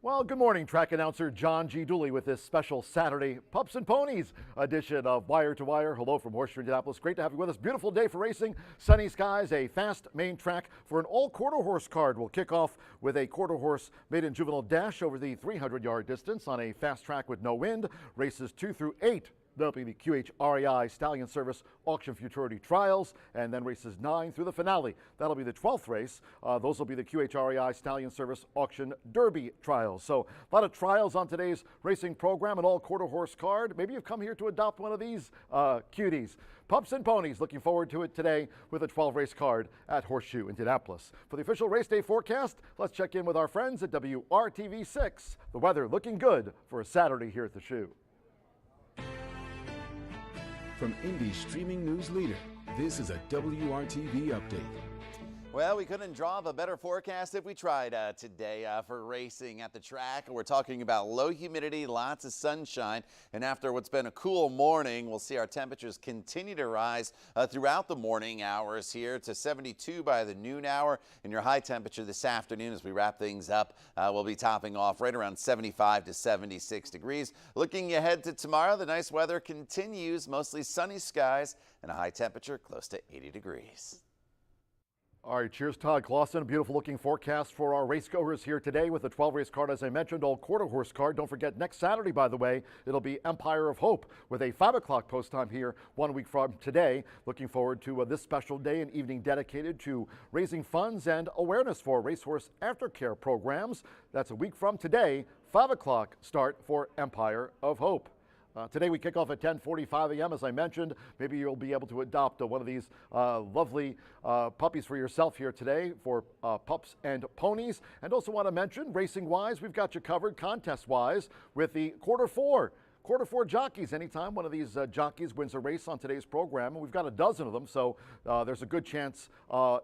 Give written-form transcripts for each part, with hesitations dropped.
Well, good morning, track announcer John G. Dooley with this special Saturday Pups and Ponies edition of Wire to Wire. Hello from Horseshoe Indianapolis. Great to have you with us. Beautiful day for racing, sunny skies, a fast main track for an all-quarter horse card. We'll kick off with a quarter horse maiden juvenile dash over the 300-yard distance on a fast track with no wind. Races 2 through 8. That'll be the QH REI Stallion Service Auction Futurity Trials, and then races 9 through the finale. That'll be the 12th race. Those will be the QH REI Stallion Service Auction Derby Trials. So a lot of trials on today's racing program, an all-quarter horse card. Maybe you've come here to adopt one of these cuties. Pups and Ponies, looking forward to it today with a 12-race card at Horseshoe Indianapolis. For the official race day forecast, let's check in with our friends at WRTV6. The weather looking good for a Saturday here at the Shoe. From Indy's streaming news leader, this is a WRTV update. Well, we couldn't draw up a better forecast if we tried today for racing at the track. We're talking about low humidity, lots of sunshine, and after what's been a cool morning, we'll see our temperatures continue to rise throughout the morning hours here to 72 by the noon hour, and your high temperature this afternoon as we wrap things up will be topping off right around 75 to 76 degrees. Looking ahead to tomorrow, the nice weather continues, mostly sunny skies and a high temperature close to 80 degrees. All right, cheers, Todd Clausen. A beautiful looking forecast for our racegoers here today with the 12-race card, as I mentioned, all quarter horse card. Don't forget, next Saturday, by the way, it'll be Empire of Hope with a 5 o'clock post time here 1 week from today. Looking forward to this special day and evening dedicated to raising funds and awareness for racehorse aftercare programs. That's a week from today, 5 o'clock start for Empire of Hope. Today we kick off at 10:45 a.m. As I mentioned, maybe you'll be able to adopt one of these lovely puppies for yourself here today for Pups and Ponies. And also want to mention, racing-wise, we've got you covered contest-wise with the Quarter four jockeys. Anytime one of these jockeys wins a race on today's program, and we've got a dozen of them, so there's a good chance,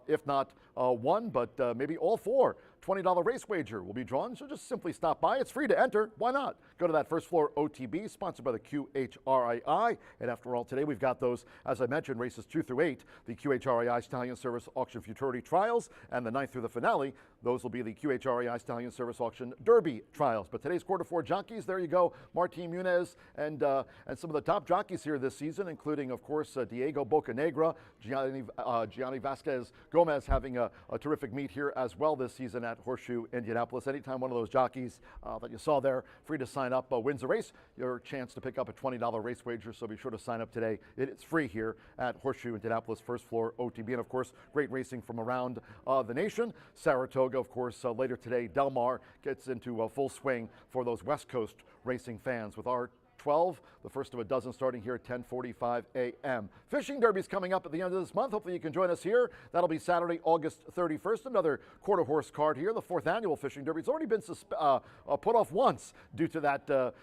if not one, but maybe all four. $20 race wager will be drawn, so just simply stop by. It's free to enter. Why not? Go to that first floor OTB, sponsored by the QHREI. And after all, today we've got those, as I mentioned, races 2 through 8, the QHREI Stallion Service Auction Futurity Trials, and the 9th through the finale, those will be the QHREI Stallion Service Auction Derby Trials. But today's quarter four jockeys, there you go, Martin Muniz and some of the top jockeys here this season, including, of course, Diego Bocanegra, Gianni Vasquez Gomez having a terrific meet here as well this season at Horseshoe Indianapolis. Anytime one of those jockeys that you saw there, free to sign up, wins a race, your chance to pick up a $20 race wager, so be sure to sign up today. It's free here at Horseshoe Indianapolis, first floor OTB, and of course, great racing from around the nation. Saratoga, of course, later today, Del Mar gets into full swing for those West Coast racing fans with our 12, the first of a dozen starting here at 10:45 a.m. Fishing Derby's coming up at the end of this month. Hopefully you can join us here. That'll be Saturday, August 31st. Another quarter horse card here, the 4th annual Fishing Derby. It's already been put off once due to that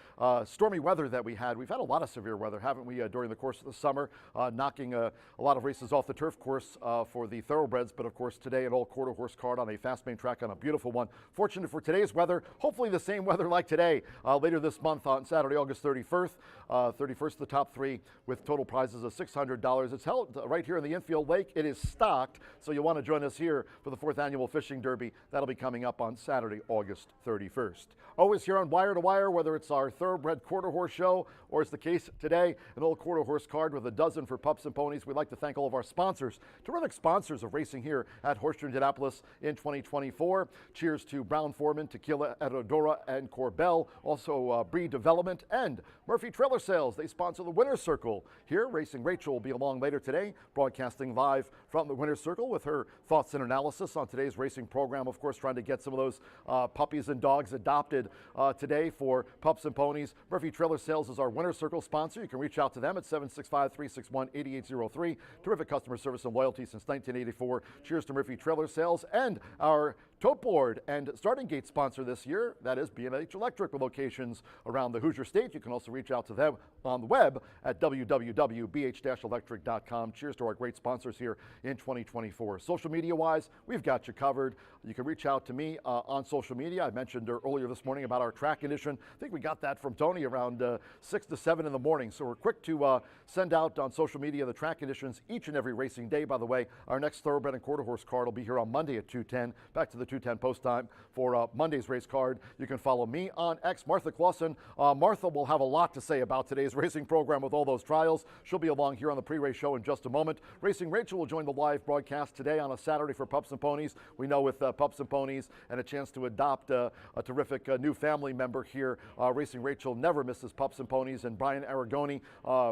stormy weather that we had. We've had a lot of severe weather, haven't we, during the course of the summer, knocking a lot of races off the turf course for the thoroughbreds. But of course, today an all quarter horse card on a fast main track on a beautiful one. Fortunate for today's weather, hopefully the same weather like today later this month on Saturday, August 31st. 31st, the top three with total prizes of $600. It's held right here in the infield lake. It is stocked, so you'll want to join us here for the 4th annual Fishing Derby. That'll be coming up on Saturday, August 31st. Always here on Wire to Wire, whether it's our thoroughbred quarter horse show or it's the case today, an old quarter horse card with a dozen for Pups and Ponies. We'd like to thank all of our sponsors, terrific sponsors of racing here at Horseshoe Indianapolis in 2024. Cheers to Brown-Forman, Tequila, Herradura, and Corbel. Also Breed Development and Murphy Trailer Sales. They sponsor the Winner's Circle here. Racing Rachel will be along later today, broadcasting live from the Winner's Circle with her thoughts and analysis on today's racing program. Of course, trying to get some of those puppies and dogs adopted today for Pups and Ponies. Murphy Trailer Sales is our Winner's Circle sponsor. You can reach out to them at 765-361-8803. Terrific customer service and loyalty since 1984. Cheers to Murphy Trailer Sales and our tote board and starting gate sponsor this year, that is B&H Electric, with locations around the Hoosier State. You can also reach out to them on the web at www.bh-electric.com. Cheers to our great sponsors here in 2024. Social media-wise, we've got you covered. You can reach out to me on social media. I mentioned earlier this morning about our track edition. I think we got that from Tony around 6 to 7 in the morning. So we're quick to send out on social media the track editions each and every racing day. By the way, our next thoroughbred and quarter horse card will be here on Monday at 2:10. Back to the 2:10 post time for Monday's race card. You can follow me on X, Martha Clausen. Martha will have a lot to say about today's racing program with all those trials. She'll be along here on the pre-race show in just a moment. Racing Rachel will join the live broadcast today on a Saturday for Pups and Ponies. We know with Pups and Ponies and a chance to adopt a terrific new family member here, Racing Rachel never misses Pups and Ponies. And Brian Aragoni,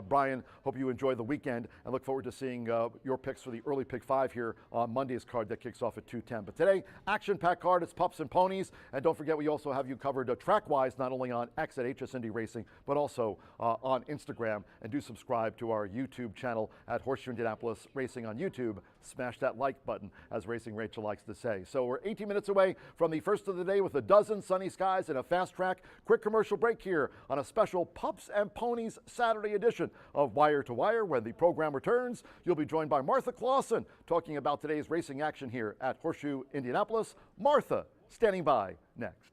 Brian, hope you enjoy the weekend and look forward to seeing your picks for the early pick 5 here on Monday's card that kicks off at 2:10. But today, action-packed card, it's Pups and Ponies. And don't forget, we also have you covered track-wise, not only on X at HS Indy Racing, but also on Instagram. And do subscribe to our YouTube channel at Horseshoe Indianapolis Racing on YouTube. Smash that like button, as Racing Rachel likes to say. So we're 18 minutes away from the first of the day with a dozen sunny skies and a fast track. Quick commercial break here on a special Pups and Ponies Saturday edition of Wire to Wire. When the program returns, you'll be joined by Martha Clausen talking about today's racing action here at Horseshoe Indianapolis. Martha standing by next.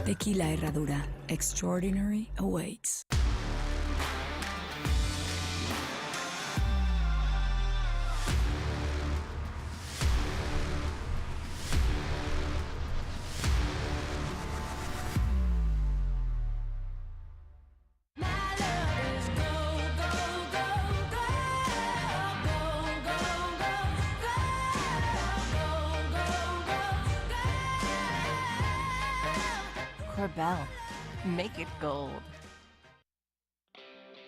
Tequila Herradura. Extraordinary awaits. Corbel, make it gold.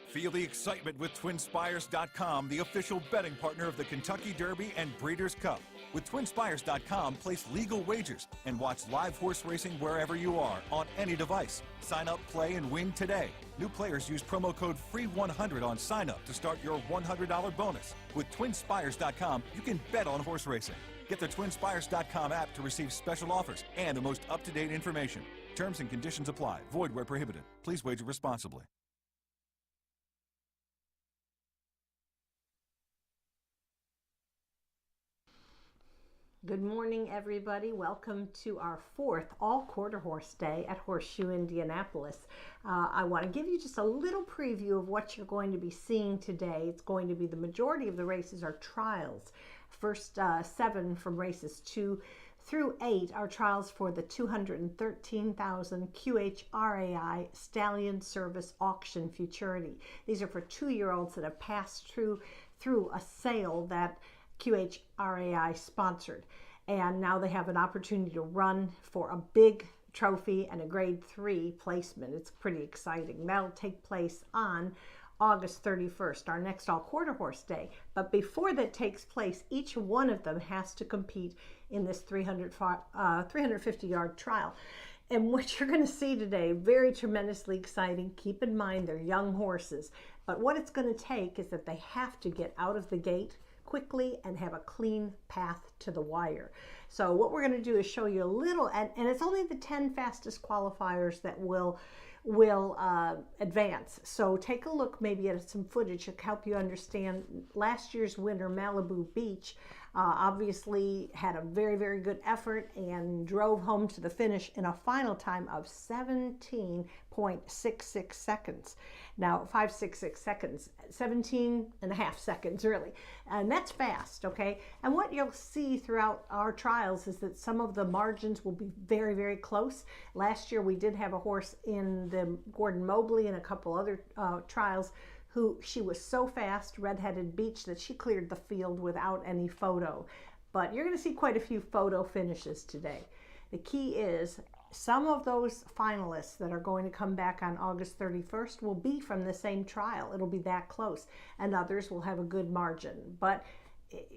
Feel the excitement with TwinSpires.com, the official betting partner of the Kentucky Derby and Breeders' Cup. With TwinSpires.com, place legal wagers and watch live horse racing wherever you are on any device. Sign up, play, and win today. New players use promo code FREE100 on sign up to start your $100 bonus. With TwinSpires.com, you can bet on horse racing. Get the TwinSpires.com app to receive special offers and the most up-to-date information. Terms and conditions apply. Void where prohibited. Please wager responsibly. Good morning, everybody. Welcome to our fourth all-quarter horse day at Horseshoe Indianapolis. I want to give you just a little preview of what you're going to be seeing today. It's going to be the majority of the races are trials. First 7 from races 2 through 8 are trials for the 213,000 QHRAI Stallion Service Auction Futurity. These are for 2-year-olds that have passed through a sale that QHRAI sponsored, and now they have an opportunity to run for a big trophy and a grade 3 placement. It's pretty exciting. That'll take place on August 31st, our next all-quarter horse day. But before that takes place, each one of them has to compete in this 350-yard trial. And what you're going to see today, very tremendously exciting. Keep in mind they're young horses, but what it's going to take is that they have to get out of the gate quickly and have a clean path to the wire. So what we're going to do is show you a little, and it's only the 10 fastest qualifiers that will advance. So take a look maybe at some footage to help you understand. Last year's winner, Malibu Beach, obviously had a very, very good effort and drove home to the finish in a final time of 17.66 seconds. Now, 5.66 seconds, 17 and a half seconds really. And that's fast, okay? And what you'll see throughout our trials is that some of the margins will be very, very close. Last year we did have a horse in the Gordon Mobley and a couple other trials who she was so fast, Redheaded Beach, that she cleared the field without any photo. But you're going to see quite a few photo finishes today. The key is some of those finalists that are going to come back on August 31st will be from the same trial. It'll be that close, and others will have a good margin. But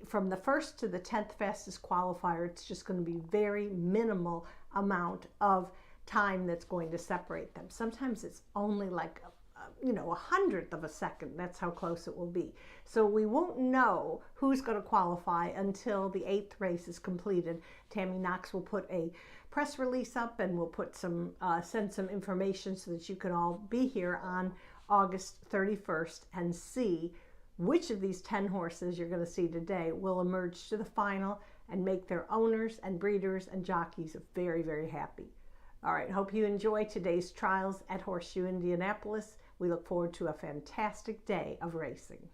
from the first to the 10th fastest qualifier, it's just going to be very minimal amount of time that's going to separate them. Sometimes it's only like a hundredth of a second. That's how close it will be. So we won't know who's going to qualify until the 8th race is completed. Tammy Knox will put a press release up, and we'll put send some information so that you can all be here on August 31st and see which of these 10 horses you're going to see today will emerge to the final and make their owners and breeders and jockeys very, very happy. All right, hope you enjoy today's trials at Horseshoe Indianapolis. We look forward to a fantastic day of racing.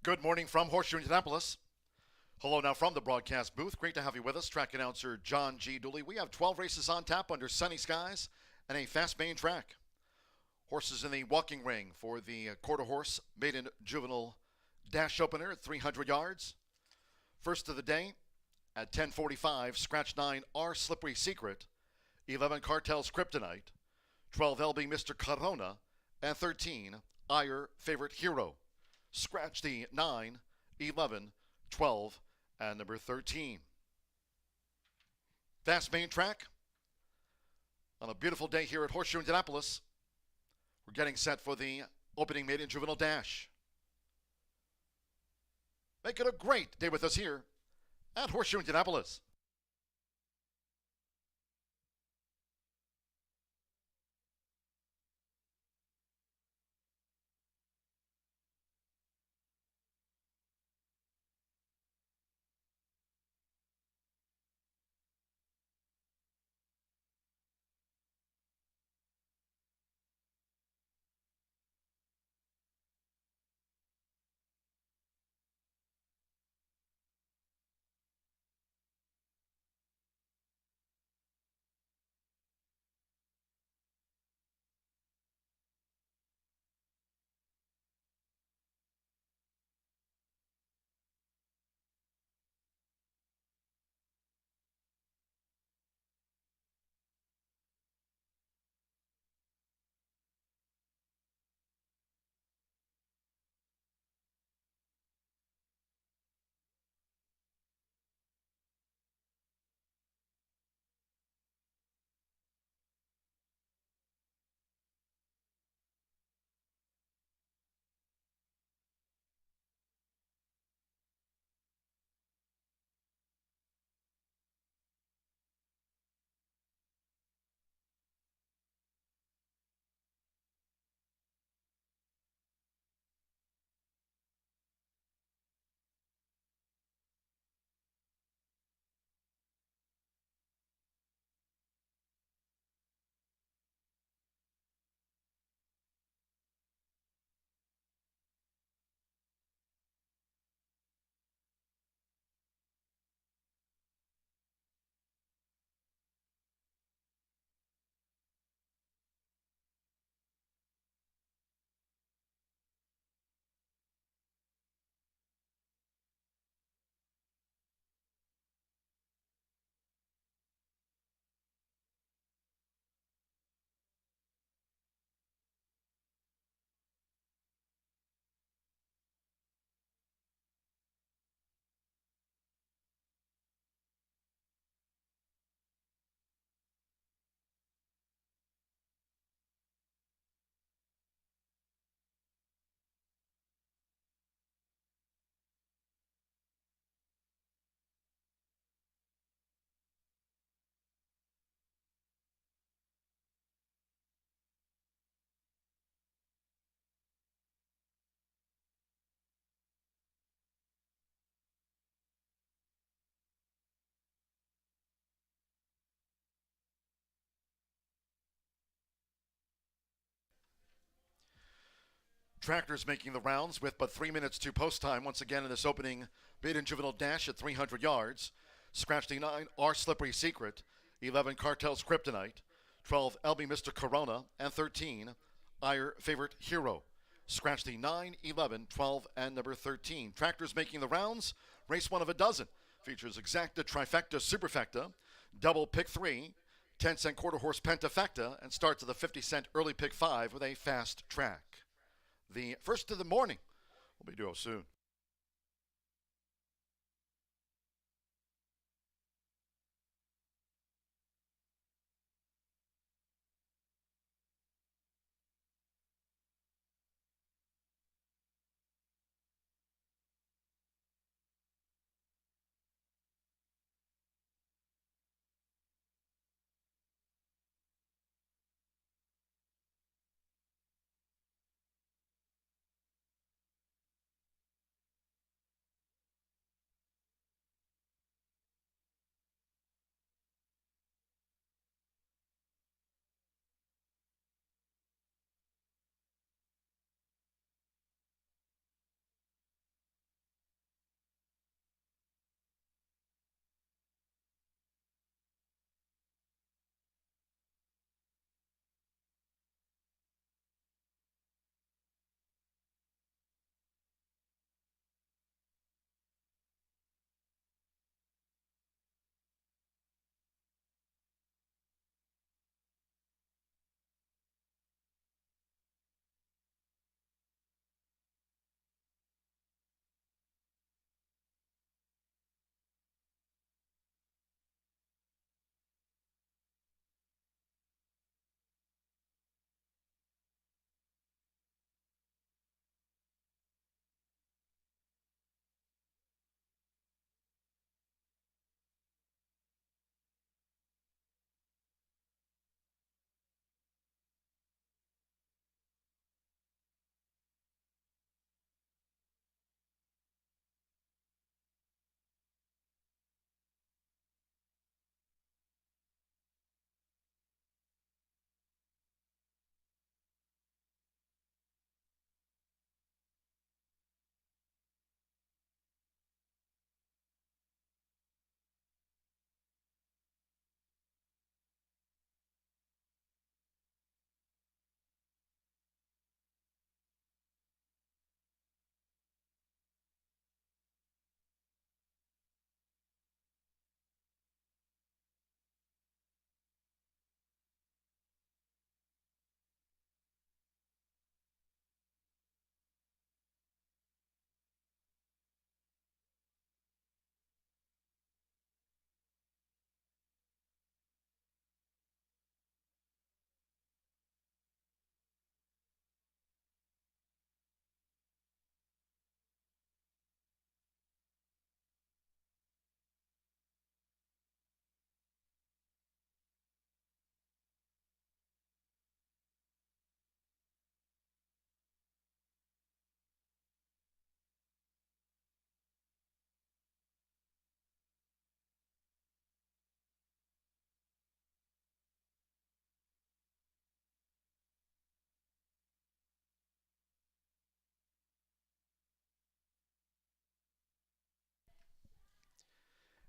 Good morning from Horseshoe Indianapolis. Hello now from the broadcast booth. Great to have you with us. Track announcer John G. Dooley. We have 12 races on tap under sunny skies and a fast main track. Horses in the walking ring for the quarter horse maiden juvenile dash opener at 300 yards. First of the day at 10:45, scratch 9 R Slippery Secret, 11 Cartel's Kryptonite, 12 LB Mr. Corona, and 13 Iyer Favorite Hero. Scratch the 9, 11, 12, and number 13. Fast main track on a beautiful day here at Horseshoe Indianapolis. We're getting set for the opening maiden juvenile dash. Make it a great day with us here at Horseshoe Indianapolis. Tractors making the rounds with but 3 minutes to post time once again in this opening maiden juvenile dash at 300 yards. Scratch the 9 R Slippery Secret, 11 Cartel's Kryptonite, 12 LB Mr. Corona, and 13 Iyer Favorite Hero. Scratch the 9, 11, 12, and number 13. Tractors making the rounds. Race 1 of a dozen. Features exacta, trifecta, superfecta, double pick 3, 10-cent quarter horse pentafecta, and starts at the 50-cent early pick 5 with a fast track. The first of the morning will be due soon.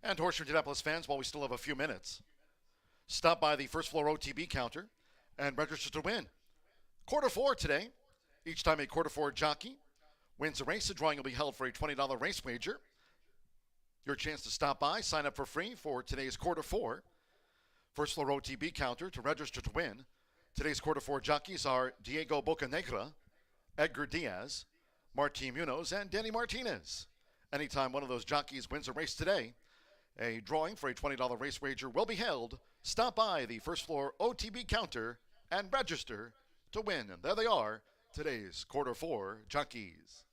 And Horseshoe Indianapolis fans, while we still have a few minutes, stop by the first floor OTB counter and register to win. Quarter four today. Each time a quarter four jockey wins a race, the drawing will be held for a $20 race wager. Your chance to stop by, sign up for free for today's quarter four. First floor OTB counter to register to win. Today's quarter four jockeys are Diego Bocanegra, Edgar Diaz, Martin Munoz, and Danny Martinez. Anytime one of those jockeys wins a race today, a drawing for a $20 race wager will be held. Stop by the first floor OTB counter and register to win. And there they are, today's quarter four jockeys.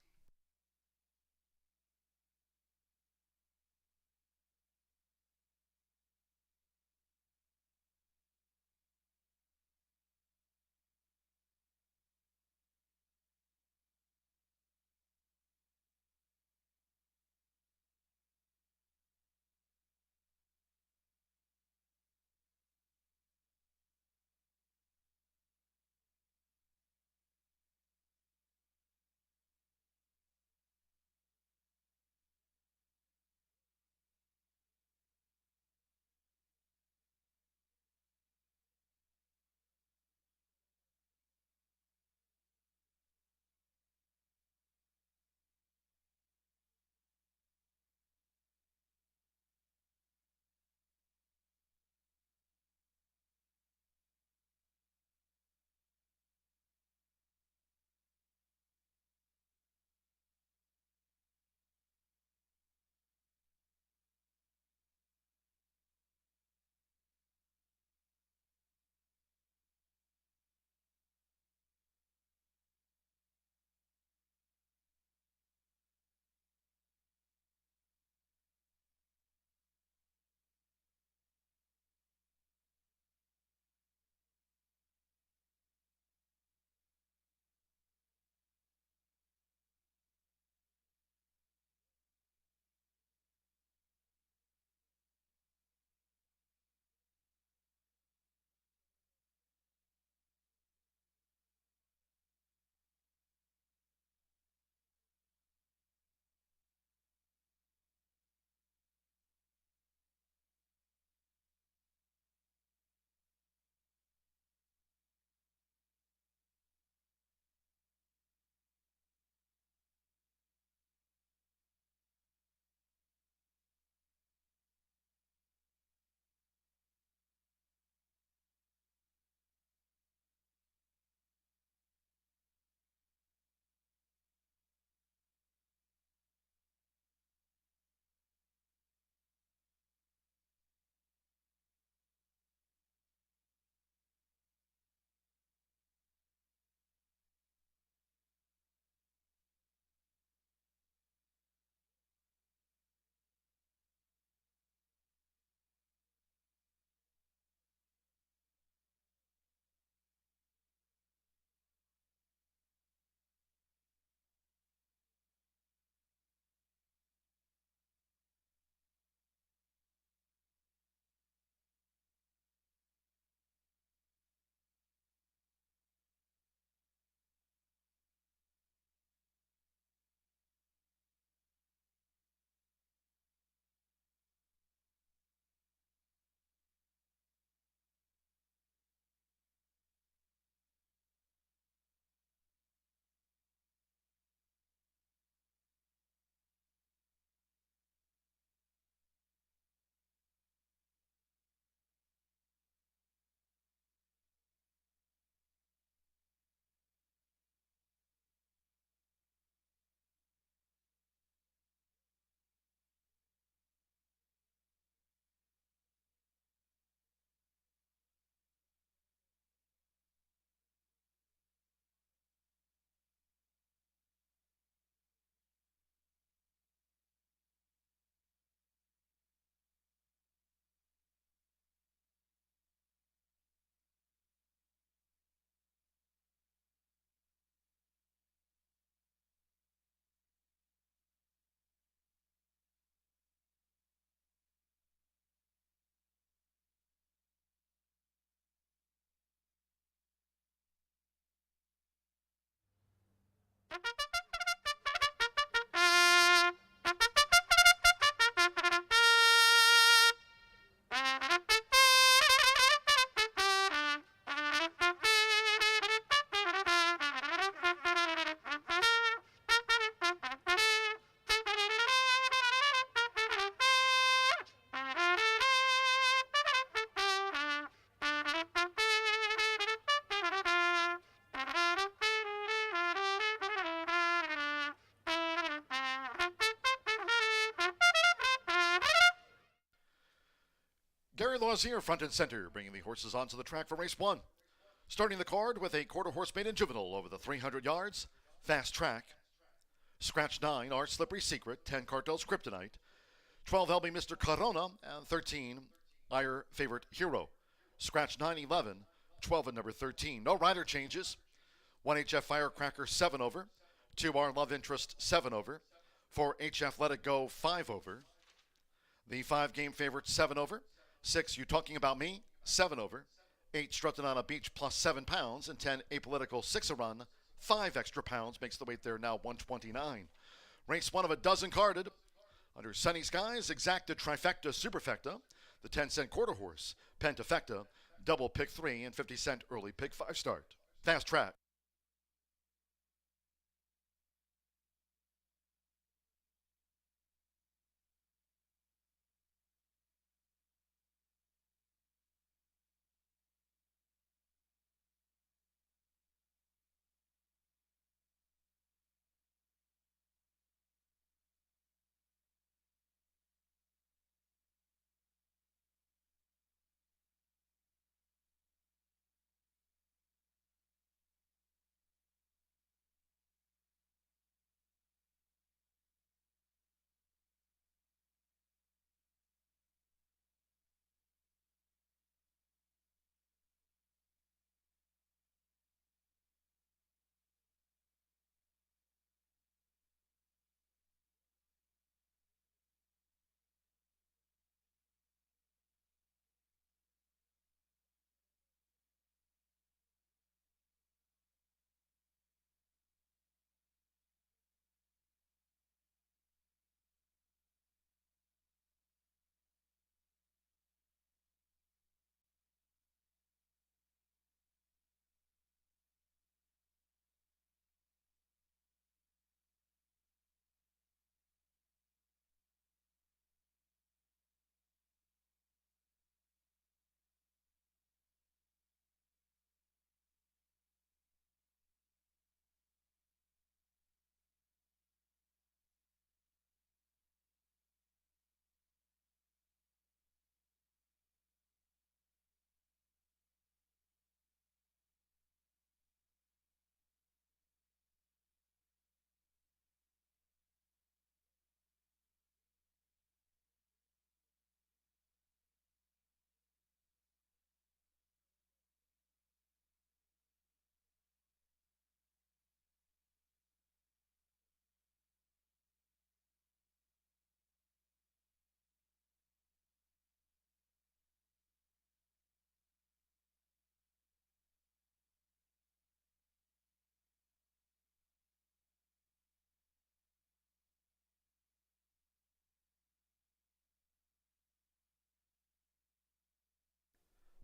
Gary Lazier front and center, bringing the horses onto the track for race 1. Starting the card with a quarter horse maiden juvenile over the 300 yards. Fast Track. Scratch 9, Our Slippery Secret. 10, Cartel's Kryptonite. 12, LB Mr. Corona. And 13, Ire Favorite Hero. Scratch 9, 11, 12, and number 13. No rider changes. 1 HF Firecracker, 7 over. 2, Our Love Interest, 7 over. 4 HF Let It Go, 5 over. The 5 game favorite, 7 over. 6, You Talking About Me, 7 over. 8, Strutting on a Beach, plus 7 pounds. And 10, Apolitical, 6 a run, 5 extra pounds. Makes the weight there now 129. Race 1 of a dozen carded. Under sunny skies, Exacta, Trifecta, Superfecta. The 10-cent quarter horse, Pentafecta. Double pick 3 and 50-cent early pick 5 start. Fast Track.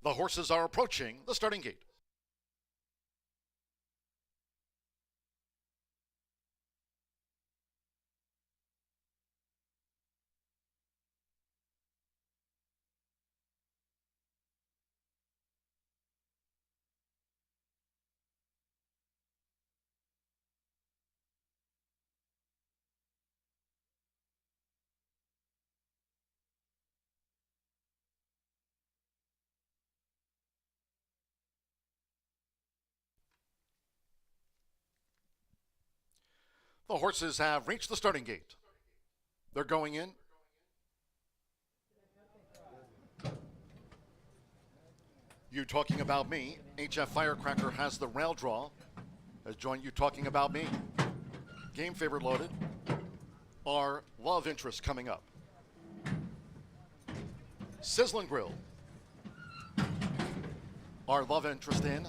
The horses are approaching the starting gate. The horses have reached the starting gate. They're going in. You Talking About Me. HF Firecracker has the rail draw. Has joined You Talking About Me. Game favorite loaded. Our Love Interest coming up. Sizzling Grill. Our Love Interest in.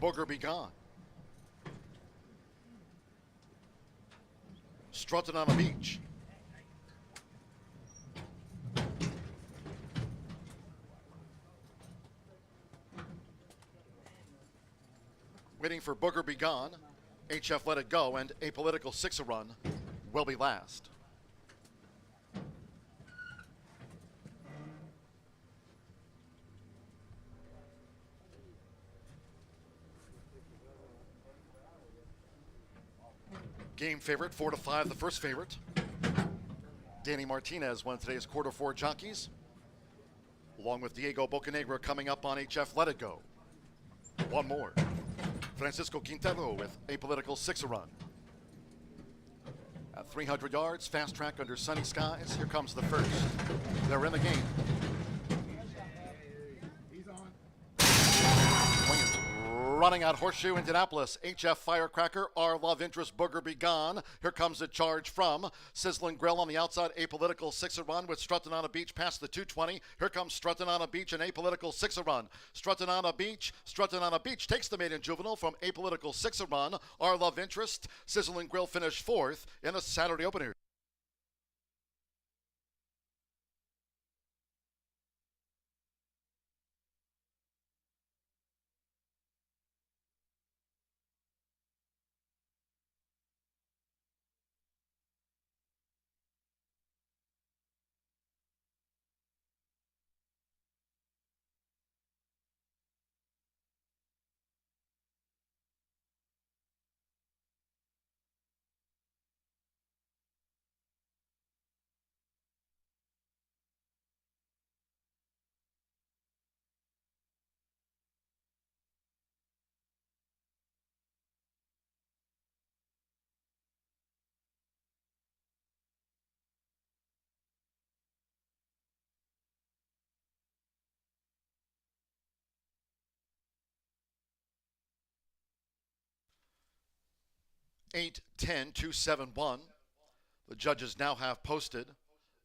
Booger Be Gone. Strutting on a Beach. Waiting for Booger Be Gone. HF Let It Go and Apolitical 6 a run will be last. Game favorite, 4 to 5, the first favorite. Danny Martinez, one of today's quarter 4 jockeys. along with Diego Bocanegra coming up on HF Let It Go. One more. Francisco Quintero with Apolitical 6-a-run. At 300 yards, fast track under sunny skies. Here comes the first. They're in the game. Williams running out Horseshoe Indianapolis. HF Firecracker, Our Love Interest, Booger Be Gone. Here comes a charge from Sizzling Grill on the outside. Apolitical 6-a-run with Strutting on a Beach past the 220. Here comes Strutting on a Beach and Apolitical 6-a-run. Strutting on a Beach takes the maiden juvenile from Apolitical 6-a-run. Our Love Interest, Sizzling Grill finished fourth in a Saturday opener. Eight, 10, 271. The judges now have posted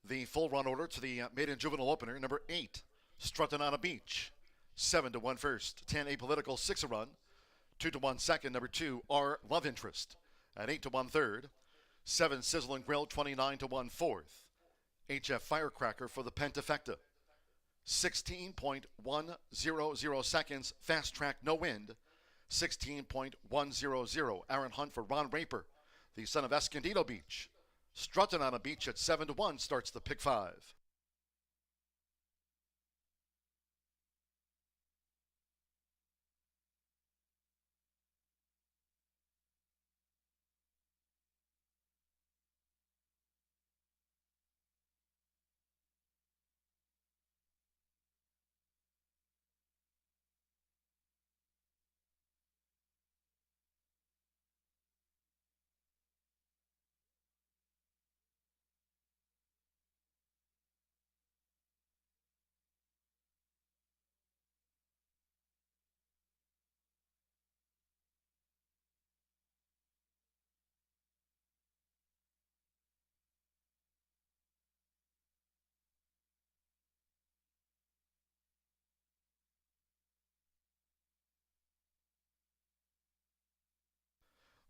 the full run order to the maiden juvenile opener. Number 8, Strutting on a Beach, 7-1 first. 10, Apolitical 6-a-run, 2-1 second. Number 2, Our Love Interest at 8-1 third. 7, Sizzling Grill, 29-1 fourth. HF Firecracker for the Pentafecta, 16.100 seconds. Fast track, no wind, 16.100. Aaron Hunt for Ron Raper, the son of Escondido Beach. Strutting on a Beach at 7-1 starts the pick 5.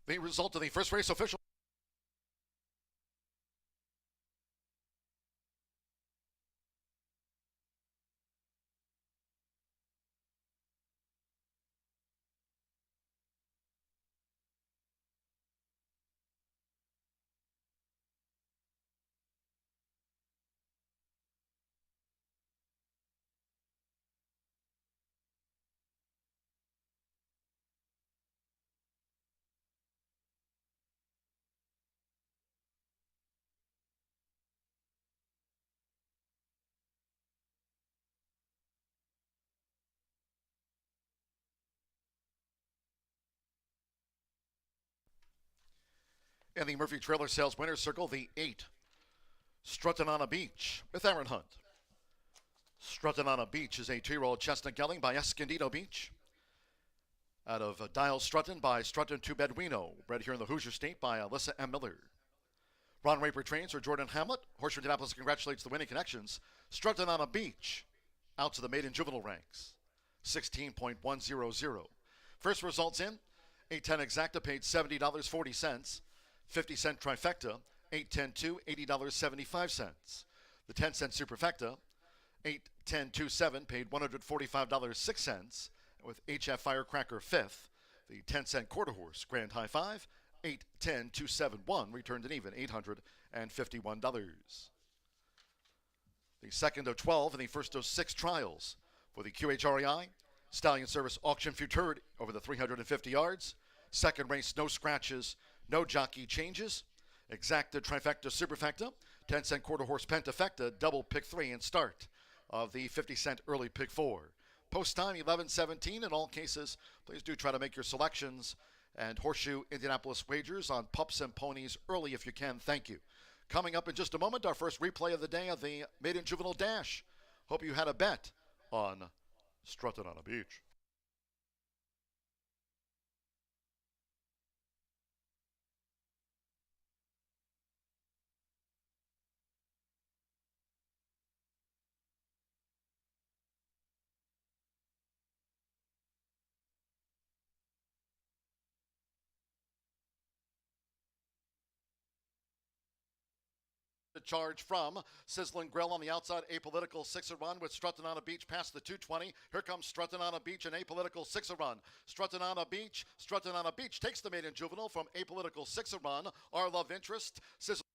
The result of the first race official. In the Murphy Trailer Sales Winners Circle, the 8, Strutting on a Beach with Aaron Hunt. Strutting on a Beach is a 2-year-old chestnut gelding by Escondido Beach. Out of Dial Strutting by Strutting to Beduino, bred here in the Hoosier State by Alyssa M. Miller. Ron Raper trains for Jordan Hamlet. Horseshoe Indianapolis congratulates the winning connections. Strutting on a Beach out to the maiden juvenile ranks, 16.100. First results in, 8-10 exacta paid $70.40. 50-cent trifecta, 8-10-2, $80.75. The 10-cent superfecta, 8-10-2-7, paid $145.06. With HF Firecracker 5th, the 10-cent quarter horse grand high 5, 8-10-2-7-1, returned an even $851. The second of 12 and the first of 6 trials for the QHREI Stallion Service Auction Futurity over the 350 yards. Second race, no scratches, no jockey changes. Exacta, trifecta, superfecta, 10-cent quarter horse pentafecta, double pick 3 and start. of the 50-cent early pick 4. Post time 11:17. In all cases, please do try to make your selections and Horseshoe Indianapolis wagers on pups and ponies early if you can. Thank you. Coming up in just a moment, our first replay of the day of the Maiden Juvenile Dash. Hope you had a bet on Strutting on a Beach. The charge from Sizzling Grill on the outside, Apolitical 6-1 with Strutting on a Beach past the 220. Here comes Strutting on a Beach and Apolitical 6-1. Strutting on a Beach takes the Maiden Juvenile from Apolitical 6-1. Our love interest, Sizzling.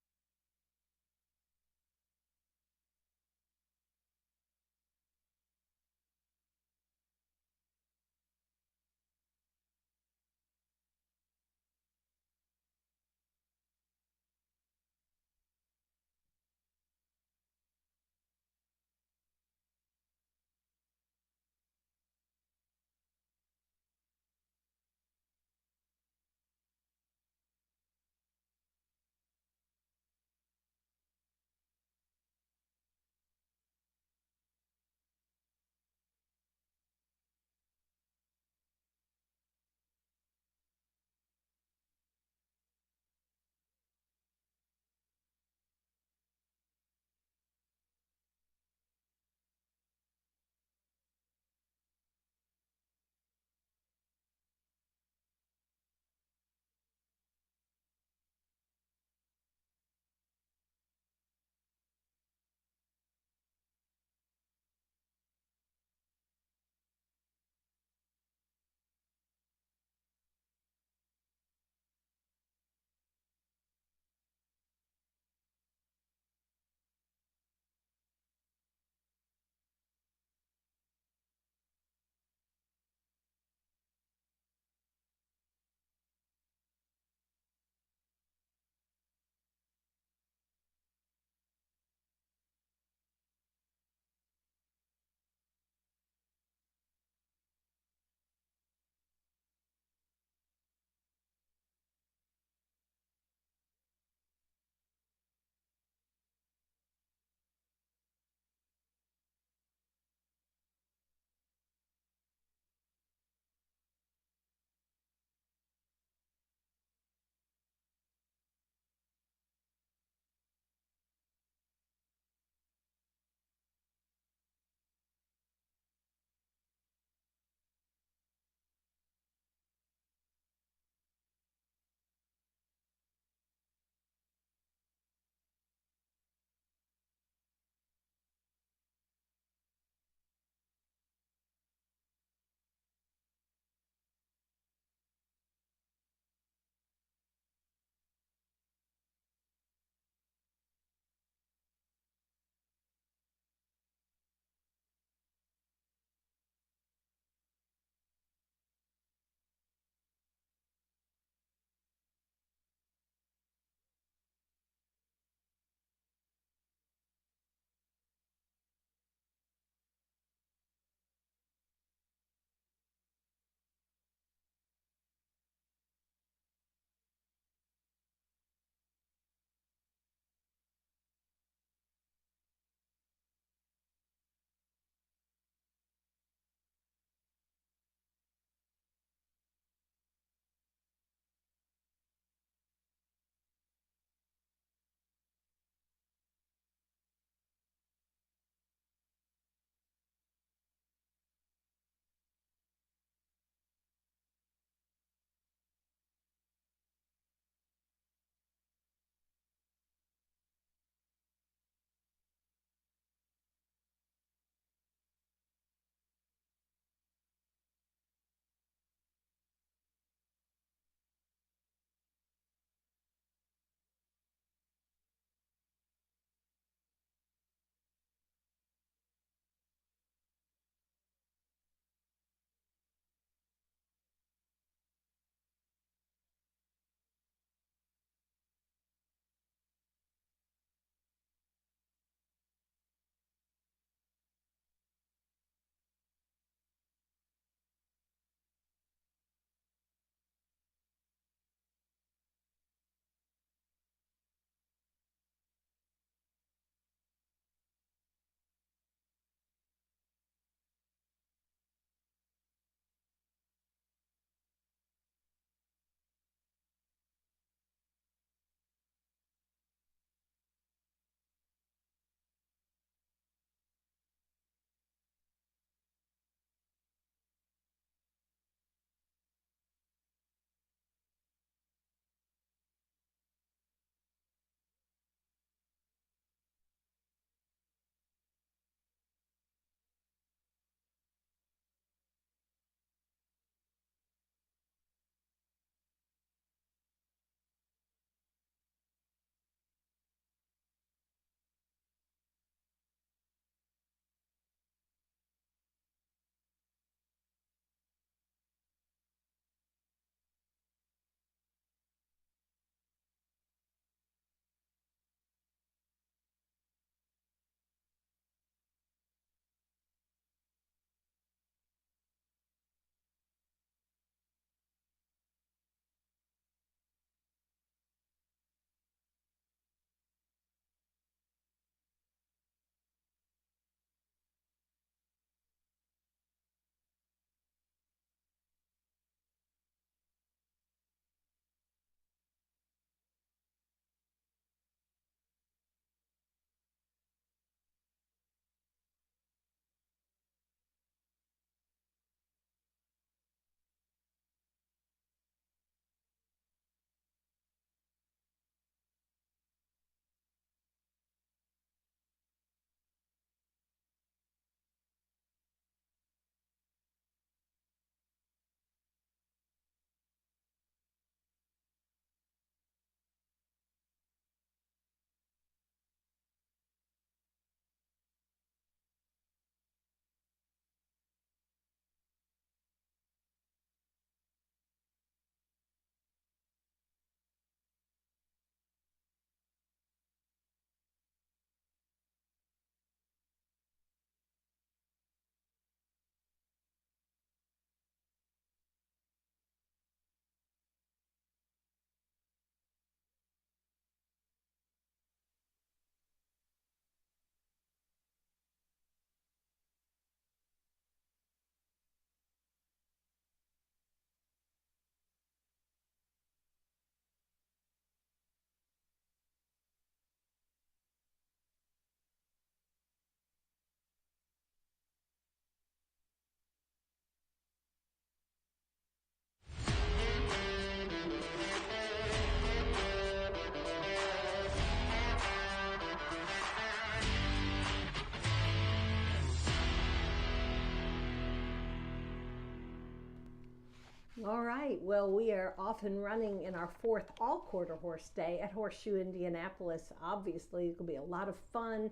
All right, well, we are off and running in our fourth all-quarter horse day at Horseshoe Indianapolis. Obviously, it's going to be a lot of fun,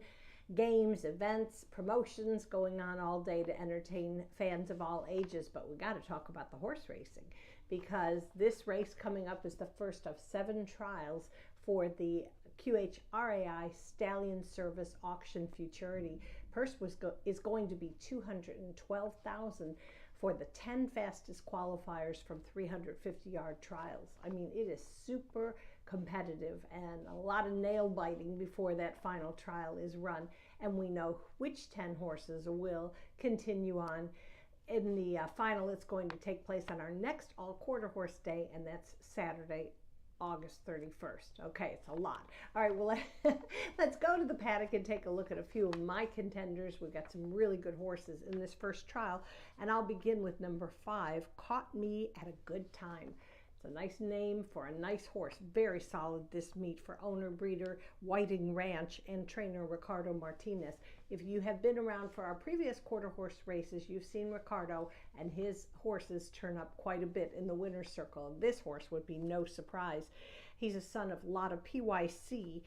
games, events, promotions going on all day to entertain fans of all ages. But we got to talk about the horse racing, because this race coming up is the first of 7 trials for the QHRAI Stallion Service Auction Futurity. Purse is going to be $212,000 for the 10 fastest qualifiers from 350-yard trials. I mean, it is super competitive and a lot of nail biting before that final trial is run, and we know which 10 horses will continue on. In the final, it's going to take place on our next all-quarter horse day, and that's Saturday, August 31st. Okay, it's a lot. All right, well, let's go to the paddock and take a look at a few of my contenders. We've got some really good horses in this first trial, and I'll begin with number 5, Caught Me at a Good Time. It's a nice name for a nice horse. Very solid this meet for owner breeder Whiting Ranch and trainer Ricardo Martinez. If you have been around for our previous quarter horse races, you've seen Ricardo and his horses turn up quite a bit in the winner's circle. This horse would be no surprise. He's a son of Lotta PYC,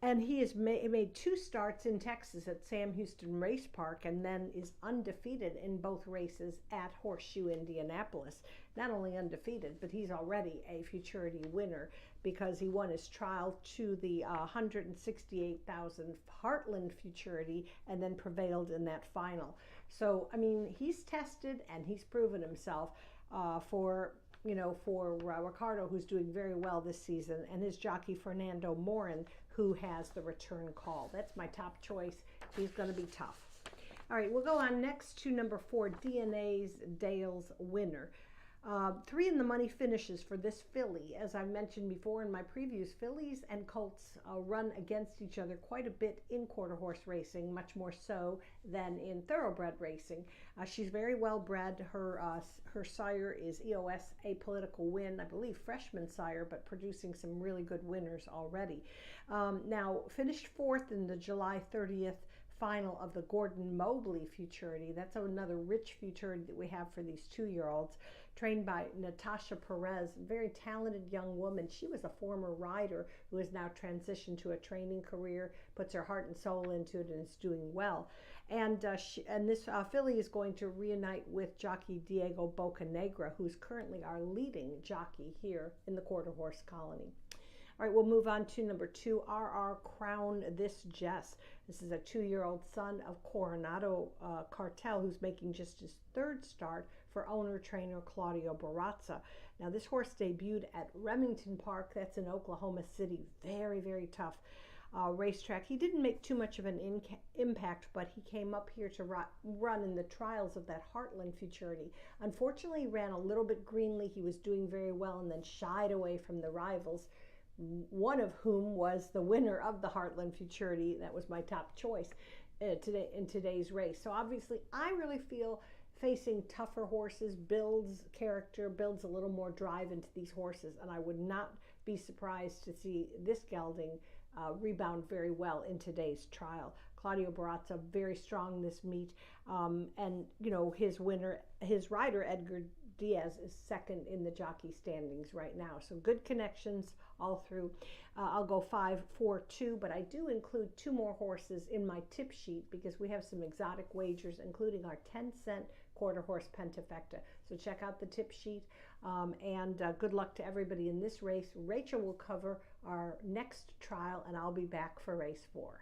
and he has made 2 starts in Texas at Sam Houston Race Park, and then is undefeated in both races at Horseshoe Indianapolis. Not only undefeated, but he's already a Futurity winner, because he won his trial to the $168,000 Heartland Futurity and then prevailed in that final. So, I mean, he's tested and he's proven himself for Ricardo, who's doing very well this season, and his jockey Fernando Morin, who has the return call. That's my top choice. He's going to be tough. All right, we'll go on next to number 4, DNA's Dale's Winner. 3 in the money finishes for this filly. As I mentioned before in my previews, fillies and colts run against each other quite a bit in quarter horse racing, much more so than in thoroughbred racing. She's very well bred. Her sire is EOS Apolitical Win, I believe freshman sire, but producing some really good winners already. Now, finished 4th in the July 30th final of the Gordon Mobley Futurity. That's another rich futurity that we have for these 2-year-olds, trained by Natasha Perez, very talented young woman. She was a former rider who has now transitioned to a training career, puts her heart and soul into it, and is doing well. And this filly is going to reunite with jockey Diego Bocanegra, who's currently our leading jockey here in the quarter horse colony. All right, we'll move on to number 2, RR Crown This Jess. This is a 2-year-old son of Coronado Cartel, who's making just his 3rd start for owner-trainer Claudio Barazza. Now, this horse debuted at Remington Park, that's in Oklahoma City. Very, very tough racetrack. He didn't make too much of an impact, but he came up here to run in the trials of that Heartland Futurity. Unfortunately, he ran a little bit greenly. He was doing very well and then shied away from the rivals, one of whom was the winner of the Heartland Futurity. That was my top choice today in today's race. So obviously, I really feel facing tougher horses builds character, builds a little more drive into these horses, and I would not be surprised to see this gelding rebound very well in today's trial. Claudio Barazza very strong this meet, and his rider Edgar Diaz is 2nd in the jockey standings right now. So good connections all through. I'll go 5, 4, 2, but I do include 2 more horses in my tip sheet because we have some exotic wagers, including our 10-cent quarter horse Pentafecta. So check out the tip sheet, and good luck to everybody in this race. Rachel will cover our next trial, and I'll be back for race 4.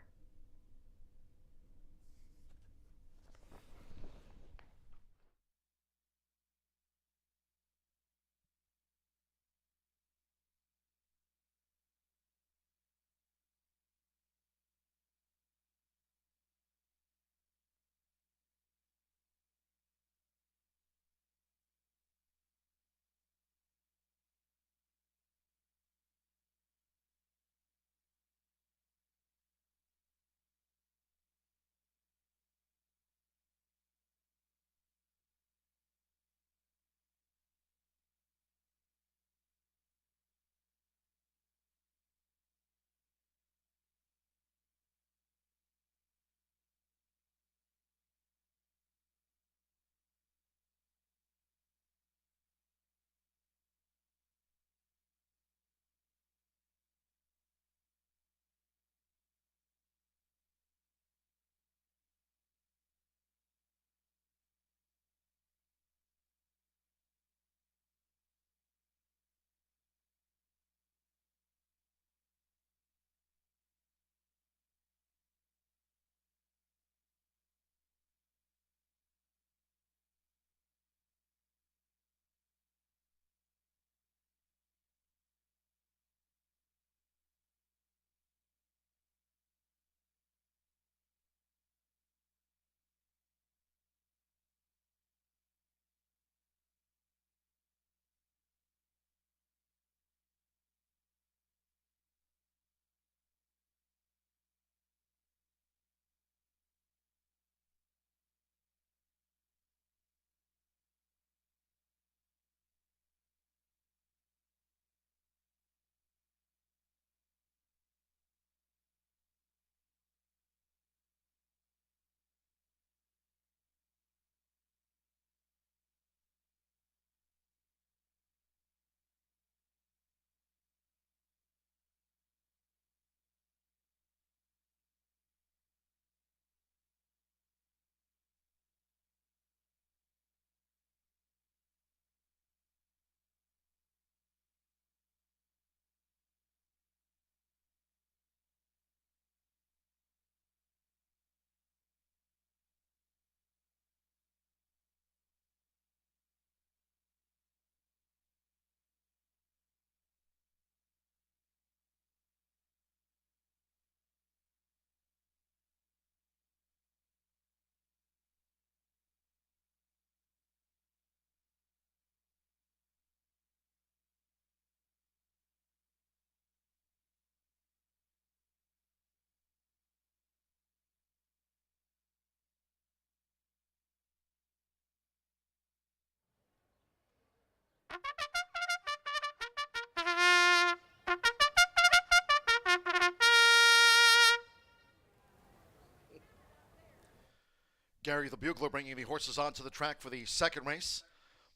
Gary the Bugler bringing the horses onto the track for the second race,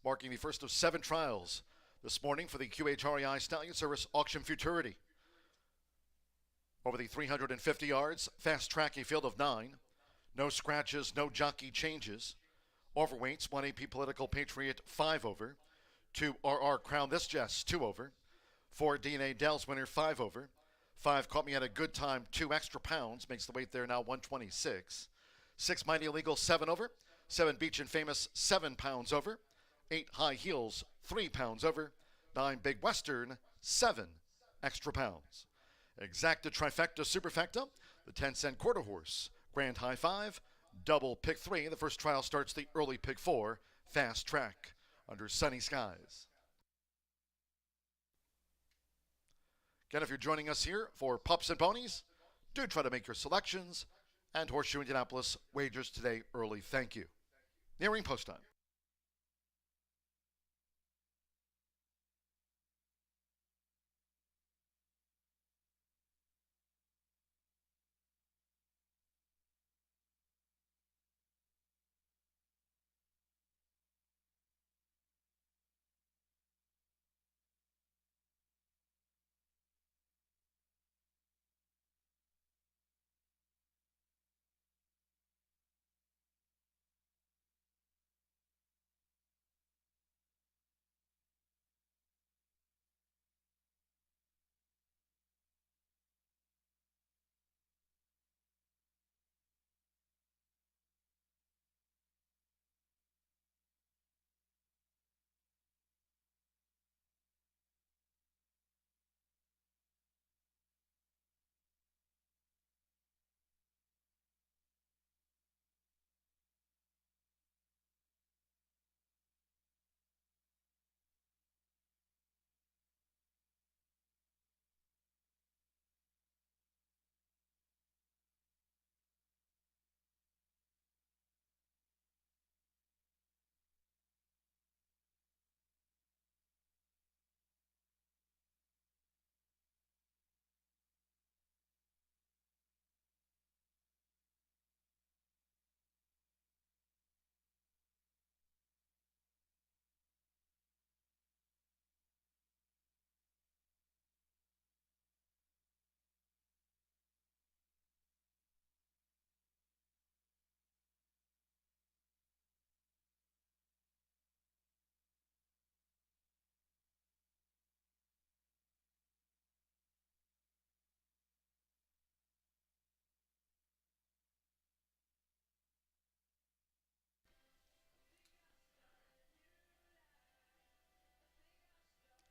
marking the first of 7 trials this morning for the QHREI Stallion Service Auction Futurity. Over the 350 yards, fast track a field of 9. No scratches, no jockey changes. Overweights, 1 AP Political Patriot, 5 over. 2 RR Crown This Jess, 2 over. 4 DNA Dell's winner, 5 over. 5 Caught Me at a Good Time, 2 extra pounds, makes the weight there now 126. 6 Mighty Illegal, 7 over. 7 Beach and Famous, 7 pounds over. 8 High Heels, 3 pounds over. 9 Big Western, 7 extra pounds. Exacta Trifecta Superfecta, the 10-cent quarter horse. Grand High 5, double pick 3. The first trial starts the early pick 4, fast track, under sunny skies. Again, if you're joining us here for Pups and Ponies, do try to make your selections. And Horseshoe Indianapolis wagers today early. Thank you. Nearing post time.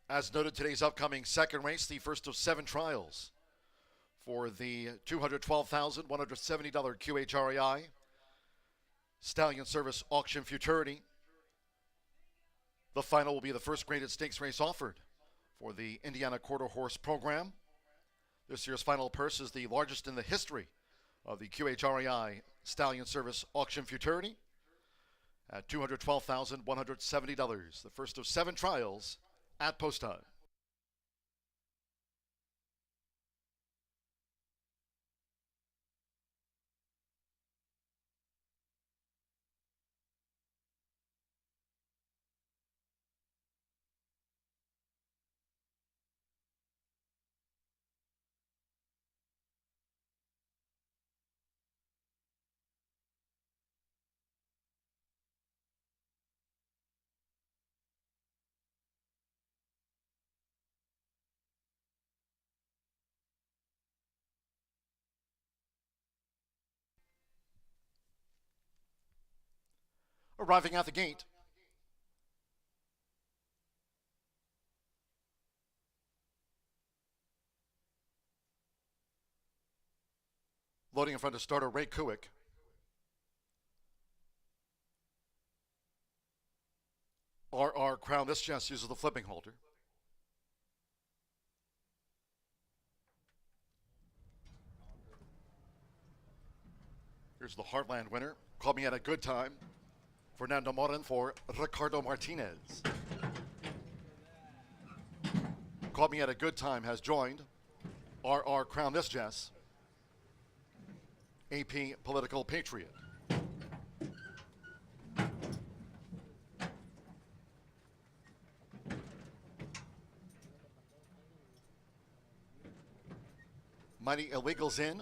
As noted, today's upcoming second race, the first of 7 trials for the $212,170 QHREI Stallion Service Auction Futurity. The final will be the first graded stakes race offered for the Indiana Quarter Horse program. This year's final purse is the largest in the history of the QHREI Stallion Service Auction Futurity at $212,170. The first of 7 trials at post time. Arriving at the gate, loading in front of starter Ray Kuick. RR Crown This Jess uses the flipping halter. Here's the Heartland winner. Called Me at a Good Time. Fernando Morin for Ricardo Martinez. Caught Me at a Good Time has joined. RR Crown This Jess. AP Political Patriot. Mighty Illegals in.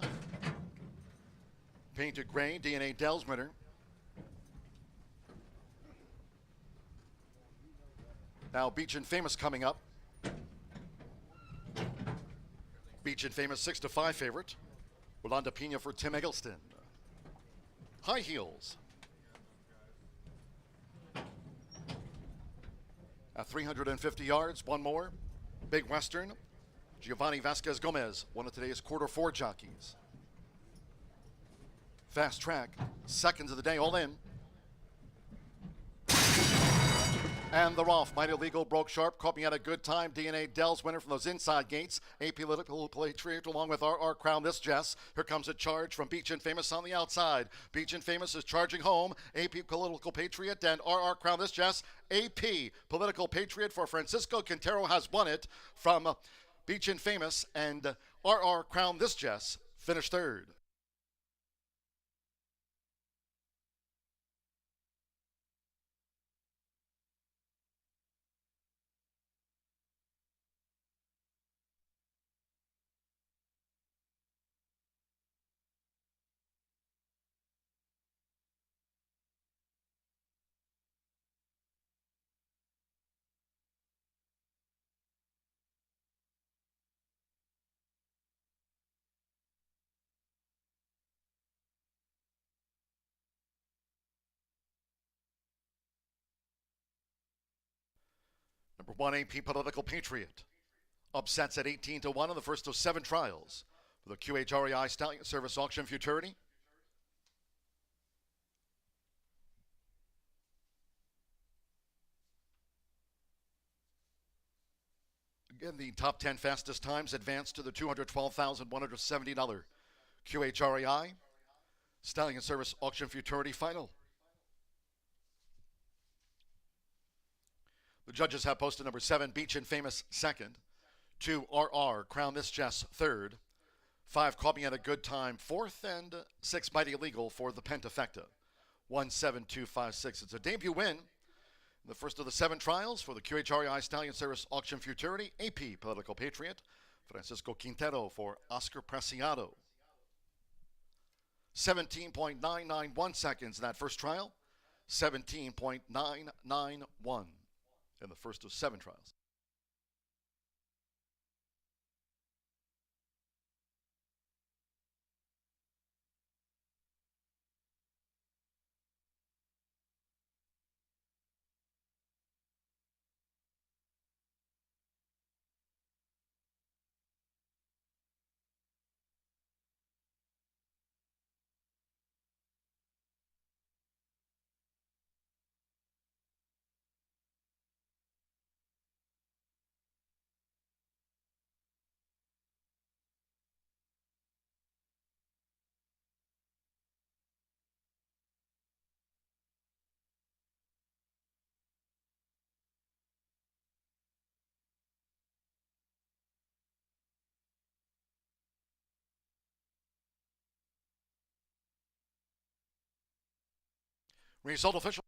Painted Gray, DNA Dells winner. Now Beach and Famous coming up. Beach and Famous 6-5 favorite. Rolanda Pena for Tim Eggleston. High Heels. At 350 yards, one more. Big Western. Giovanni Vasquez Gomez, one of today's quarter four jockeys. Fast Track, seconds of the day, all in. And the Rolf, Mighty Legal, broke sharp, Caught Me at a Good Time. DNA Dells winner from those inside gates. AP Political Patriot along with RR Crown This Jess. Here comes a charge from Beach and Famous on the outside. Beach and Famous is charging home. AP Political Patriot and RR Crown This Jess. AP Political Patriot for Francisco Quintero has won it from Beach and Famous, and RR Crown This Jess finished third. Number 1, AP Political Patriot. Upsets at 18-1 in the first of 7 trials for the QHREI Stallion Service Auction Futurity. Again, the top 10 fastest times advance to the $212,170 QHREI Stallion Service Auction Futurity Final. The judges have posted number 7, Beach and Famous, second. 2, RR, Crown This Jess, third. 5, Caught Me at a Good Time, fourth. And 6, Mighty Illegal for the Pentafecta. 17256. It's a debut win in the first of the 7 trials for the QHREI Stallion Service Auction Futurity. AP Political Patriot, Francisco Quintero for Oscar Preciado. 17.991 seconds in that first trial. 17.991. In the first of 7 trials. Result official.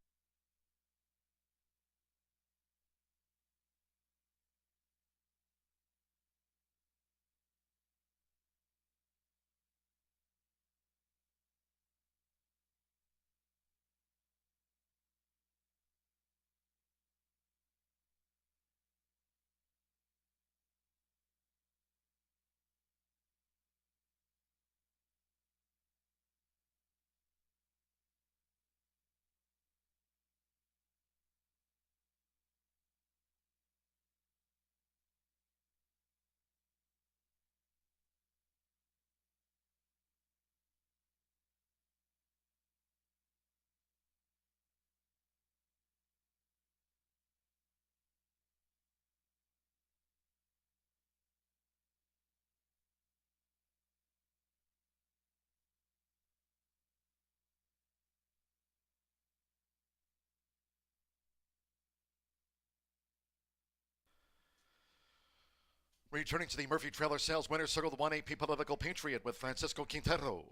Returning to the Murphy Trailer Sales Winner Circle, the 1 AP Political Patriot with Francisco Quintero.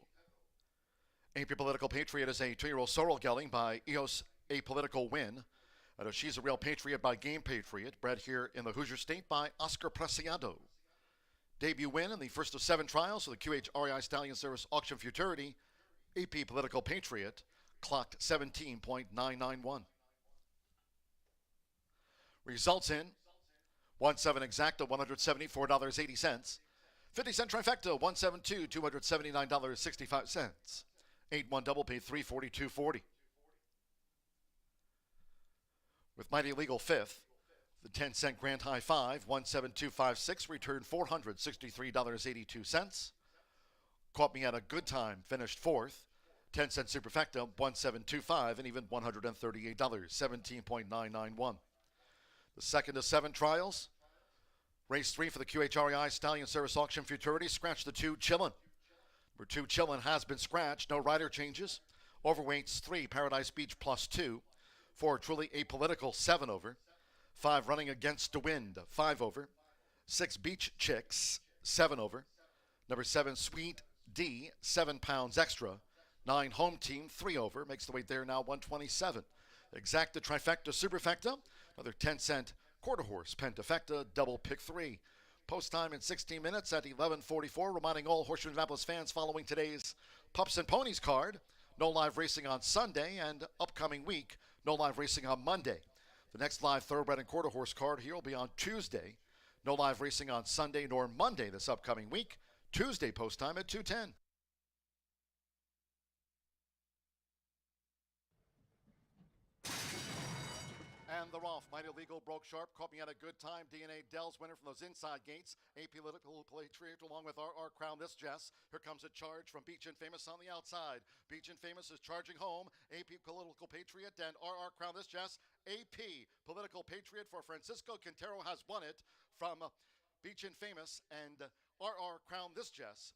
AP Political Patriot is a 2-year-old sorrel gelding by EOS A Political Win. She's a Real Patriot by Game Patriot, bred here in the Hoosier State by Oscar Preciado. Debut win in the first of 7 trials of the QH REI Stallion Service Auction Futurity. AP Political Patriot clocked 17.991. Results in 1-7 exacta, $174.80. 50-cent trifecta, 172, $279.65. 8-1 double pay, $342.40. With Mighty Legal fifth, the 10-cent grand high 5, 17256, returned $463.82. Caught Me at a Good Time, finished fourth. 10-cent superfecta, 1725, and even $138, 17.991. The second of 7 trials. Race 3 for the QHREI Stallion Service Auction Futurity. Scratch the 2, Chillin'. Number 2, Chillin' has been scratched. No rider changes. Overweights 3, Paradise Beach +2. 4, Truly Apolitical, 7 over. 5, Running Against the Wind, 5 over. 6, Beach Chicks, 7 over. Number 7, Sweet D, 7 pounds extra. 9, Home Team, 3 over. Makes the weight there now 127. Exacta, trifecta, superfecta. Another 10-cent quarter horse, pentafecta, double pick 3. Post time in 16 minutes at 11:44. Reminding all Horseshoe Indianapolis fans following today's Pups and Ponies card. No live racing on Sunday, and upcoming week, no live racing on Monday. The next live thoroughbred and quarter horse card here will be on Tuesday. No live racing on Sunday nor Monday this upcoming week. Tuesday post time at 2:10. And the Rolf, Mighty Legal, broke sharp, Caught Me at a Good Time. DNA Dell's winner from those inside gates. A Political Patriot along with our Crown This Jess. Here comes a charge from Beach and Famous on the outside. Beach and Famous is charging home. AP Political Patriot and Crown This Jess. AP Political Patriot for Francisco Quintero has won it from Beach and Famous, and Crown This Jess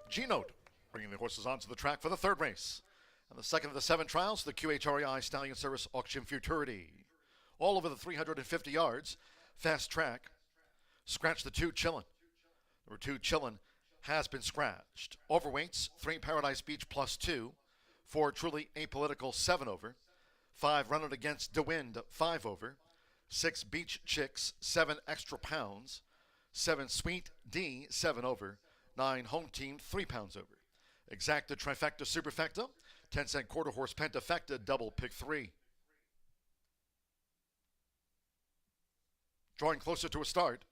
G-Note bringing the horses onto the track for the third race. And the second of the 7 trials, the QHREI Stallion Service Auction Futurity. All over the 350 yards, fast track. Scratch the 2 Chillin'. Number 2 Chillin' has been scratched. Overweights, 3 Paradise Beach +2. 4 Truly Apolitical 7 over. 5 Run It Against DeWind 5 over. 6 Beach Chicks 7 extra pounds. 7 Sweet D 7 over. 9 Home Team 3 pounds over. Exacta Trifecta Superfecta, 10-cent quarter horse Pentafecta double pick 3. Drawing closer to a start.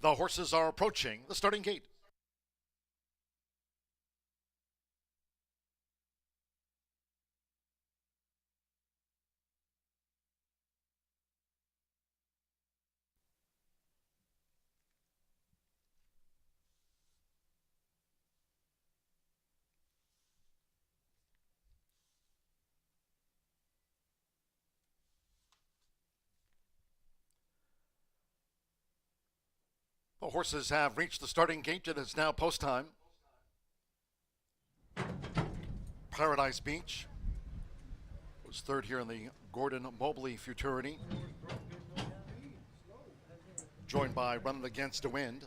The horses are approaching the starting gate. The The horses have reached the starting gate. It is now post time. Paradise Beach was third here in the Gordon Mobley Futurity, joined by Running Against the Wind.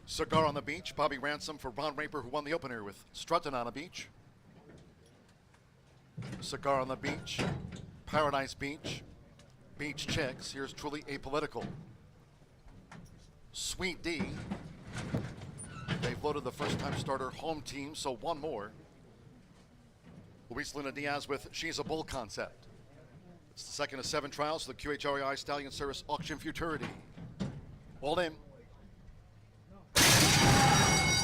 Cigar on the Beach, Bobby Ransom for Ron Raper, who won the opener with Strutting on the Beach. Cigar on the Beach, Paradise Beach, Beach Chicks. Here's Truly Apolitical. Sweet D. They've loaded the first-time starter home team, so one more. Luis Luna Diaz with She's a Bull Concept. It's the second of 7 trials for the QHREI Stallion Service Auction Futurity. All in.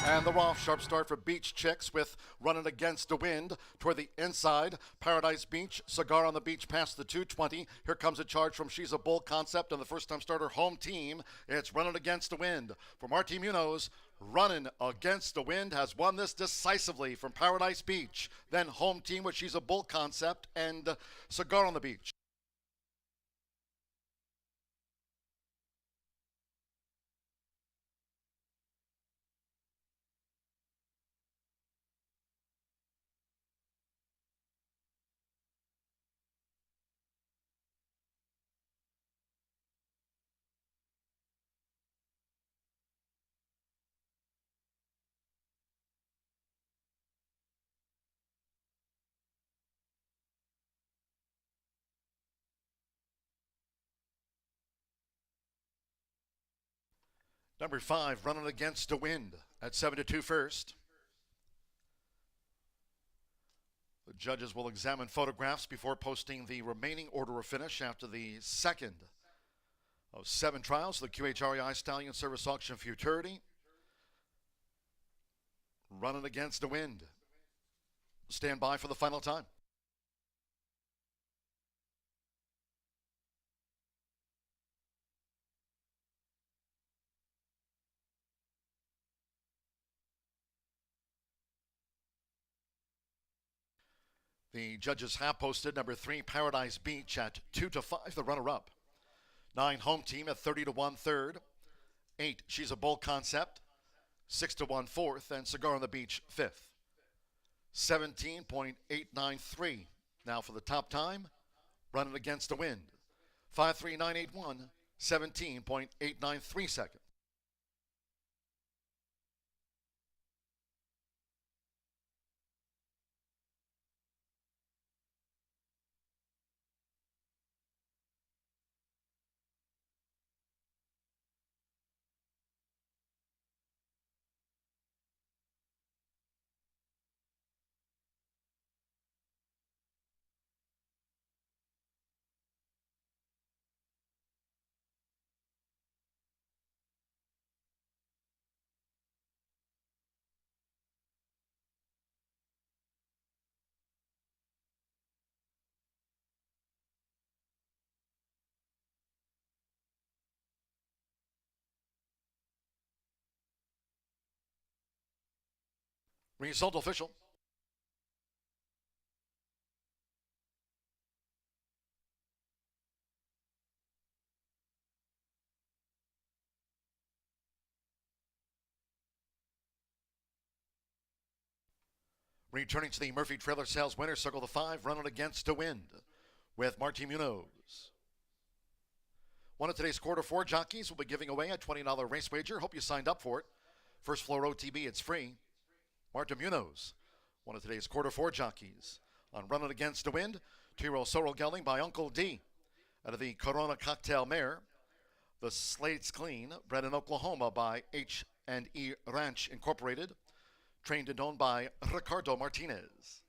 And the Roth sharp start for Beach Chicks with Running Against the Wind toward the inside. Paradise Beach, Cigar on the Beach past the 220. Here comes a charge from She's a Bull Concept and the first-time starter home team. It's Running Against the Wind. For Marty Munoz, Running Against the Wind has won this decisively from Paradise Beach. Then home team with She's a Bull Concept and Cigar on the Beach. Number 5, Running Against the Wind at 7-2 first. The judges will examine photographs before posting the remaining order of finish after the second of 7 trials. The QHREI Stallion Service Auction Futurity. Running Against the Wind. Stand by for the final time. The judges have posted number 3, Paradise Beach at 2-5, the runner-up. 9, Home Team at 30-1 third. 8, She's a Bull Concept, 6-1 fourth, and Cigar on the Beach fifth. 17.893. Now for the top time, Running Against the Wind. 53981, 17.893 seconds. Result official. Returning to the Murphy Trailer Sales winner circle, the 5, Running Against the Wind with Marty Munoz. One of today's quarter 4 jockeys will be giving away a $20 race wager. Hope you signed up for it. First floor OTB, it's free. Marta Munoz, one of today's quarter 4 jockeys. On Running Against the Wind, 2-year-old Sorrel Gelding by Uncle D. Out of the Corona Cocktail Mare. The Slate's Clean, bred in Oklahoma by H&E Ranch Incorporated. Trained and owned by Ricardo Martinez.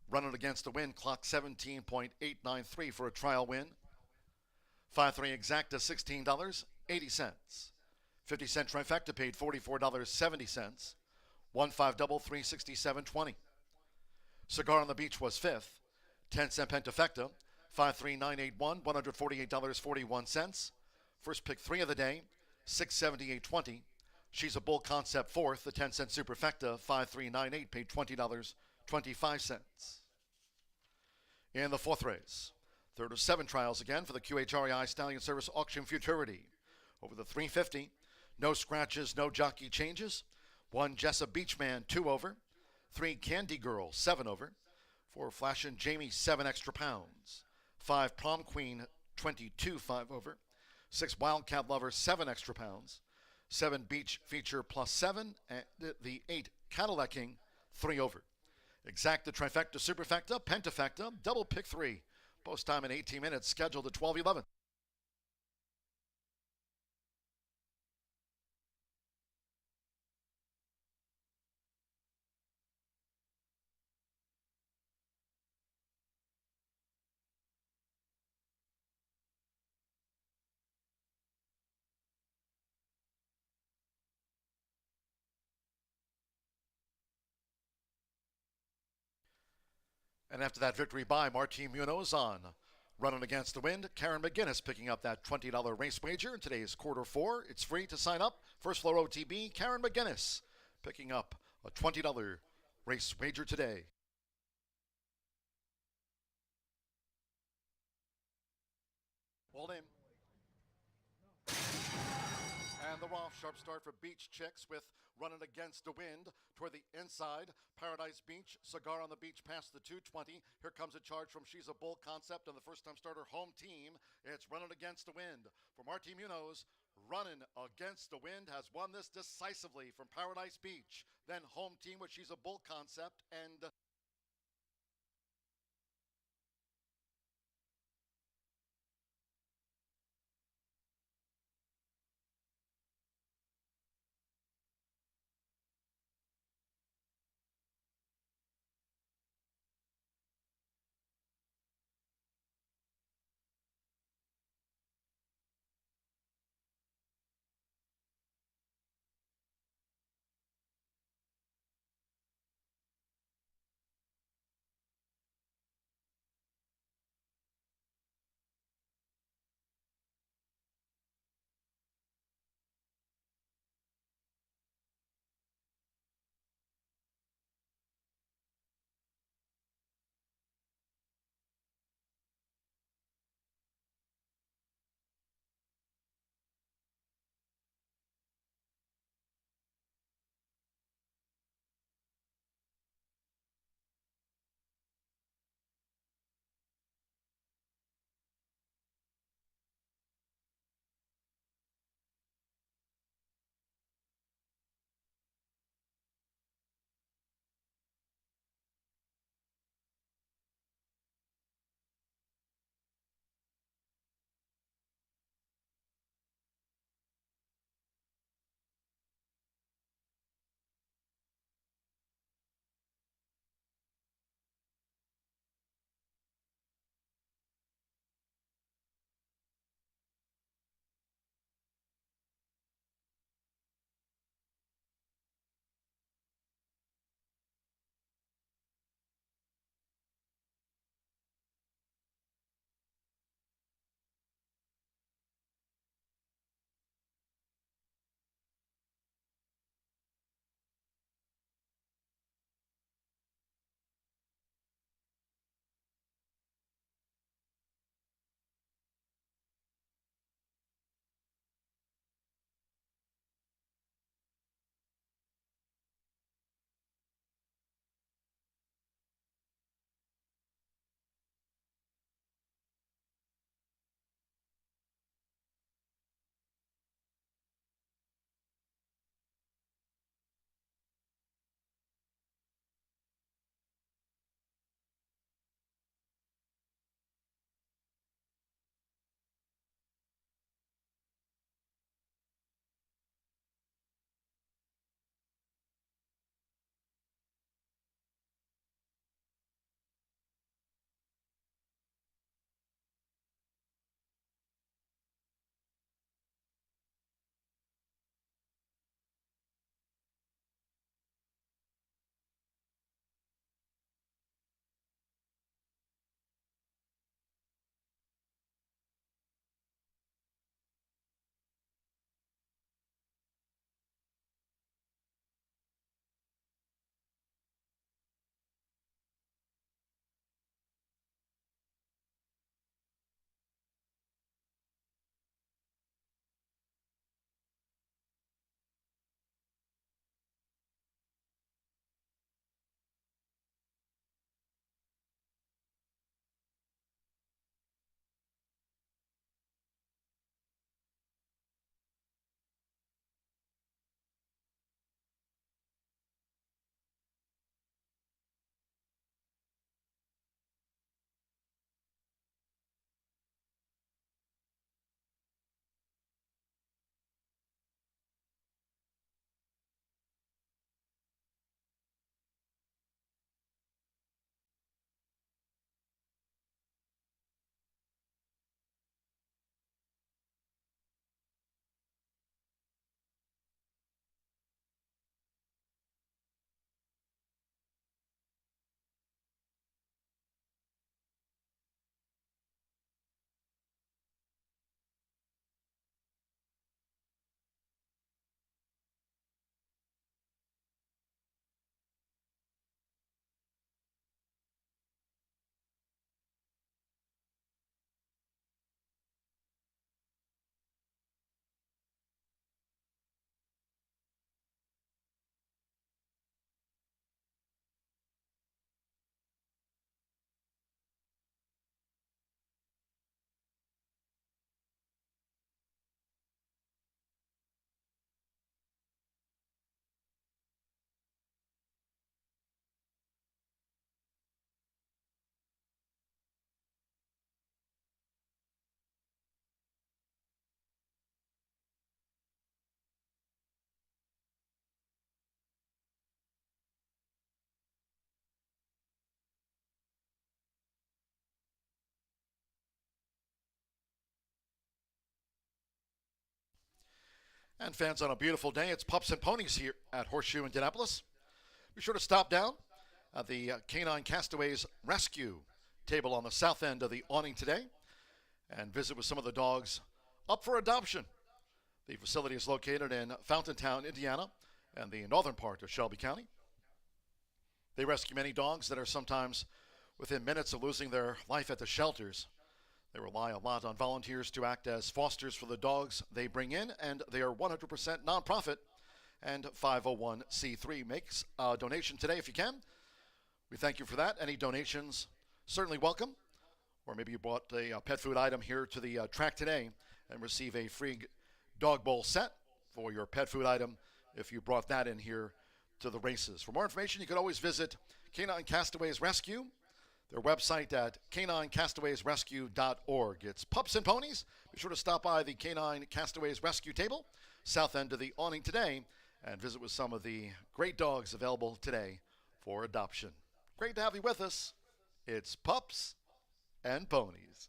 Running Against the Wind, clock 17.893 for a trial win. 5-3 exacta, $16.80. 50-cent trifecta paid $44.70. 1-5 double, $367.20. Cigar on the Beach was 5th. 10-cent pentafecta, 53981, $148.41. First pick 3 of the day, $678.20. She's a Bull Concept 4th. The 10-cent superfecta, 5398, paid $20.25. In the 4th race, Third of 7 trials again for the QHREI Stallion Service Auction Futurity. Over the 350, no scratches, no jockey changes. 1 Jessup Beachman, 2 over. 3 Candy Girl, 7 over. 4 Flashin' Jamie, 7 extra pounds. 5 Prom Queen, 22, 5 over. 6 Wildcat Lover, 7 extra pounds. 7 Beach Feature plus 7. And the 8 Cadillac King, 3 over. Exacta, trifecta, superfecta, pentafecta, double pick 3. Post time in 18 minutes, scheduled at 12:11. And after that victory by Martin Munoz on Running Against the Wind, Karen McGinnis picking up that $20 race wager in today's quarter 4. It's free to sign up. First floor OTB, Karen McGinnis picking up a $20 race wager today. Hold in. And the Rolf sharp start for Beach Chicks with Running Against the Wind toward the inside. Paradise Beach, Cigar on the Beach past the 220. Here comes a charge from She's a Bull Concept and the first time starter home team. It's Running Against the Wind. For Martin Munoz, Running Against the Wind has won this decisively from Paradise Beach. Then home team with She's a Bull Concept and And fans, on a beautiful day, it's Pups and Ponies here at Horseshoe Indianapolis. Be sure to stop down at the Canine Castaways Rescue table on the south end of the awning today and visit with some of the dogs up for adoption. The facility is located in Fountaintown, Indiana, and the northern part of Shelby County. They rescue many dogs that are sometimes within minutes of losing their life at the shelters. They rely a lot on volunteers to act as fosters for the dogs they bring in, and they are 100% nonprofit and 501c3. Makes a donation today if you can. We thank you for that. Any donations certainly welcome. Or maybe you bought a pet food item here to the track today and receive a free dog bowl set for your pet food item if you brought that in here to the races. For more information, you can always visit Canine Castaways Rescue, their website at caninecastawaysrescue.org. It's Pups and Ponies. Be sure to stop by the Canine Castaways Rescue table, south end of the awning today, and visit with some of the great dogs available today for adoption. Great to have you with us. It's Pups and Ponies.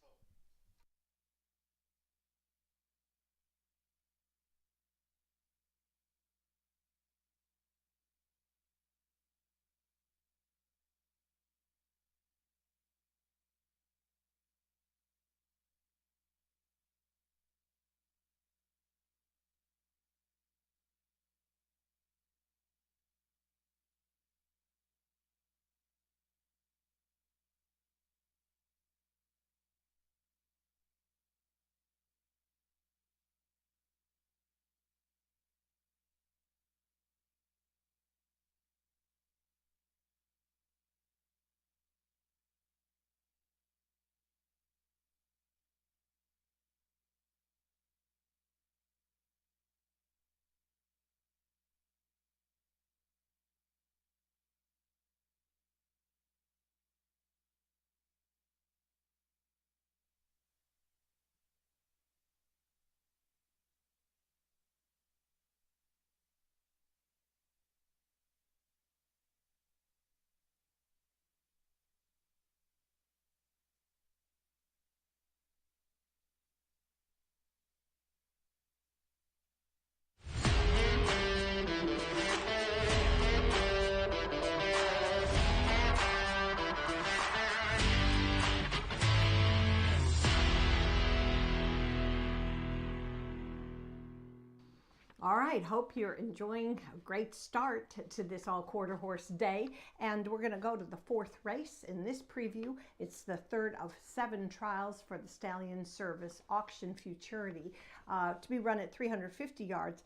All right, hope you're enjoying a great start to this all quarter horse day. And we're going to go to the fourth race in this preview. It's the third of 7 trials for the Stallion Service Auction Futurity to be run at 350 yards.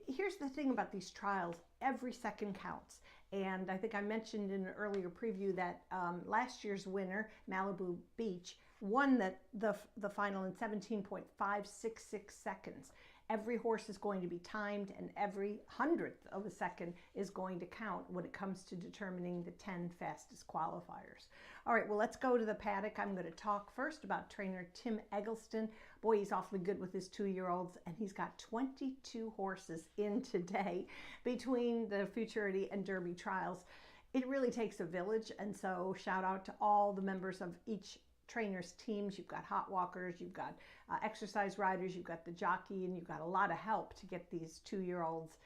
Here's the thing about these trials, every second counts. And I think I mentioned in an earlier preview that last year's winner, Malibu Beach, won the final in 17.566 seconds. Every horse is going to be timed, and every 100th of a second is going to count when it comes to determining the 10 fastest qualifiers. All right, well, let's go to the paddock. I'm going to talk first about trainer Tim Eggleston. Boy, he's awfully good with his 2-year-olds, and he's got 22 horses in today between the Futurity and Derby trials. It really takes a village, and so shout out to all the members of each trainers teams. You've got hot walkers, you've got exercise riders, you've got the jockey, and you've got a lot of help to get these 2-year-olds,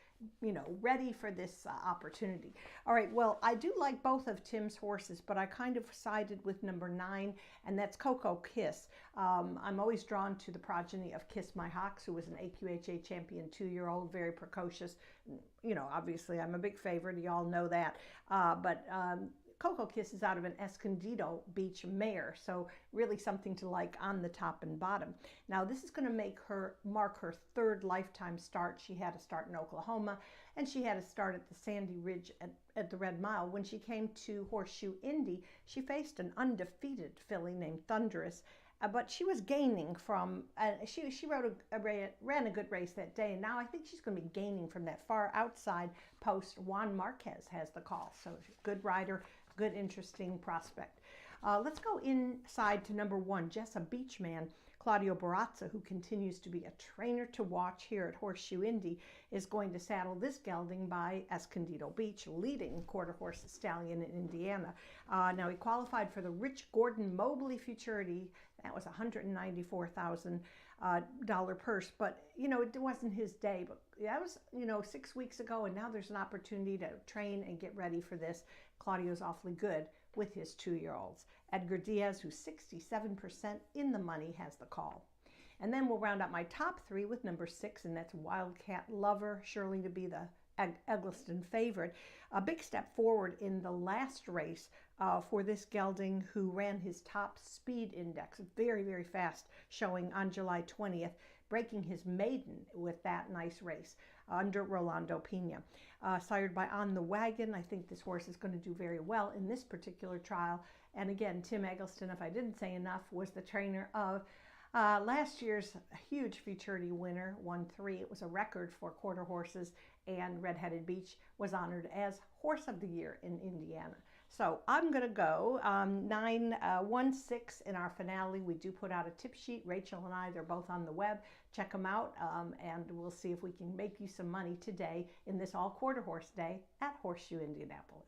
ready for this opportunity. All right, well, I do like both of Tim's horses, but I kind of sided with number 9, and that's Coco Kiss. I'm always drawn to the progeny of Kiss My Hawks, who was an AQHA champion 2-year-old, very precocious. Obviously I'm a big favorite, you all know that, but Coco Kiss is out of an Escondido Beach mare, so really something to like on the top and bottom. Now this is going to mark her 3rd lifetime start. She had a start in Oklahoma, and she had a start at the Sandy Ridge at the Red Mile. When she came to Horseshoe Indy, she faced an undefeated filly named Thunderous, but she was gaining from, she ran a good race that day, and now I think she's going to be gaining from that far outside post. Juan Marquez has the call, so good rider, good interesting prospect. Let's go inside to number 1, Jessa Beachman. Claudio Barazza, who continues to be a trainer to watch here at Horseshoe Indy, is going to saddle this gelding by Escondido Beach, leading quarter horse stallion in Indiana. Now he qualified for the Rich Gordon Mobley Futurity. That was $194,000. dollar purse, but it wasn't his day. But that was 6 weeks ago, and now there's an opportunity to train and get ready for this. Claudio's awfully good with his 2-year-olds. Edgar Diaz, who's 67% in the money, has the call. And then we'll round out my top 3 with number 6, and that's Wildcat Lover, surely to be the Eggleston favorite. A big step forward in the last race for this gelding, who ran his top speed index very, very fast, showing on July 20th, breaking his maiden with that nice race under Rolando Pena. Sired by On the Wagon, I think this horse is going to do very well in this particular trial. And again, Tim Eggleston, if I didn't say enough, was the trainer of last year's huge Futurity winner, won 3. It was a record for quarter horses, and Red-Headed Beach was honored as Horse of the Year in Indiana. So I'm going to go 9, 1, 6 in our finale. We do put out a tip sheet. Rachel and I, they're both on the web. Check them out, and we'll see if we can make you some money today in this all quarter horse day at Horseshoe Indianapolis.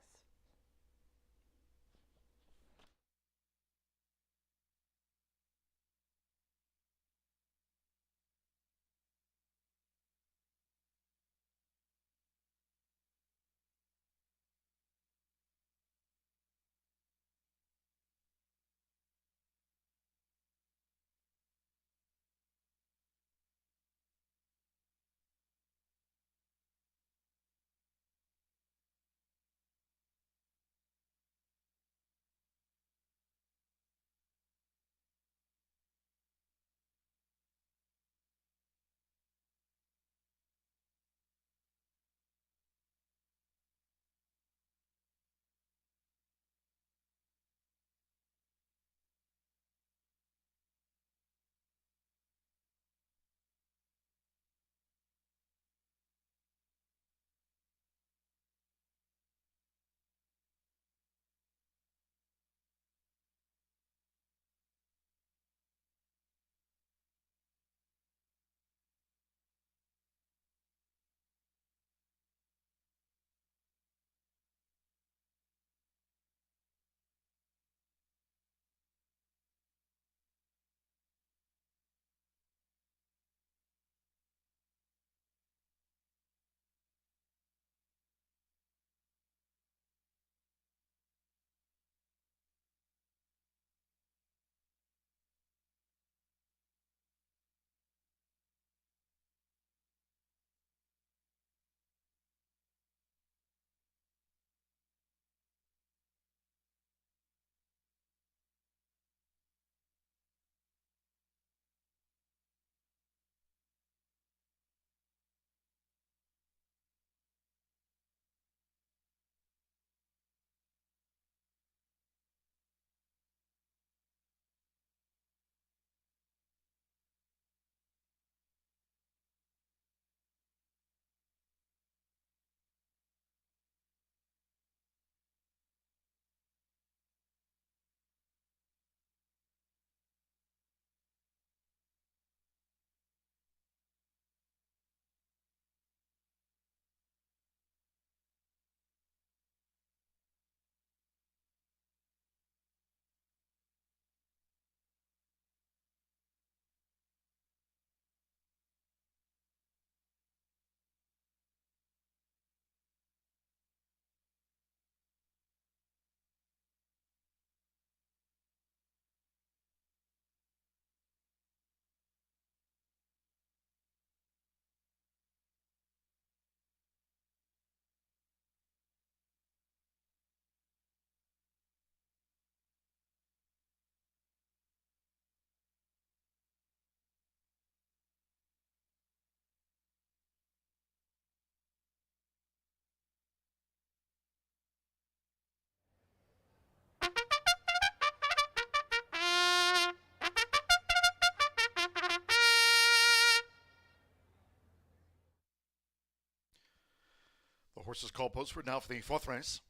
The horses called posted now for the 4th race.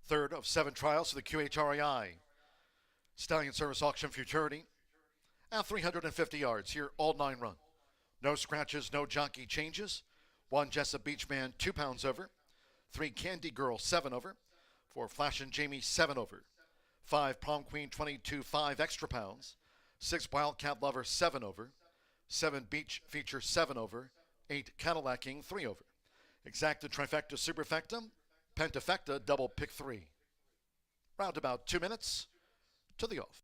3rd of 7 trials for the QHRAI Stallion Service Auction Futurity. At 350 yards here, all 9 run. No scratches, no jockey changes. 1 Jessup Beachman, 2 pounds over. 3 Candy Girl, 7 over. 4 Flash and Jamie, 7 over. 5 Prom Queen, 22, 5 extra pounds. 6 Wildcat Lover, 7 over. 7 Beach feature 7 over. 8 Cadillacing 3 over. Exacta trifecta superfecta. Pentafecta double pick 3. Round about 2 minutes to the off.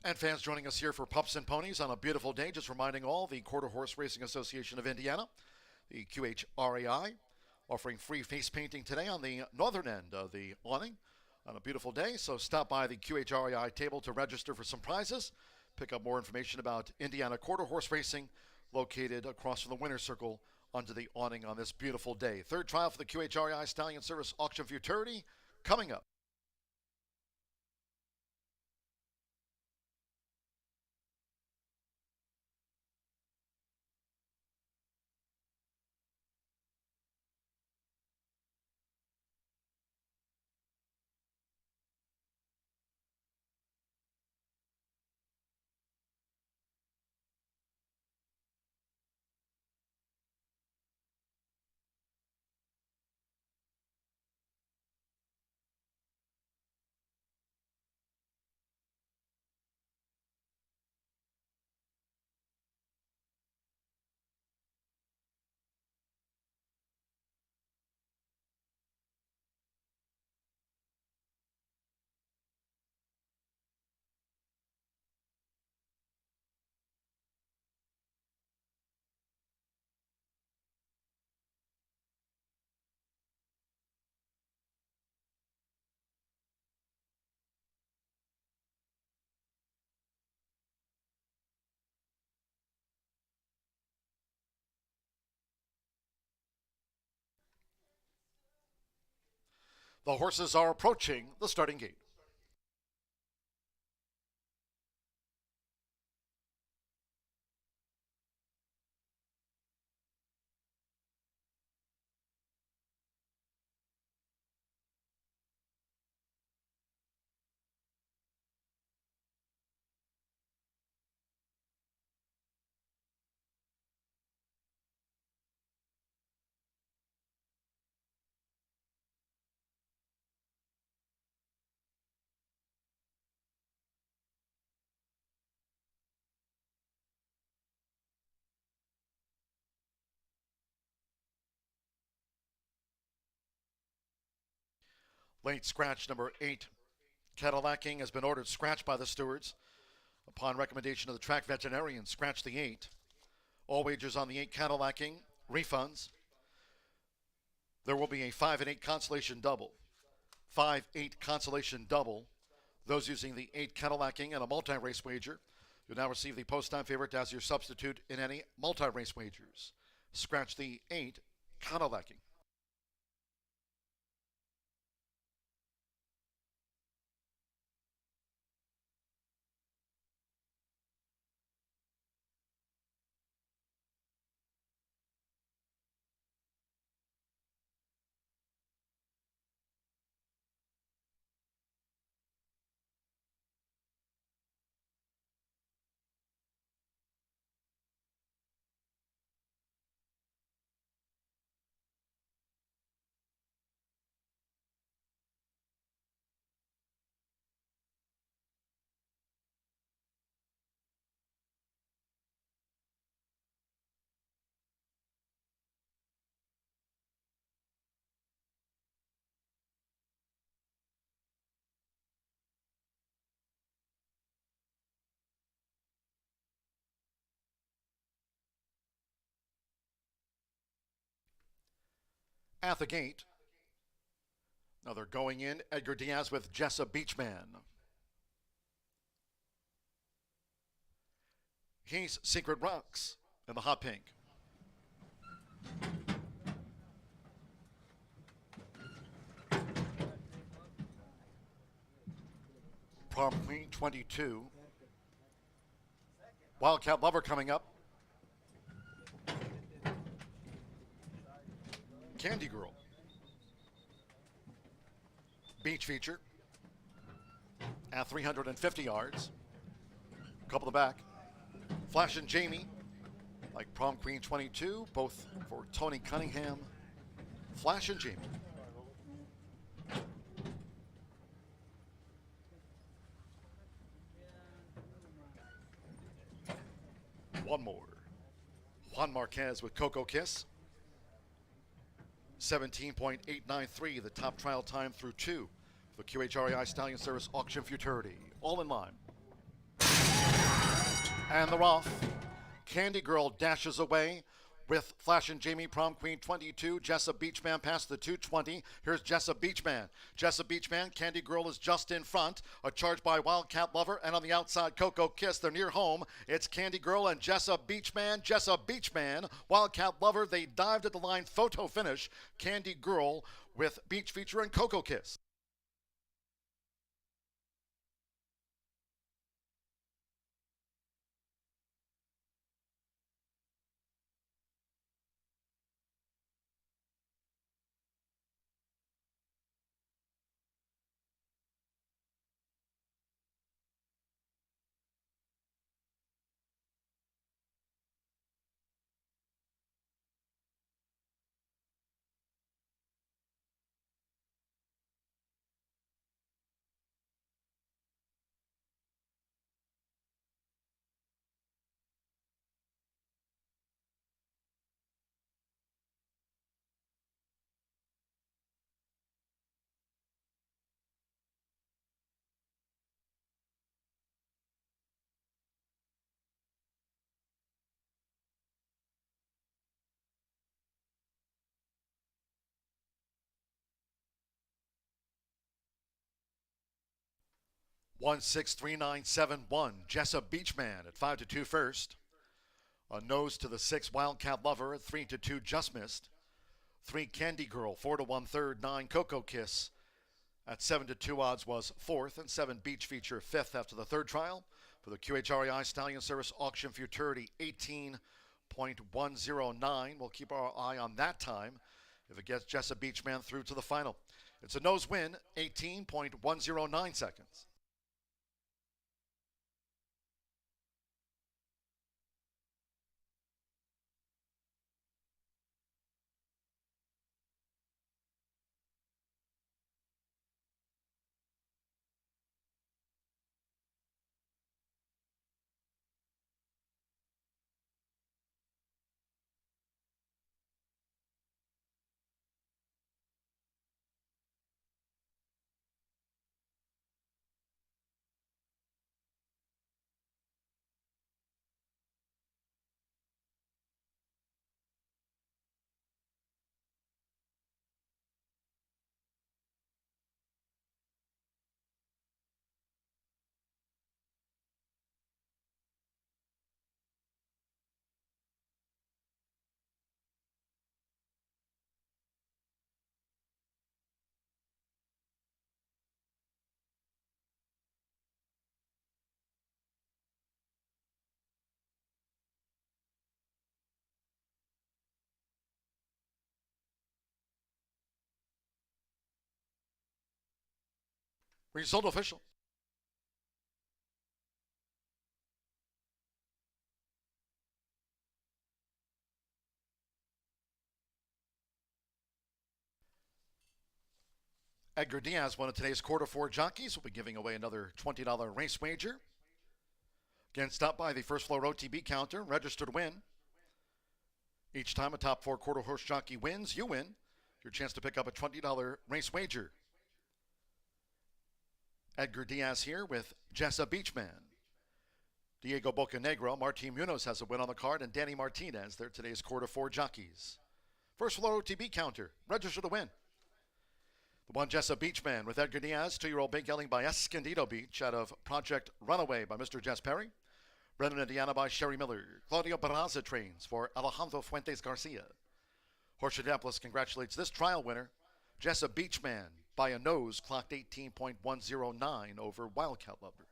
And fans joining us here for Pups and Ponies on a beautiful day, just reminding all the Quarter Horse Racing Association of Indiana, the QHRAI, offering free face painting today on the northern end of the awning on a beautiful day. So stop by the QHRAI table to register for some prizes. Pick up more information about Indiana Quarter Horse Racing, located across from the winner's circle under the awning on this beautiful day. Third trial for the QHRAI Stallion Service Auction Futurity coming up. The horses are approaching the starting gate. Late scratch number 8, Cadillacing, has been ordered scratched by the stewards. Upon recommendation of the track veterinarian, scratch the 8. All wagers on the 8 Cadillacing, refunds. There will be a 5 and 8 consolation double. 5-8 consolation double. Those using the 8 Cadillacing and a multi-race wager, you'll now receive the post-time favorite as your substitute in any multi-race wagers. Scratch the 8 Cadillacing. at the gate. Now they're going in. Edgar Diaz with Jessa Beachman. He's Secret Rocks in the hot pink. Prom Queen 22. Wildcat Lover coming up. Candy Girl. Beach Feature at 350 yards. Couple to the back. Flash and Jamie, like Prom Queen 22, both for Tony Cunningham. Flash and Jamie. One more. Juan Marquez with Coco Kiss. 17.893, the top trial time through 2 for QHREI Stallion Service Auction Futurity. All in line. And they're off. Candy Girl dashes away with Flash and Jamie, Prom Queen 22. Jessa Beachman past the 220. Here's Jessa Beachman. Jessa Beachman, Candy Girl is just in front. A charge by Wildcat Lover, and on the outside, Coco Kiss. They're near home. It's Candy Girl and Jessa Beachman. Jessa Beachman, Wildcat Lover. They dived at the line. Photo finish. Candy Girl with Beach Feature and Coco Kiss. One 63971. Jessa Beachman at 5-2 first. A nose to the 6 Wildcat Lover at 3-2 just missed. 3 Candy Girl 4-1 third. 9 Coco Kiss at 7-2 odds was fourth, and 7 Beach Feature fifth after the third trial. For the QHREI Stallion Service Auction Futurity 18.109. We'll keep our eye on that time if it gets Jessa Beachman through to the final. It's a nose win, 18.109 seconds. Result official. Edgar Diaz, one of today's quarter 4 jockeys, will be giving away another $20 race wager. Again, stop by the first floor OTB counter, register to win. Each time a top 4 quarter horse jockey wins, you win. Your chance to pick up a $20 race wager. Edgar Diaz here with Jessa Beachman. Diego Bocanegra, Martin Munoz has a win on the card, and Danny Martinez, they're today's quarter 4 jockeys. First floor OTB counter. Register to win. The one Jessa Beachman with Edgar Diaz, 2-year-old big yelling by Escondido Beach out of Project Runaway by Mr. Jess Perry. Brennan, Indiana by Sherry Miller. Claudio Barraza trains for Alejandro Fuentes Garcia. Horseshoe Indianapolis congratulates this trial winner, Jessa Beachman, by a nose clocked 18.109 over Wildcat Lover.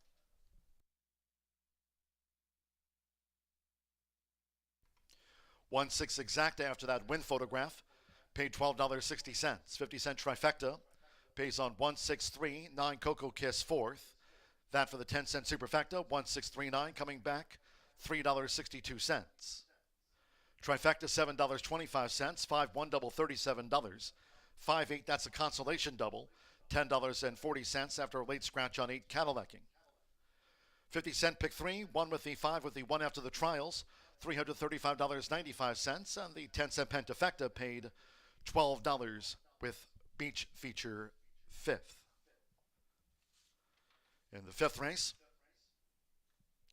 $1.6 exacta after that win photograph. Paid $12.60. 50-cent trifecta pays on 163. 9 Cocoa Kiss fourth. That for the 10-cent superfecta, 1639 coming back, $3.62. Trifecta, $7.25. 5 1 double, $37. 5 8, that's a consolation double, $10.40 after a late scratch on 8 Cadillacing. 50-cent pick 3, 1 with the 5 with the 1 after the trials, $335.95, and the 10-cent pentafecta paid $12 with Beach Feature 5th. In the 5th race,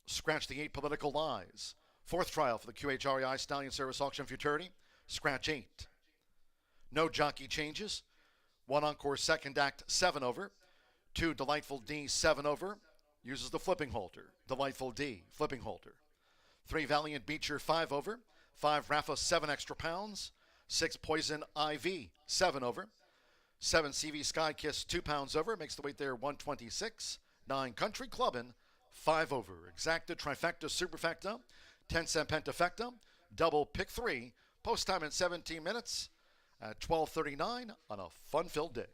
scratch the 8 Political Lies. 4th trial for the QHREI Stallion Service Auction Futurity, scratch 8. No jockey changes. 1 Encore second act, 7 over. 2 Delightful D, 7 over. Uses the flipping halter. Delightful D, flipping halter. 3 Valiant Beecher, 5 over. 5 Rafa, 7 extra pounds. 6 Poison IV, 7 over. 7 CV Sky Kiss, 2 pounds over. Makes the weight there 126. 9 Country Clubbin', 5 over. Exacta, trifecta, superfecta, 10-cent pentafecta, double pick 3. Post time in 17 minutes at 12:39 on a fun-filled day.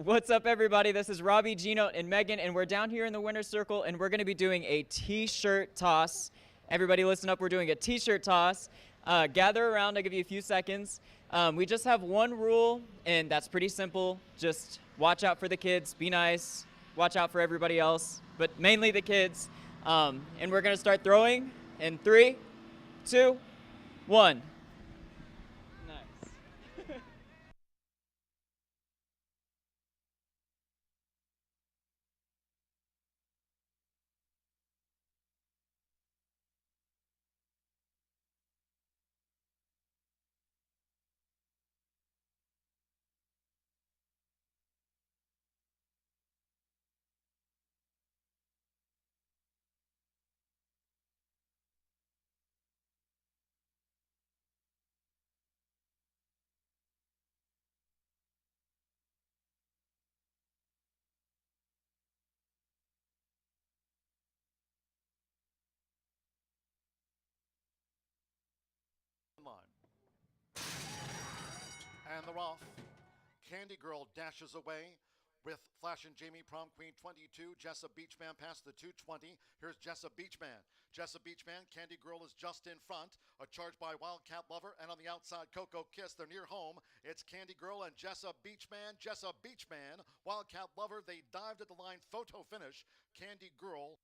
What's up, everybody? This is Robbie, Gino, and Megan, and we're down here in the winner's circle, and we're going to be doing a t-shirt toss. Everybody listen up. We're doing a t-shirt toss. Gather around. I'll give you a few seconds. We just have one rule, and that's pretty simple. Just watch out for the kids. Be nice. Watch out for everybody else, but mainly the kids. And we're going to start throwing in 3, 2, 1. And they're off. Candy Girl dashes away with Flash and Jamie, Prom Queen 22. Jessa Beachman past the 220. Here's Jessa Beachman. Jessa Beachman, Candy Girl is just in front. A charge by Wildcat Lover, and on the outside, Coco Kiss. They're near home. It's Candy Girl and Jessa Beachman. Jessa Beachman, Wildcat Lover. They dived at the line. Photo finish. Candy Girl.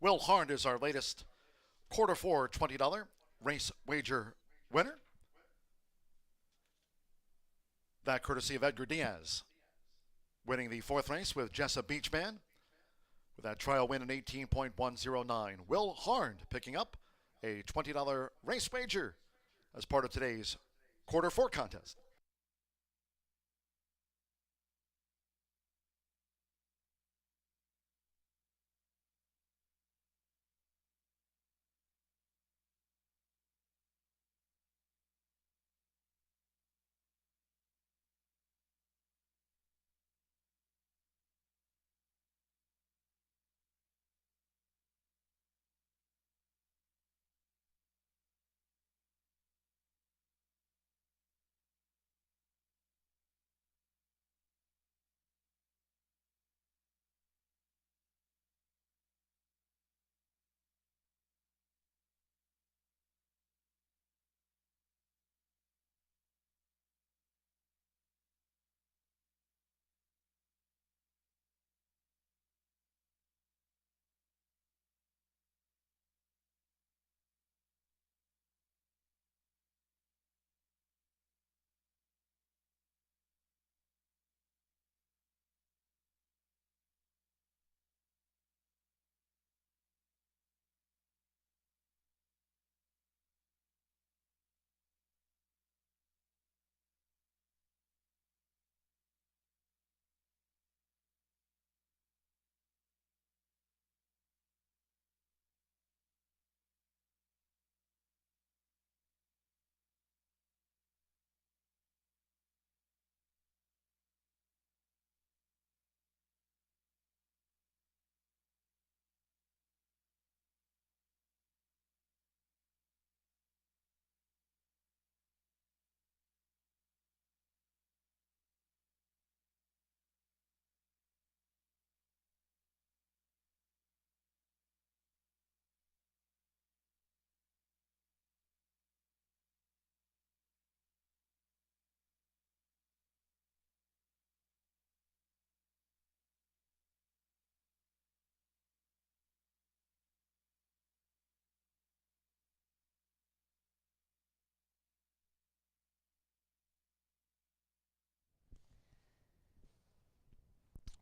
Will Harn is our latest quarter four $20 race wager winner. That courtesy of Edgar Diaz, winning the fourth race with Jessup Beachman with that trial win in 18.109. Will Harn picking up a $20 race wager as part of today's quarter four contest.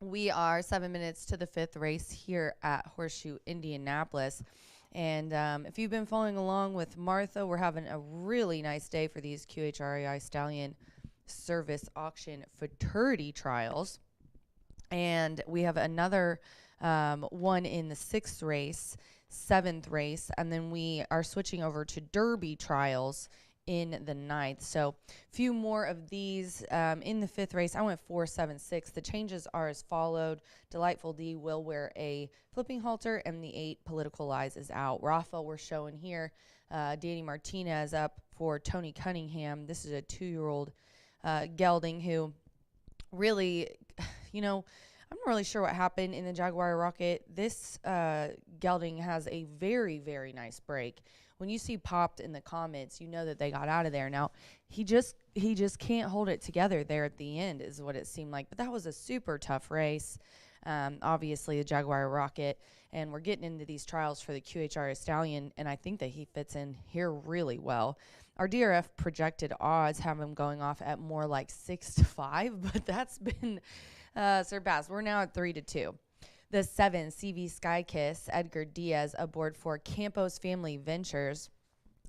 We are 7 minutes to the fifth race here at Horseshoe Indianapolis. And if you've been following along with Martha, we're having a really nice day for these QHRAI Stallion Service Auction Futurity Trials. And we have another one in the sixth race, seventh race, and then we are switching over to Derby Trials in the ninth. So a few more of these in the fifth race. I went 4-7-6. The changes are as followed. Delightful D will wear a flipping halter, and the 8 Political Lies is out. Rafa we're showing here. Danny Martinez up for Tony Cunningham. This is a 2-year-old gelding who really, I'm not really sure what happened in the Jaguar Rocket. This gelding has a very, very nice break. When you see popped in the comments, you know that they got out of there. Now, he just can't hold it together there at the end is what it seemed like. But that was a super tough race. Obviously, the Jaguar Rocket. And we're getting into these trials for the QHRA Stallion, and I think that he fits in here really well. Our DRF projected odds have him going off at more like 6-5, but that's been surpassed. We're now at 3-2. The 7, CV Skykiss, Edgar Diaz aboard for Campos Family Ventures,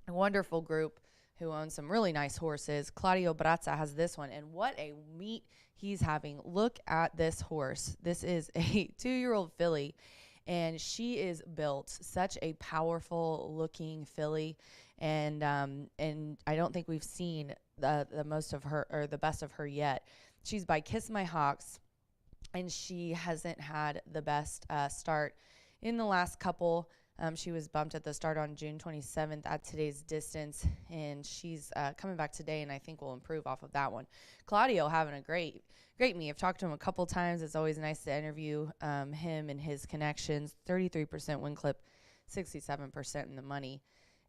a wonderful group who owns some really nice horses. Claudio Brazza has this one, and what a meet he's having. Look at this horse. This is a 2-year-old filly, and she is built such a powerful looking filly, and I don't think we've seen the most of her or the best of her yet. She's by Kiss My Hawks, and she hasn't had the best start in the last couple. She was bumped at the start on June 27th at today's distance, and she's coming back today, and I think will improve off of that one. Claudio having a great meet. I've talked to him a couple times. It's always nice to interview him and his connections. 33% win clip, 67% in the money.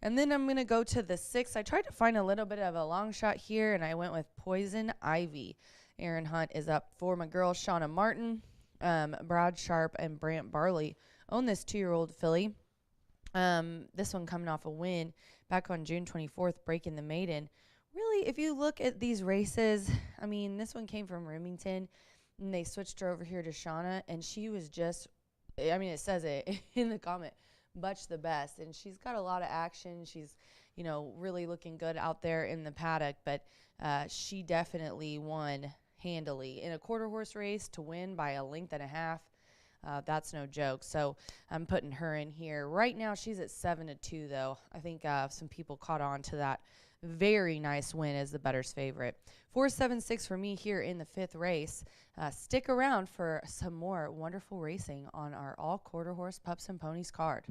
And then I'm going to go to the 6. I tried to find a little bit of a long shot here, and I went with Poison Ivy. Aaron Hunt is up for my girl, Shauna Martin. Brad Sharp and Brant Barley own this 2-year-old filly. This one coming off a win back on June 24th, breaking the maiden. Really, if you look at these races, I mean, this one came from Remington, and they switched her over here to Shauna, and she was just, I mean, it says it in the comment, much the best. And she's got a lot of action. She's, you know, really looking good out there in the paddock, but she definitely won handily. In a quarter horse race to win by a length and a half, that's no joke. So I'm putting her in here. Right now she's at 7-2 though. I think some people caught on to that very nice win as the bettor's favorite. 4-7-6 for me here in the 5th race. Stick around for some more wonderful racing on our all quarter horse pups and ponies card.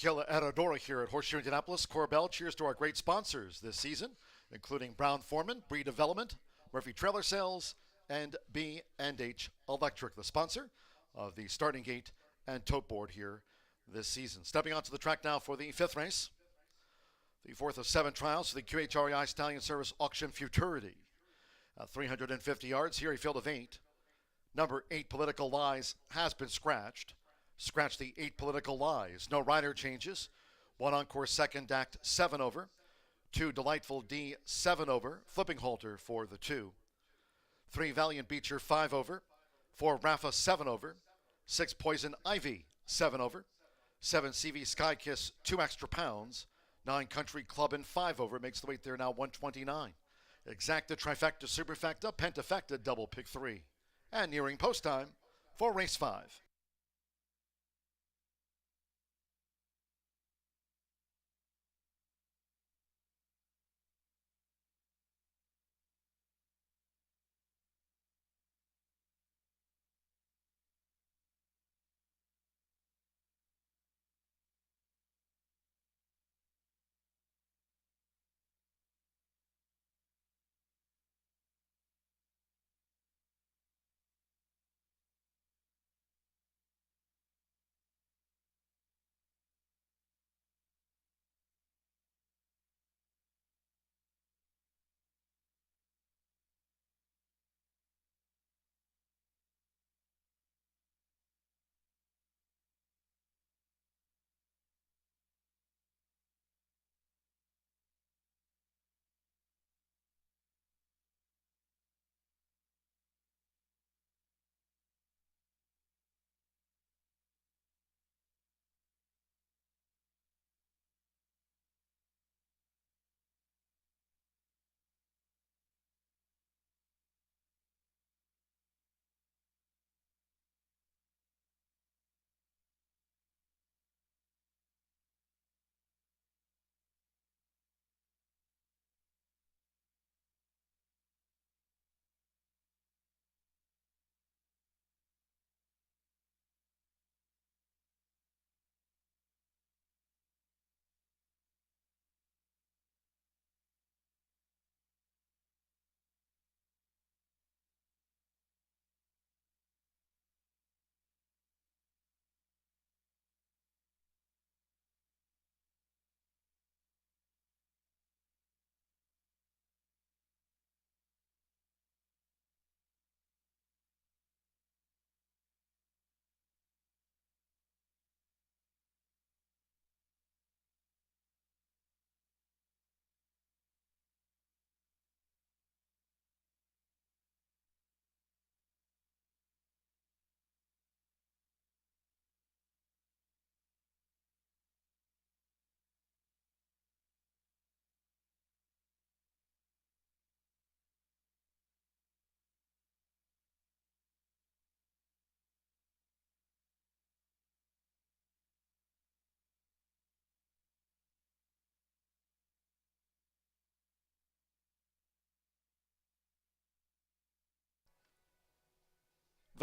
Tequila Aradora here at Horseshoe Indianapolis. Corbell, cheers to our great sponsors this season, including Brown Forman, Breed Development, Murphy Trailer Sales, and B&H Electric, the sponsor of the starting gate and tote board here this season. Stepping onto the track now for the 5th race, the 4th of 7 trials for the QHREI Stallion Service Auction Futurity. 350 yards here, a field of 8. Number 8, Political Lies, has been scratched. Scratch the 8 Political Lies. No rider changes. 1 Encore Second Act 7 over. 2 Delightful D 7 over. Flipping halter for the 2. 3 Valiant Beecher 5 over. 4 Rafa 7 over. 6 Poison Ivy 7 over. 7 CV Sky Kiss 2 extra pounds. 9 Country Club and 5 over. Makes the weight there now 129. Exacta, Trifecta, Superfecta, Pentafecta, Double Pick 3. And nearing post time for race 5.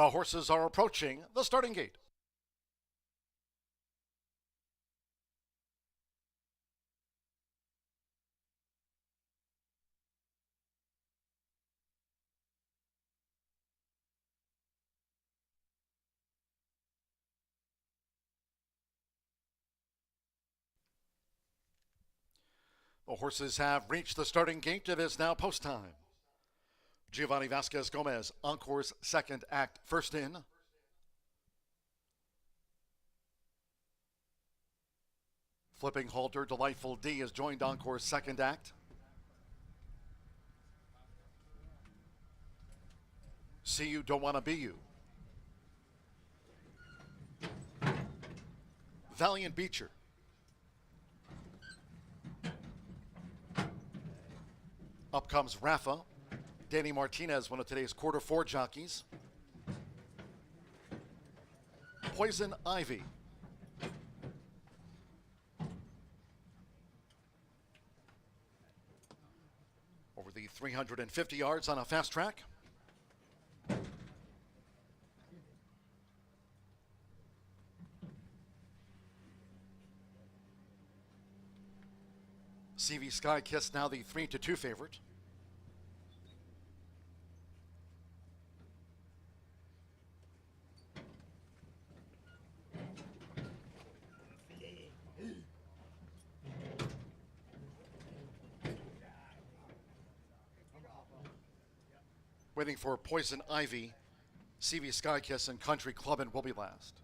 The horses are approaching the starting gate. The horses have reached the starting gate. It is now post time. Giovanni Vasquez Gomez, Encore's second act, first in. Flipping halter, Delightful D has joined Encore's second act. See You, Don't Wanna Be You. Valiant Beecher. Up comes Rafa. Danny Martinez, one of today's quarter four jockeys. Poison Ivy. Over the 350 yards on a fast track. CV Sky Kiss now the 3-2 favorite. Waiting for Poison Ivy, CV Sky Kiss, and Country Clubbin' will be last.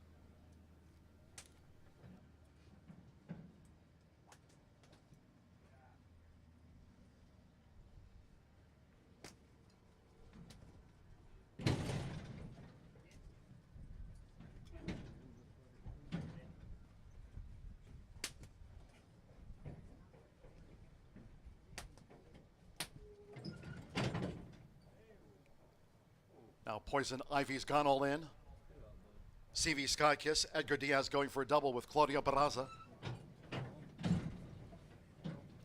Now Poison Ivy's gone all in. CV Sky Kiss, Edgar Diaz going for a double with Claudio Barraza.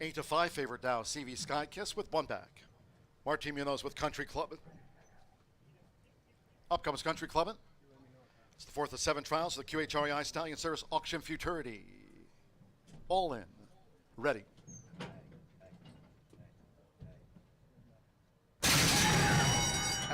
8-5 favorite now, CV Sky Kiss with one back. Martin Munoz with Country Clubbin'. Up comes Country Clubbin'. It's the fourth of 7 trials of the QHREI Stallion Service Auction Futurity. All in. Ready.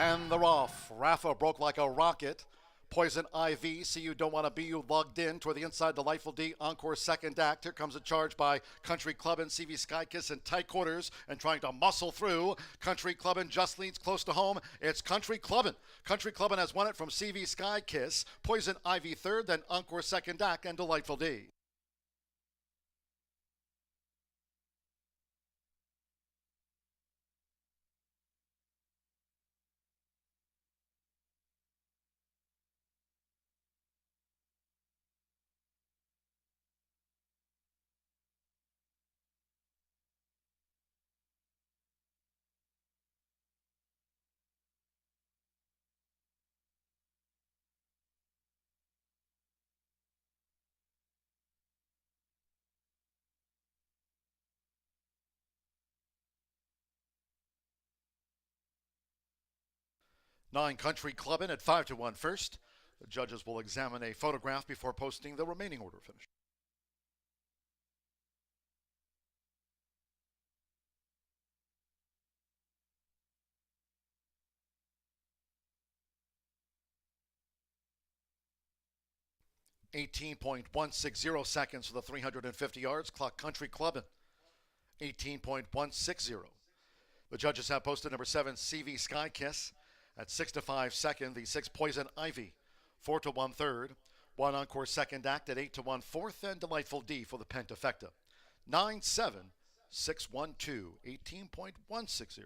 And they're off. Rafa broke like a rocket. Poison Ivy, See You, Don't Wanna Be You, lugged in toward the inside. Delightful D, Encore's second act. Here comes a charge by Country Clubbin', CV Sky Kiss in tight quarters and trying to muscle through. Country Clubbin' just leads close to home. It's Country Clubbin'. Country Clubbin' has won it from CV Sky Kiss. Poison Ivy third, then Encore's second act, and Delightful D. Nine Country Clubbin' at 5-1 first. The judges will examine a photograph before posting the remaining order finish. .160 seconds for the 350 yards. Clock Country Clubbin'. 18.160. The judges have posted number 7 CV Sky Kiss at 6-5 second. The 6 Poison Ivy 4-1 third. 1 Encore second act at 8-1 fourth, and Delightful D for the Pentafecta. 9-7 6-1-2 18.160.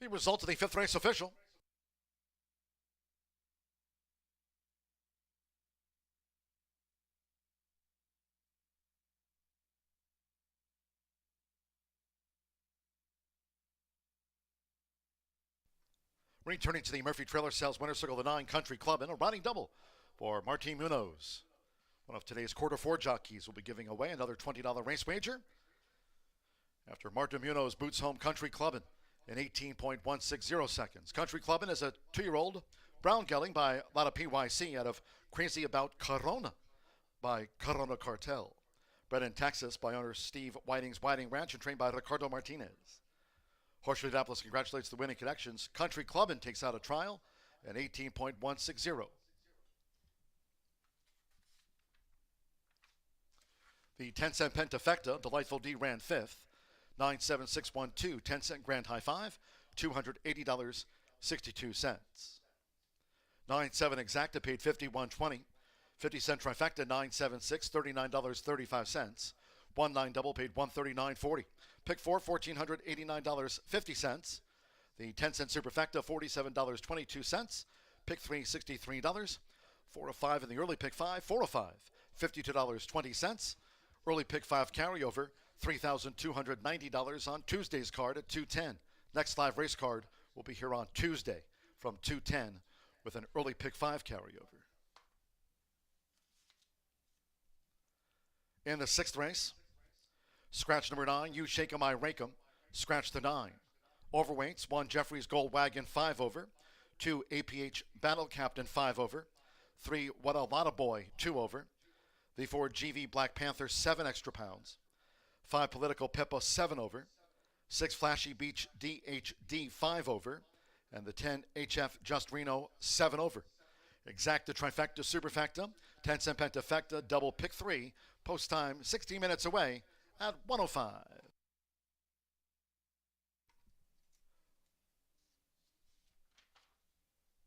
The result of the fifth race official. Returning to the Murphy Trailer Sales Winter Circle, the 9 Country Club, and a riding double for Martin Munoz. One of today's quarter four jockeys will be giving away another $20 race wager after Martin Munoz boots home Country Clubbin' in 18.160 seconds. Country Clubbin' is a 2-year-old brown gelding by Lotta PYC out of Crazy About Corona by Corona Cartel. Bred in Texas by owner Steve Whiting's Whiting Ranch and trained by Ricardo Martinez. Horseshoe Indianapolis congratulates the winning connections. Country Clubbin' takes out a trial at 18.160. The 10-cent Pentafecta, Delightful D, ran fifth. 97612, 10-cent grand high five, $280.62. 9-7 exacta paid $51.20. 50-cent trifecta, 976, $39.35. 1-9 double paid $139.40. Pick four, $1,489.50. The 10-cent superfecta, $47.22. Pick three, $63. 4-5 in the early pick five, 4-5, $52.20. Early pick five carryover, $3,290 on Tuesday's card at 2:10. Next live race card will be here on Tuesday from 2:10 with an early pick five carryover. In the sixth race, scratch number 9, You Shake 'Em, I Rake 'Em. Scratch the 9. Overweights, 1 Jeffrey's Gold Wagon, 5 over. 2 APH Battle Captain, 5 over. 3 What a Lotta Boy, 2 over. The 4 GV Black Panther, 7 extra pounds. 5 Political Pippa, 7 over. 6 Flashy Beach DHD, 5 over. And the 10 HF Just Reno, 7 over. Exacta Trifecta Superfecta, 10-cent Pentafecta, double pick 3. Post time 16 minutes away at 1:05.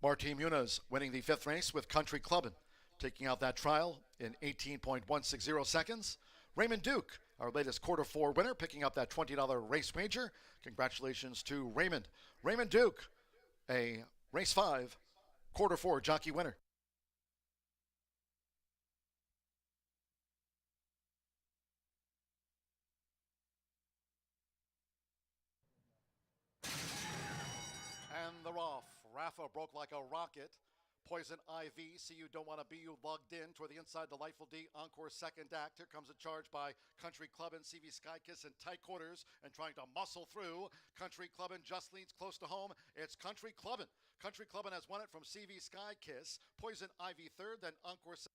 Martin Munoz winning the fifth race with Country Clubbin', taking out that trial in 18.160 seconds. Raymond Duke, our latest quarter four winner, picking up that $20 race wager. Congratulations to Raymond. Raymond Duke, a race 5, quarter four jockey winner. And they're off. Rafa broke like a rocket. Poison Ivy, See You Don't Want to Be You, lugged in toward the inside. Delightful D, Encore second act. Here comes a charge by Country Clubbin', CV Skykiss in tight quarters and trying to muscle through. Country Clubbin' just leads close to home. It's Country Clubbin'. Country Clubbin' has won it from CV Skykiss. Poison Ivy third, then Encore second.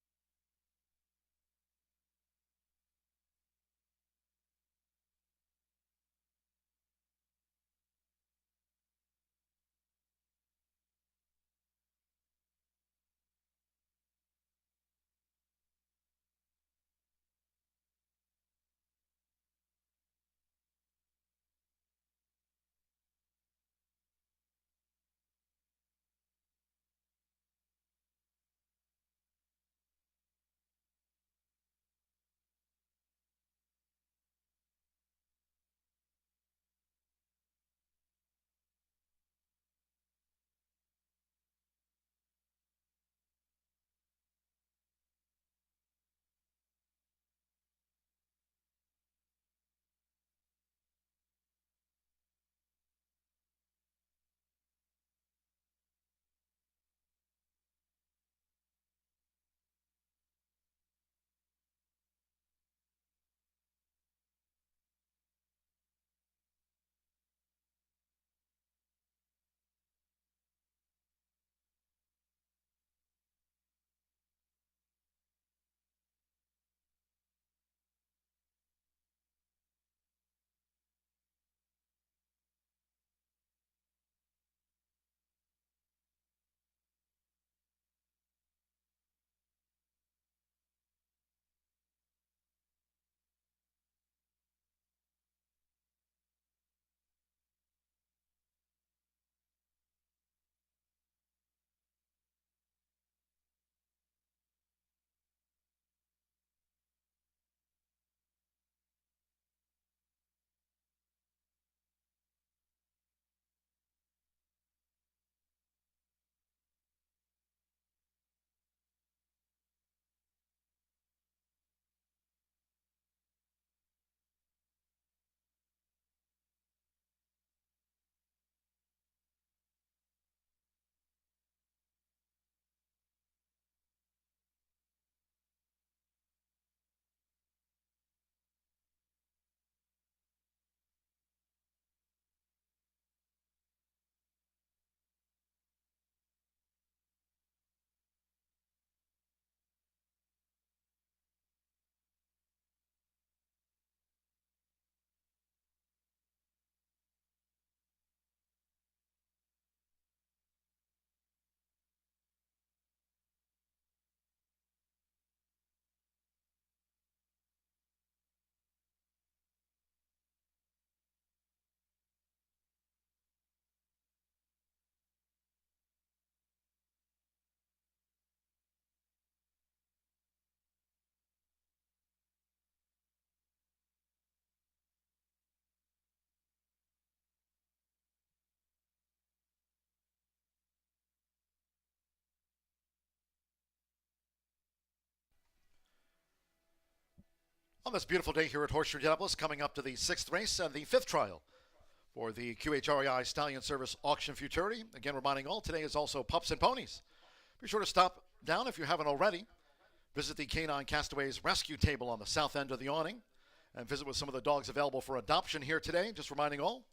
On this beautiful day here at Horseshoe Indianapolis, coming up to the 6th race and the 5th trial for the QHREI Stallion Service Auction Futurity. Again, reminding all, today is also Pups and Ponies. Be sure to stop down if you haven't already. Visit the Canine Castaways Rescue Table on the south end of the awning and visit with some of the dogs available for adoption here today. Just reminding all,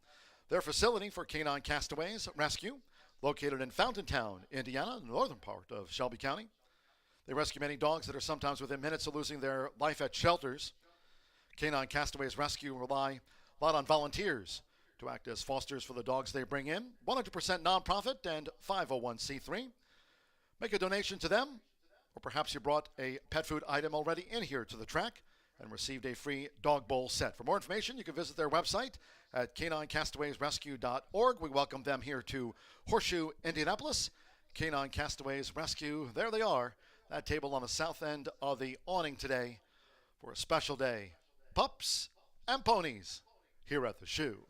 their facility for Canine Castaways Rescue, located in Fountaintown, Indiana, the northern part of Shelby County. They rescue many dogs that are sometimes within minutes of losing their life at shelters. Canine Castaways Rescue rely a lot on volunteers to act as fosters for the dogs they bring in. 100% nonprofit and 501c3. Make a donation to them, or perhaps you brought a pet food item already in here to the track and received a free dog bowl set. For more information, you can visit their website at caninecastawaysrescue.org. We welcome them here to Horseshoe, Indianapolis. Canine Castaways Rescue, there they are. That table on the south end of the awning today for a special day. Pups and Ponies here at the Shoe.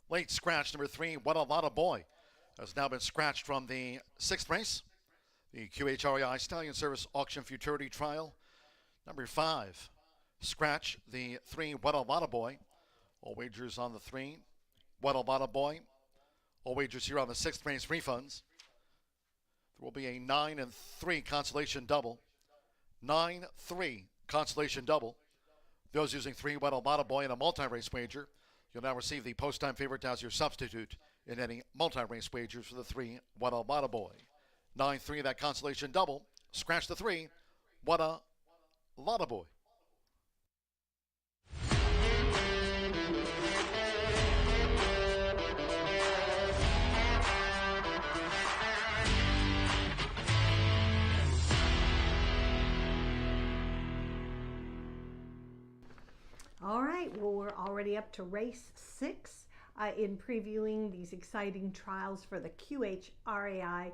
Late scratch, number 3, What a Lot of Boy, has now been scratched from the 6th race. The QHREI Stallion Service Auction Futurity Trial. Number 5, scratch the 3, What a Lot of Boy. All wagers on the 3, What a Lot of Boy. All wagers here on the 6th race refunds. There will be a 9 and 3 consolation double. 9-3 consolation double. Those using 3, What a Lot of Boy in a multi-race wager, you'll now receive the post-time favorite as your substitute in any multi-race wagers for the 3, What a Lot of Boy. 9-3, that consolation double. Scratch the 3, What a Lot of Boy. All right, well, we're already up to race 6 in previewing these exciting trials for the QHREI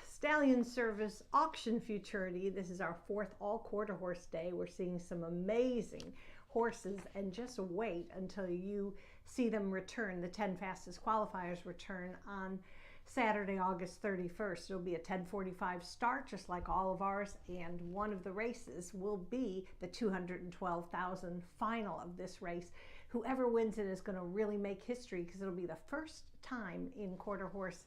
Stallion Service Auction Futurity. This is our 4th all-quarter horse day. We're seeing some amazing horses, and just wait until you see them return. The 10 fastest qualifiers return on Saturday, August 31st. It'll be a 10:45 start, just like all of ours, and one of the races will be the 212,000 final of this race. Whoever wins it is going to really make history, because it'll be the first time in quarter horse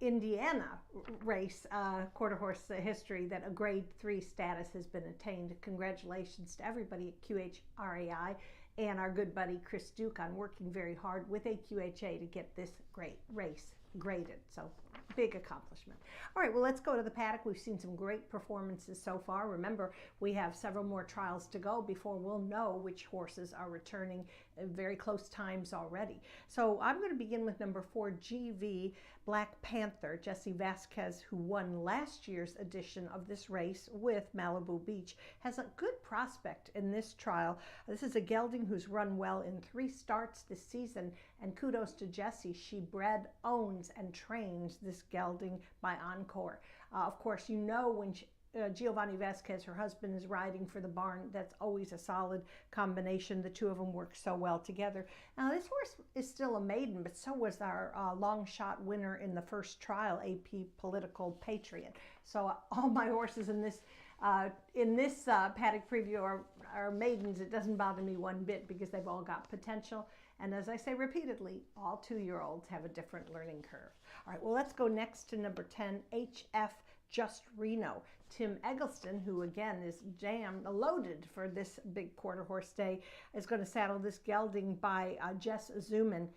Indiana race, quarter horse history, that a grade 3 status has been attained. Congratulations to everybody at QHREI and our good buddy Chris Duke on working very hard with AQHA to get this great race graded. So big accomplishment. All right, well, let's go to the paddock. We've seen some great performances so far. Remember, we have several more trials to go before we'll know which horses are returning in very close times already. So I'm going to begin with number 4, GV Black Panther. Jesse Vasquez, who won last year's edition of this race with Malibu Beach, has a good prospect in this trial. This is a gelding who's run well in 3 starts this season, and kudos to Jesse. She bred, owns, and trains this gelding by Encore. Of course, you know, when Giovanni Vasquez, her husband, is riding for the barn, that's always a solid combination. The two of them work so well together. Now, this horse is still a maiden, but so was our long shot winner in the first trial, AP Political Patriot. So all my horses in this paddock preview are maidens. It doesn't bother me one bit, because they've all got potential. And as I say repeatedly, all 2-year-olds have a different learning curve. All right, well, let's go next to number 10, HF Just Reno. Tim Eggleston, who again is jammed, loaded for this big quarter horse day, is going to saddle this gelding by Jess Zuman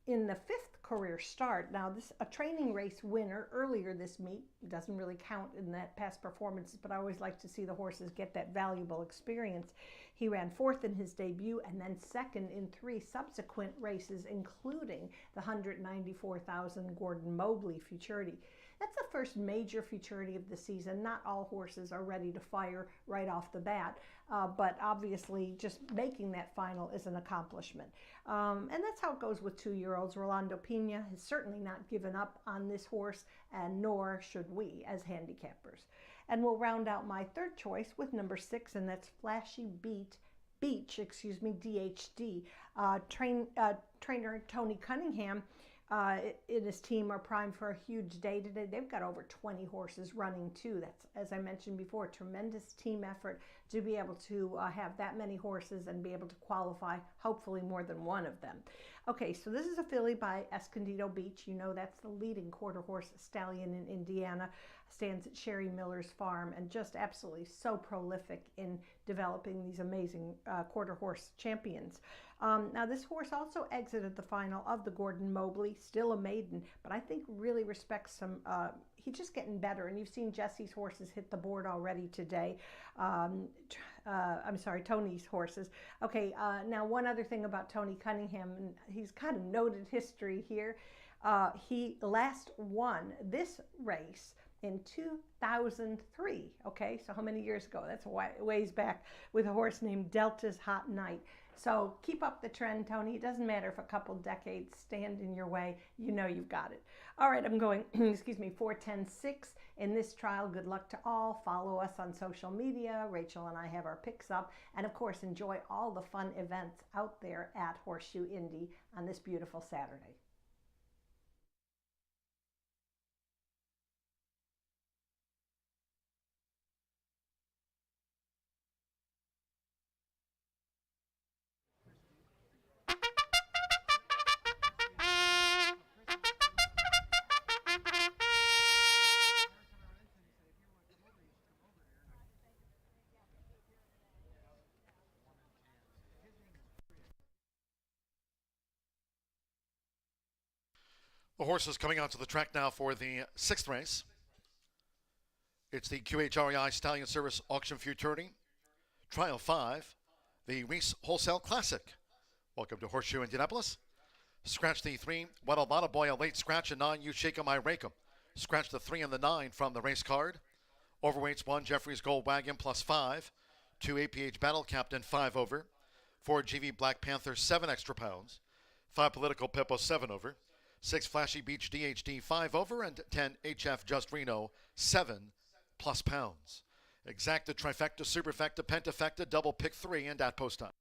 in the 5th career start. Now, this a training race winner earlier this meet. Doesn't really count in that past performances, but I always like to see the horses get that valuable experience. He ran 4th in his debut and then 2nd in 3 subsequent races, including the 194,000 Gordon Mobley Futurity. That's the first major futurity of the season. Not all horses are ready to fire right off the bat, but obviously just making that final is an accomplishment. And that's how it goes with 2-year-olds. Rolando Pena has certainly not given up on this horse, and nor should we as handicappers. And we'll round out my 3rd choice with number 6, and that's Flashy Beach, DHD. Trainer Tony Cunningham and his team are primed for a huge day today. They've got over 20 horses running too. That's, as I mentioned before, a tremendous team effort to be able to have that many horses and be able to qualify hopefully more than one of them. Okay, so this is a filly by Escondido Beach. You know, that's the leading quarter horse stallion in Indiana. Stands at Sherry Miller's farm, and just absolutely so prolific in developing these amazing quarter horse champions. Now, this horse also exited the final of the Gordon Mobley, still a maiden, but I think really respects some, he's just getting better, and you've seen Jesse's horses hit the board already today. I'm sorry, Tony's horses. Okay, now one other thing about Tony Cunningham, and he's kind of noted history here. He last won this race in 2003. Okay, so how many years ago? That's a ways back, with a horse named Delta's Hot Night. So keep up the trend, Tony. It doesn't matter if a couple decades stand in your way. You know you've got it. All right, I'm going, excuse me, 4-10-6 in this trial. Good luck to all. Follow us on social media. Rachel and I have our picks up. And of course, enjoy all the fun events out there at Horseshoe Indy on this beautiful Saturday. The horses coming onto the track now for the 6th race. It's the QHREI Stallion Service Auction Futurity, Trial 5, the Reese Wholesale Classic. Welcome to Horseshoe Indianapolis. Scratch the 3, Guadalbana Boy, a late scratch, and 9, You Shake 'em, I Rake 'em. Scratch the 3 and the 9 from the race card. Overweights 1, Jeffrey's Gold Wagon plus 5. 2, APH Battle Captain, 5 over. 4, GV Black Panther, 7 extra pounds. 5, Political Pippo, 7 over. 6, Flashy Beach DHD, 5 over. And 10, HF Just Reno, 7 plus pounds. Exacta, Trifecta, Superfecta, Pentafecta, Double Pick 3, and at post time.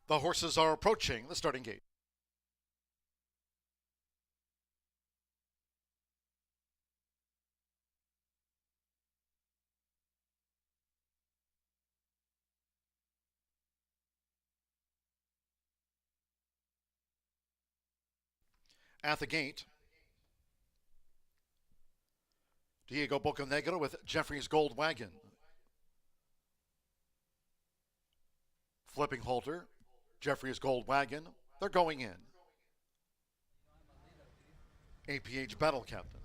The horses are approaching the starting gate. At the gate, Diego Bocanegra with Jeffrey's Gold Wagon. Flipping halter, Jeffrey's Gold Wagon. They're going in. APH Battle Captain.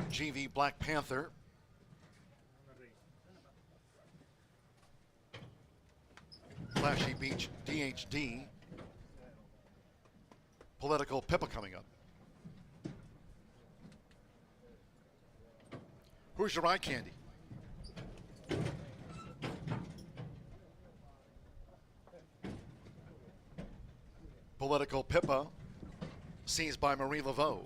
GV Black Panther. Flashy Beach DHD. Political Pippa coming up. Who's your eye candy? Political Pippa, seized by Marie Laveau.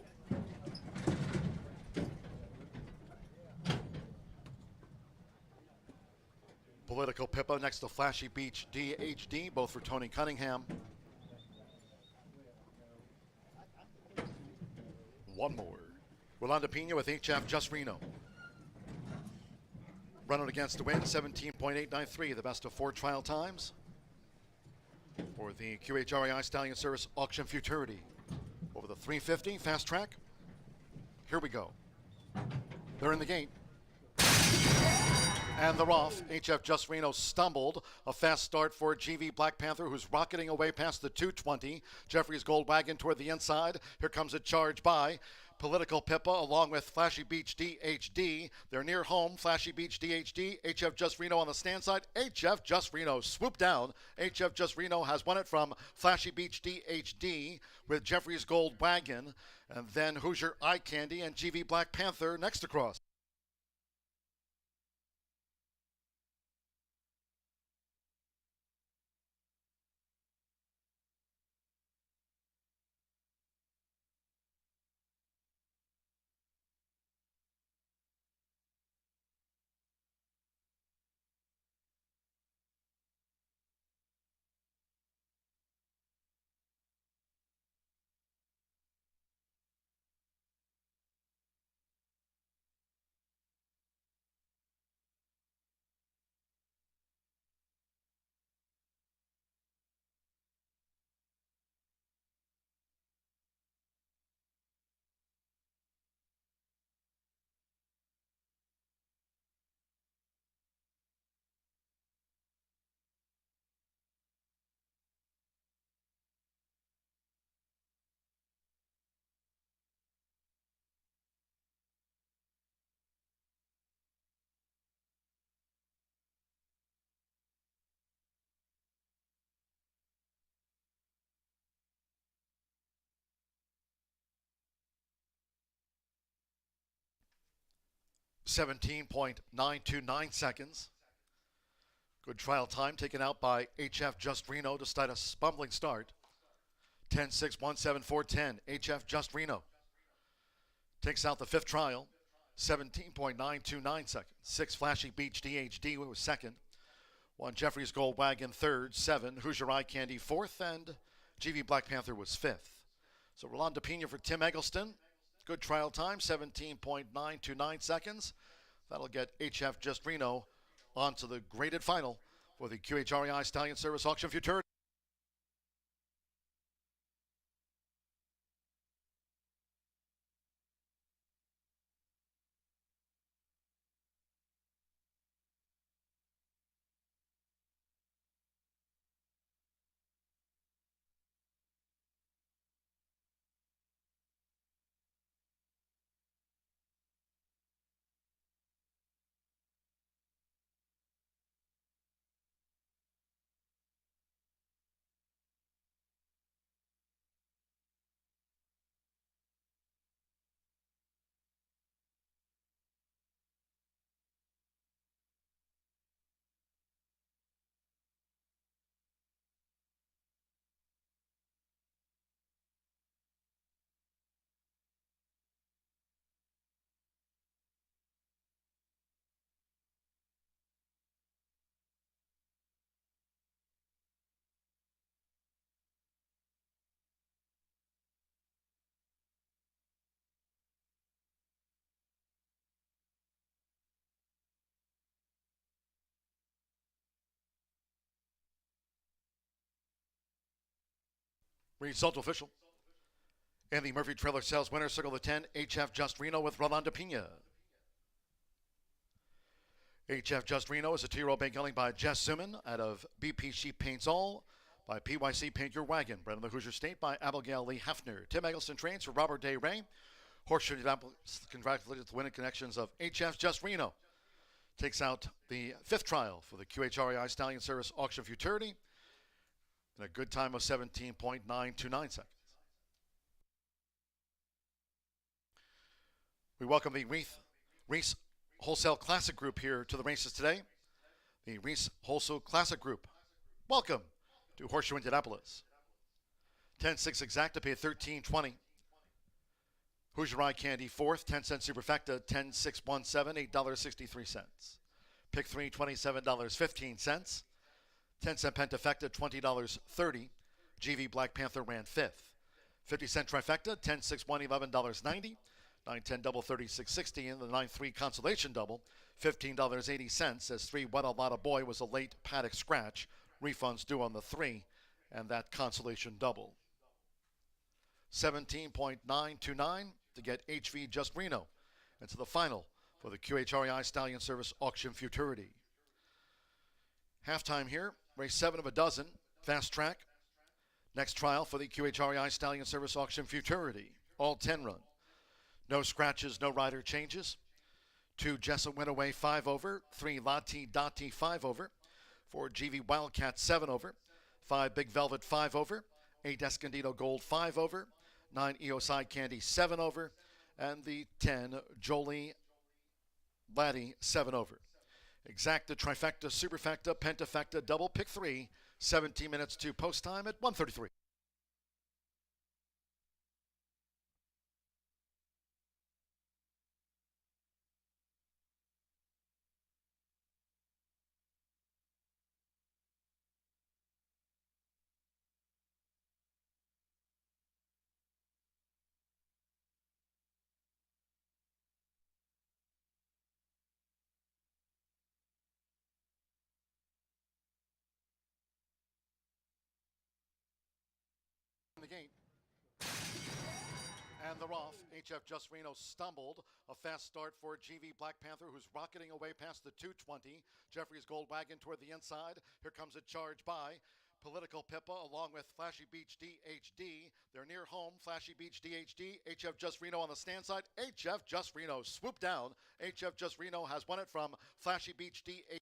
Political Pippa next to Flashy Beach DHD, both for Tony Cunningham. One more. Rolando Pena with HF Just Reno. Running against the wind, 17.893, the best of 4 trial times for the QHRAI Stallion Service Auction Futurity. Over the 350 fast track. Here we go. They're in the gate. And they're off. HF Just Reno stumbled. A fast start for GV Black Panther, who's rocketing away past the 220. Jeffrey's Gold Wagon toward the inside. Here comes a charge by Political Pippa along with Flashy Beach DHD. They're near home. Flashy Beach DHD. HF Just Reno on the stand side. HF Just Reno swooped down. HF Just Reno has won it from Flashy Beach DHD with Jeffrey's Gold Wagon. And then Hoosier Eye Candy and GV Black Panther next across. (17.929 seconds). Good trial time taken out by HF Just Reno despite a stumbling start. 10-6, 1-7, 4-10. HF Just Reno takes out the 5th trial. 17.929 seconds. 6 Flashy Beach DHD was second. 1 Jeffrey's Gold Wagon third. 7 Hoosier Eye Candy fourth. And GV Black Panther was 5th. So Rolando Pena for Tim Eggleston. Good trial time, 17.929 seconds. That'll get HF Just Reno onto the graded final for the QHRAI Stallion Service Auction Futurity. Result official. And the Murphy Trailer Sales winner, circle the 10, HF Just Reno with Rolanda Pina. HF Just Reno is a 2-year-old bank yelling by Jess Zimmerman out of BP Sheep Paints All, by PYC Paint Your Wagon, bred in the Hoosier State by Abigail Lee Hefner. Tim Eggleston trains for Robert Day Ray. Horseshoe Indianapolis congratulates the winning connections of HF Just Reno. Takes out the 5th trial for the QHREI Stallion Service Auction Futurity in a good time of 17.929 seconds. We welcome the Reese Wholesale Classic Group here to the races today. The Reese Wholesale Classic Group. Welcome to Horseshoe Indianapolis. 10-6 exact to pay $13.20. Hoosier Eye Candy 4th, 10-cent superfecta, 10-6-1-7, $8.63. Pick 3, $27.15. 10-cent pentafecta, $20.30. GV Black Panther ran 5th. 50-cent trifecta, 10-6-1, $11.90. 9-10 double, $36.60. And the 9-3 consolation double, $15.80. As 3 What a Lotta Boy was a late paddock scratch. Refunds due on the 3 and that consolation double. 17.929 to get HV Just Reno into the final for the QHREI Stallion Service Auction Futurity. Halftime here, race 7 of a dozen, fast track. Next trial for the QHREI Stallion Service Auction Futurity, all 10 run. No scratches, no rider changes. 2 Jessa Winaway 5 over, 3 Lati Dati 5 over, 4 GV Wildcat 7 over, 5 Big Velvet 5 over, 8 Escondido Gold 5 over, 9 EOSI Candy 7 over, and the 10 Jolie Laddie 7 over. Exacta, trifecta, superfecta, pentafecta, double, pick 3, 17 minutes to post time at 1:33. The gate. And they're off. HF Just Reno stumbled. A fast start for GV Black Panther, who's rocketing away past the 220. Jeffrey's Gold Wagon toward the inside. Here comes a charge by Political Pippa along with Flashy Beach DHD. They're near home. Flashy Beach DHD. HF Just Reno on the stand side. HF Just Reno swooped down. HF Just Reno has won it from Flashy Beach DHD.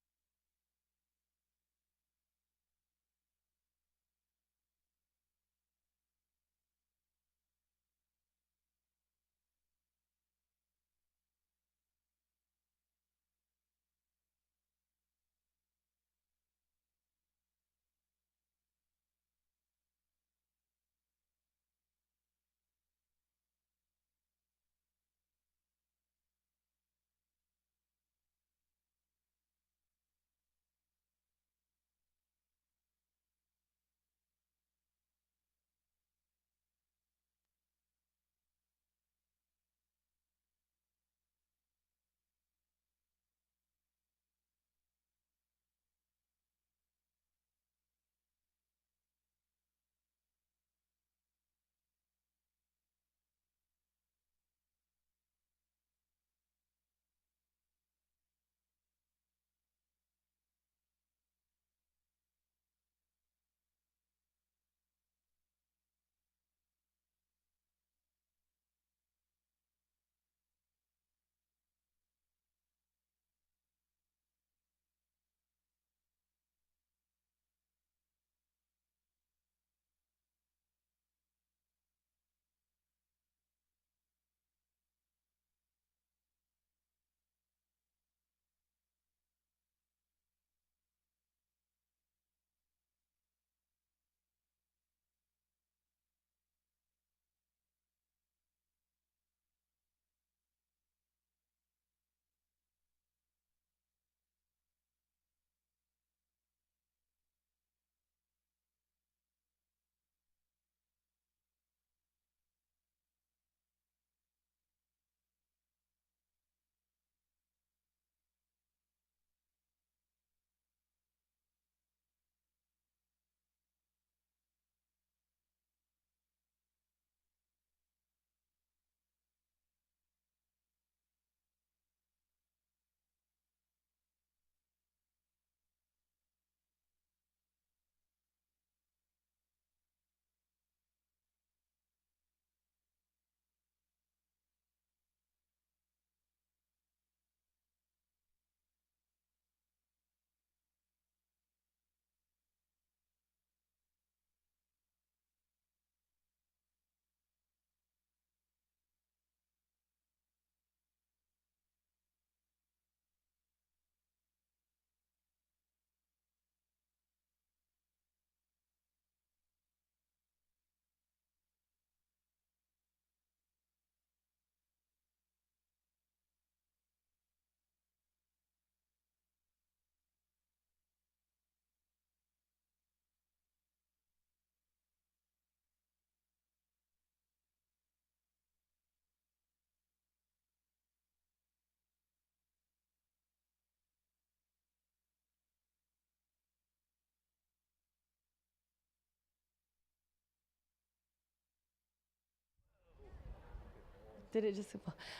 Did it just?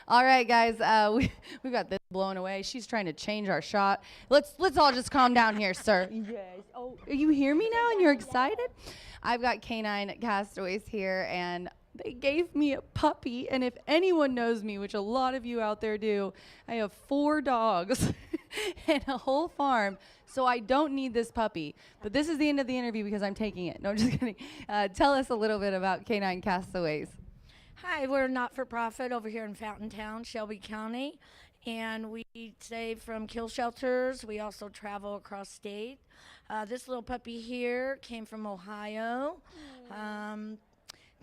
All right, guys. We got this blown away. She's trying to change our shot. Let's all just calm down here, sir. Yes. Oh, you hear me now, and you're excited? I've got canine castaways here, and they gave me a puppy. And if anyone knows me, which a lot of you out there do, I have 4 dogs and a whole farm. So I don't need this puppy. But this is the end of the interview because I'm taking it. No, I'm just kidding. Tell us a little bit about Canine Castaways. Hi, we're not-for-profit over here in Fountain Town, Shelby County, and we save from kill shelters. We also travel across state. This little puppy here came from Ohio,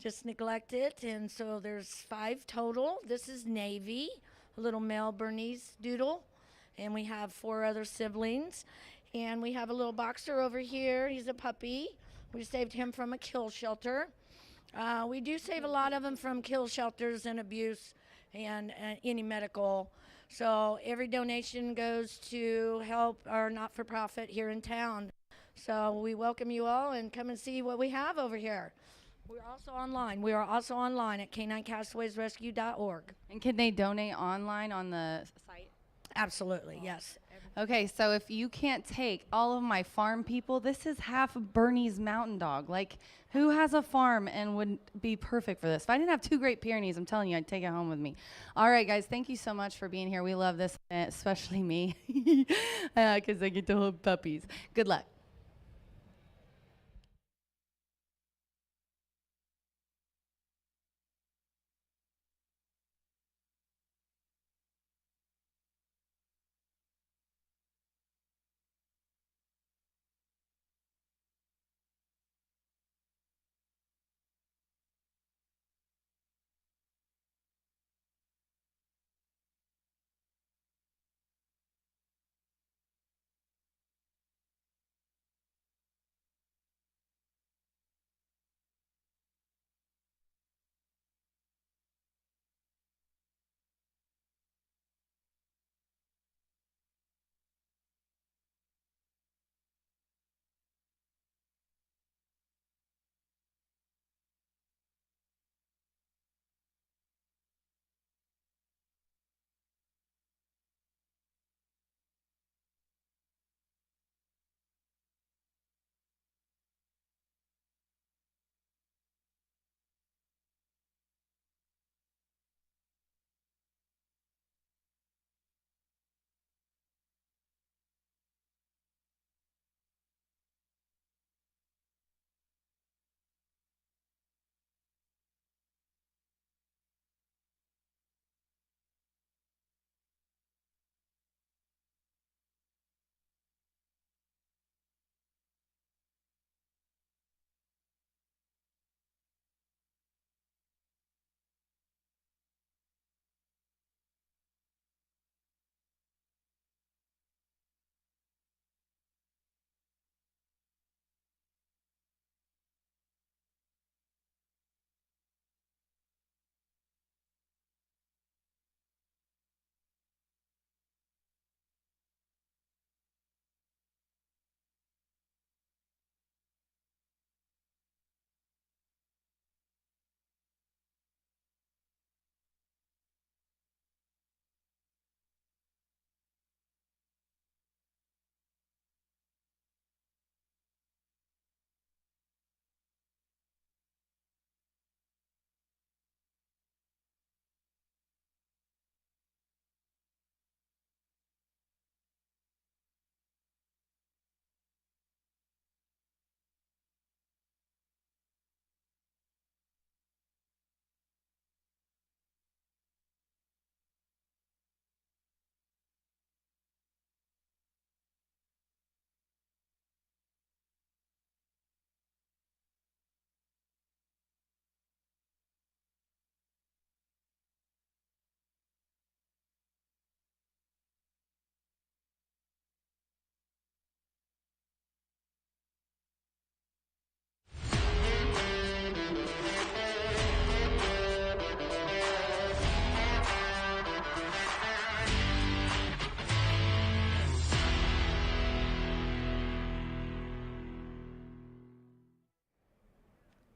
just neglected, and so there's 5 total. This is Navy, a little male Bernese doodle, and we have 4 other siblings. And we have a little boxer over here. He's a puppy. We saved him from a kill shelter. We do save a lot of them from kill shelters and abuse and any medical. So every donation goes to help our not-for-profit here in town. So we welcome you all and come and see what we have over here. We're also online. We are also online at caninecastawaysrescue.org. And can they donate online on the site? Absolutely, yes. Okay, so if you can't take all of my farm people, this is half of Bernie's mountain dog. Like, who has a farm and would be perfect for this? If I didn't have 2 Great Pyrenees, I'm telling you, I'd take it home with me. All right, guys, thank you so much for being here. We love this, especially me, because I get to hold puppies. Good luck.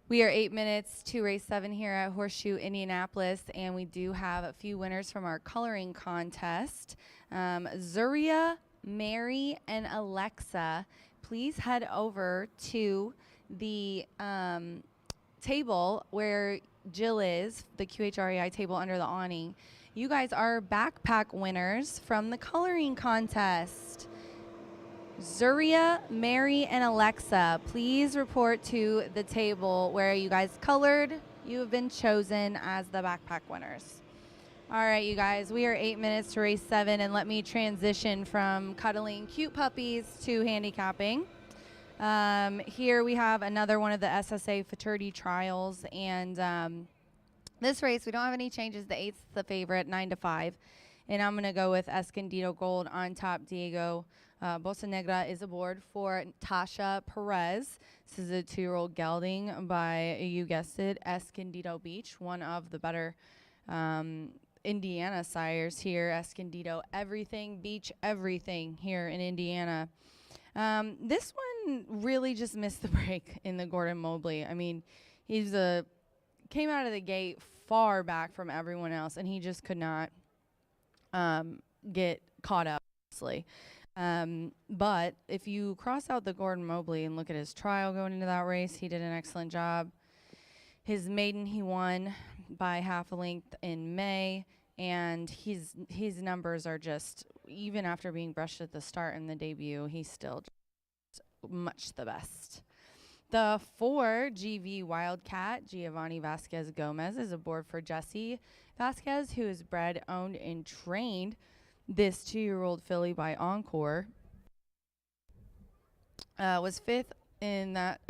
We are 8 minutes to race 7 here at Horseshoe Indianapolis, and we do have a few winners from our coloring contest. Zuria, Mary, and Alexa, please head over to the table where Jill is, the QHREI table under the awning. You guys are backpack winners from the coloring contest. Zuria, Mary, and Alexa, please report to the table where you guys colored. You have been chosen as the backpack winners. All right, you guys, we are 8 minutes to race 7, and let me transition from cuddling cute puppies to handicapping. Here we have another one of the SSA Futurity Trials, and this race, we don't have any changes. The 8's the favorite, 9 to 5. And I'm going to go with Escondido Gold on top. Diego Bossa Negra is aboard for Tasha Perez. This is a 2-year-old gelding by, you guessed it, Escondido Beach, one of the better Indiana sires here. Escondido, everything, beach, everything here in Indiana. This one really just missed the break in the Gordon Mobley. I mean, came out of the gate far back from everyone else, and he just could not get caught up, honestly. But if you cross out the Gordon Mobley and look at his trial going into that race, he did an excellent job. His maiden, he won by half a length in May, and his numbers are just, even after being brushed at the start in the debut, he's still just much the best. The 4 GV Wildcat, Giovanni Vasquez Gomez, is aboard for Jesse Vasquez, who is bred, owned, and trained this 2-year-old filly by Encore. Was 5th in that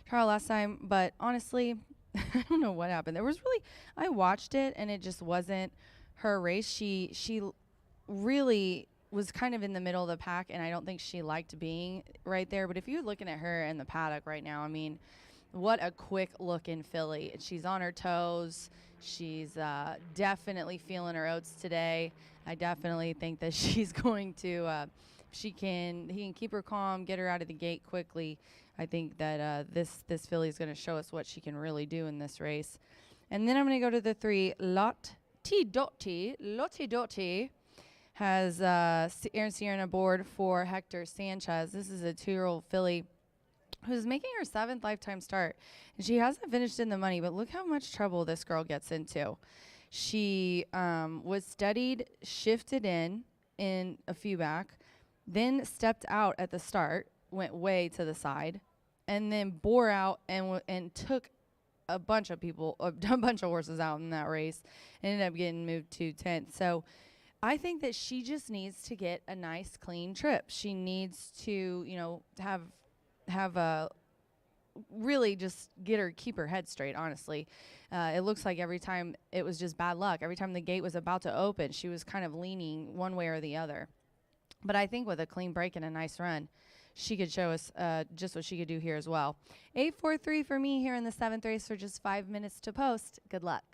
trial last time, but honestly, I don't know what happened. I watched it, and it just wasn't her race. She really was kind of in the middle of the pack, and I don't think she liked being right there. But if you're looking at her in the paddock right now, I mean, what a quick-looking filly. She's on her toes. She's definitely feeling her oats today. I definitely think that she's going to, he can keep her calm, get her out of the gate quickly. I think that this filly is going to show us what she can really do in this race. And then I'm going to go to the 3, Lotti Dotti has Aaron Sierra aboard for Hector Sanchez. This is a 2-year-old filly who's making her 7th lifetime start. And she hasn't finished in the money, but look how much trouble this girl gets into. She was studied, shifted in a few back, then stepped out at the start, went way to the side, and then bore out and took a bunch of horses out in that race, and ended up getting moved to 10th. So I think that she just needs to get a nice, clean trip. She needs to, have a really just keep her head straight, honestly. It looks like every time it was just bad luck. Every time the gate was about to open, she was kind of leaning one way or the other. But I think with a clean break and a nice run, she could show us just what she could do here as well. 8-4-3 for me here in the 7th race for just 5 minutes to post. Good luck.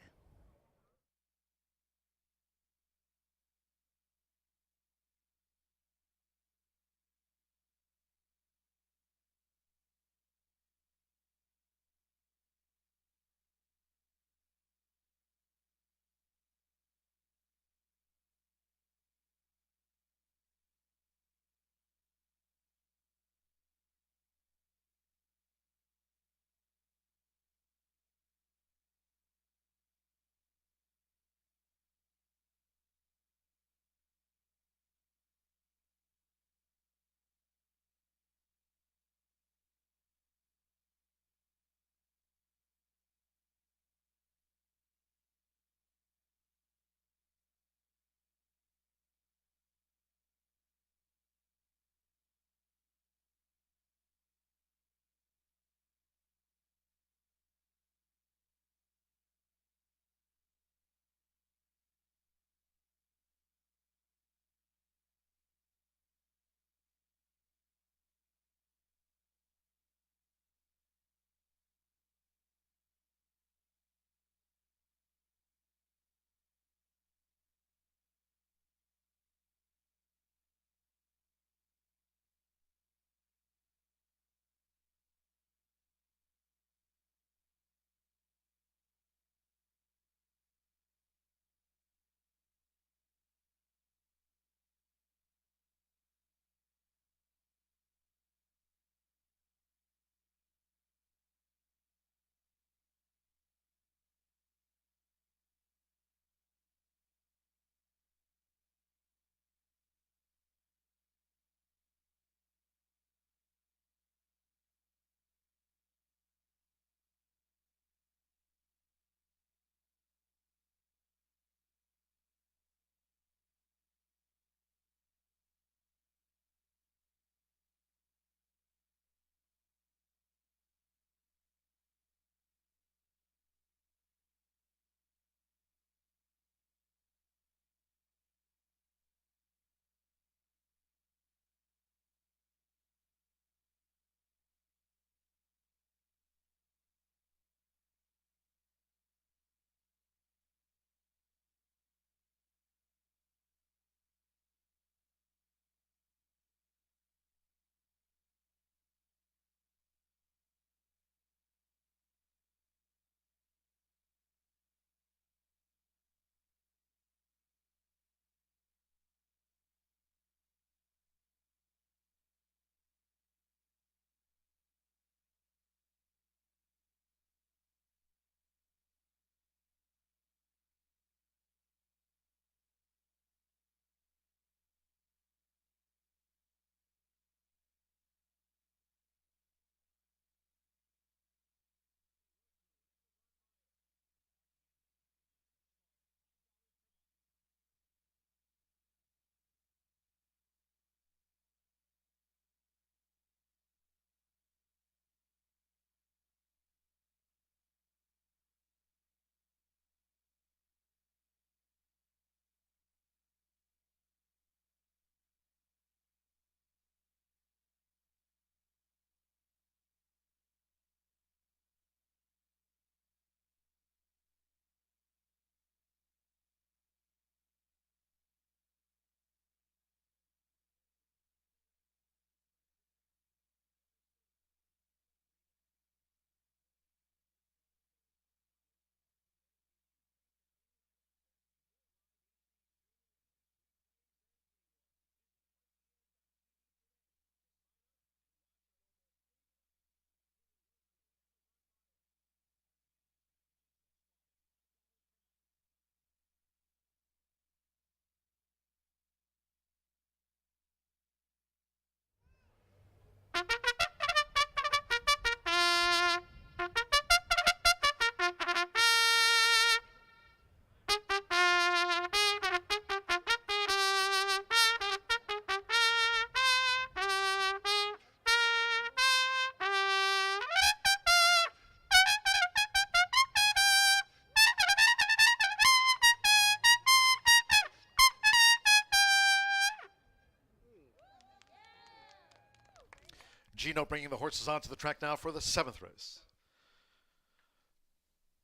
Gino bringing the horses onto the track now for the 7th race.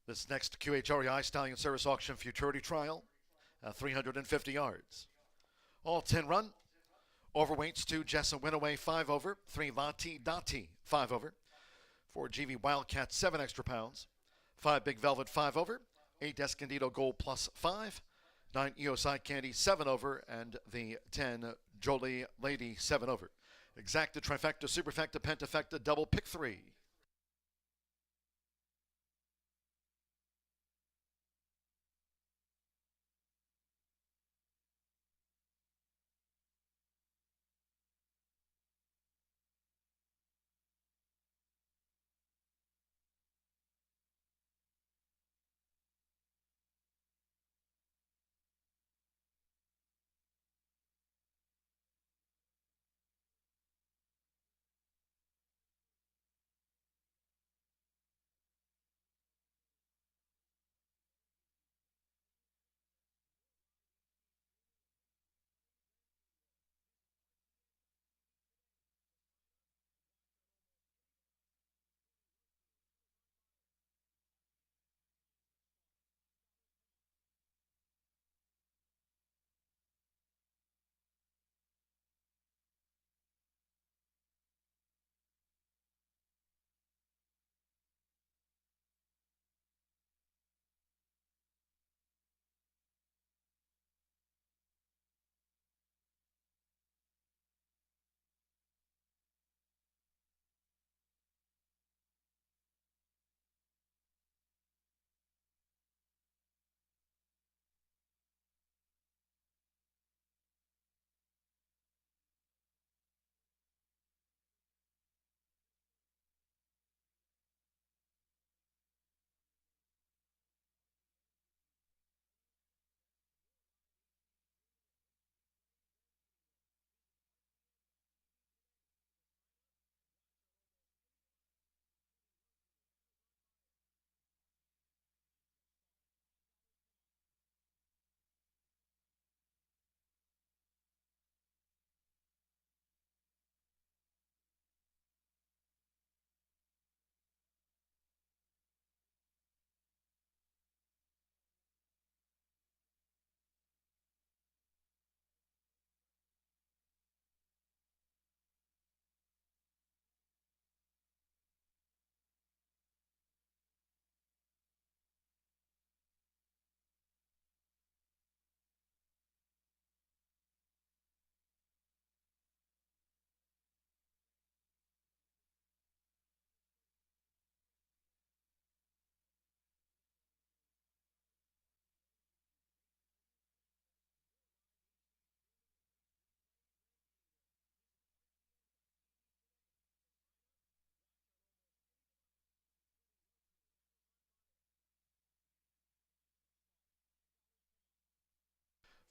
This next QHREI Stallion Service Auction Futurity Trial, 350 yards. All 10 run. Overweights 2 Jessa Winaway 5 over, 3 Lati Dati 5 over, 4 GV Wildcat 7 extra pounds, 5 Big Velvet 5 over, 8 Escondido Gold plus 5, 9 EO Side Candy 7 over, and the 10 Jolie Lady 7 over. Exacta, trifecta, superfecta, pentafecta, double, pick 3.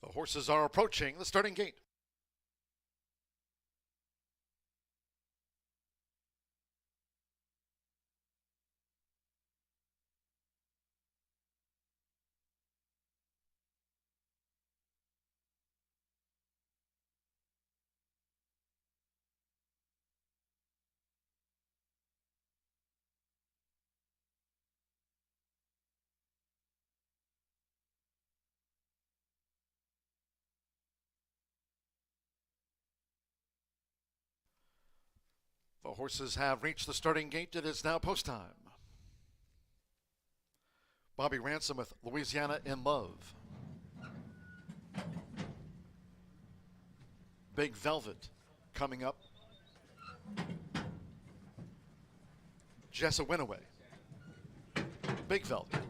The horses are approaching the starting gate. The horses have reached the starting gate. It is now post time. Bobby Ransom with Louisiana in Love. Big Velvet coming up. Jessa Winaway. Big Velvet.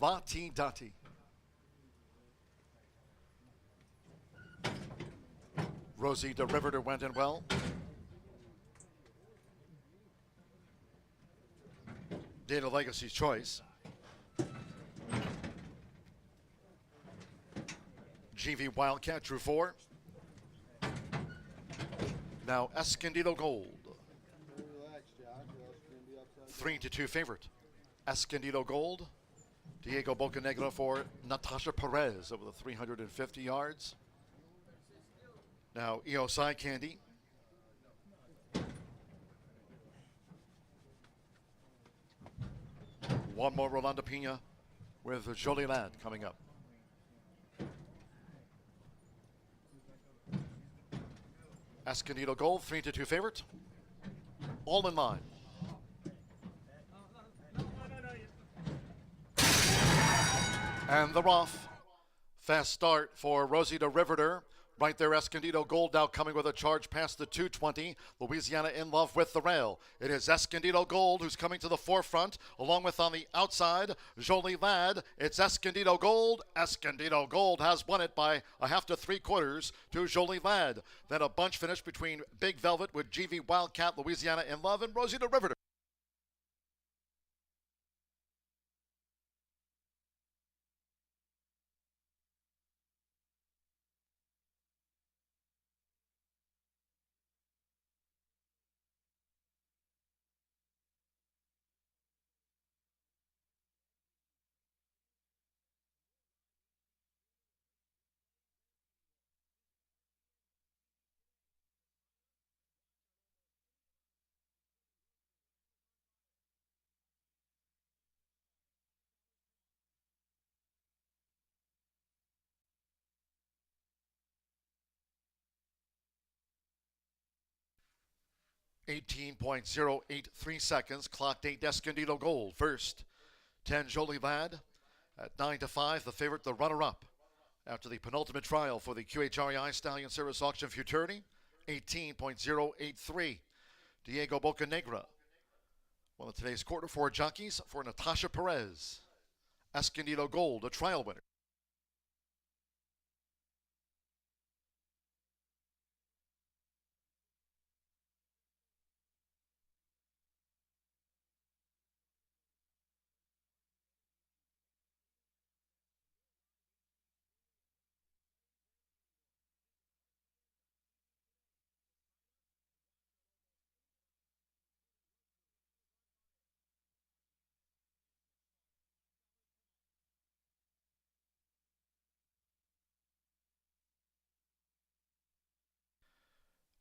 Lati Dati. Rosie de Riveter went in well. Data Legacy's choice. GV Wildcat drew 4. Now Escondido Gold. 3-2 favorite. Escondido Gold. Diego Bocanegra for Natasha Perez over the 350 yards. Now EOS Eye Candy. One more Rolanda Pina with Jolie Ladd coming up. Escondido Gold, 3-2 favorite. All in line. And the Roth. Fast start for Rosita Riveter. Right there, Escondido Gold now coming with a charge past the 220. Louisiana in love with the rail. It is Escondido Gold who's coming to the forefront, along with on the outside, Jolie Ladd. It's Escondido Gold. Escondido Gold has won it by a half to 3/4 to Jolie Ladd. Then a bunch finish between Big Velvet with GV Wildcat, Louisiana in love, and Rosita Riveter. .083 seconds, clocked 8 Escondido Gold first. 10 Jolie Ladd at 9-5, the favorite, the runner-up. After the penultimate trial for the QHREI Stallion Service Auction Futurity, 18.083. Diego Bocanegra, one of today's quarter four jockeys for Natasha Perez. Escondido Gold, a trial winner.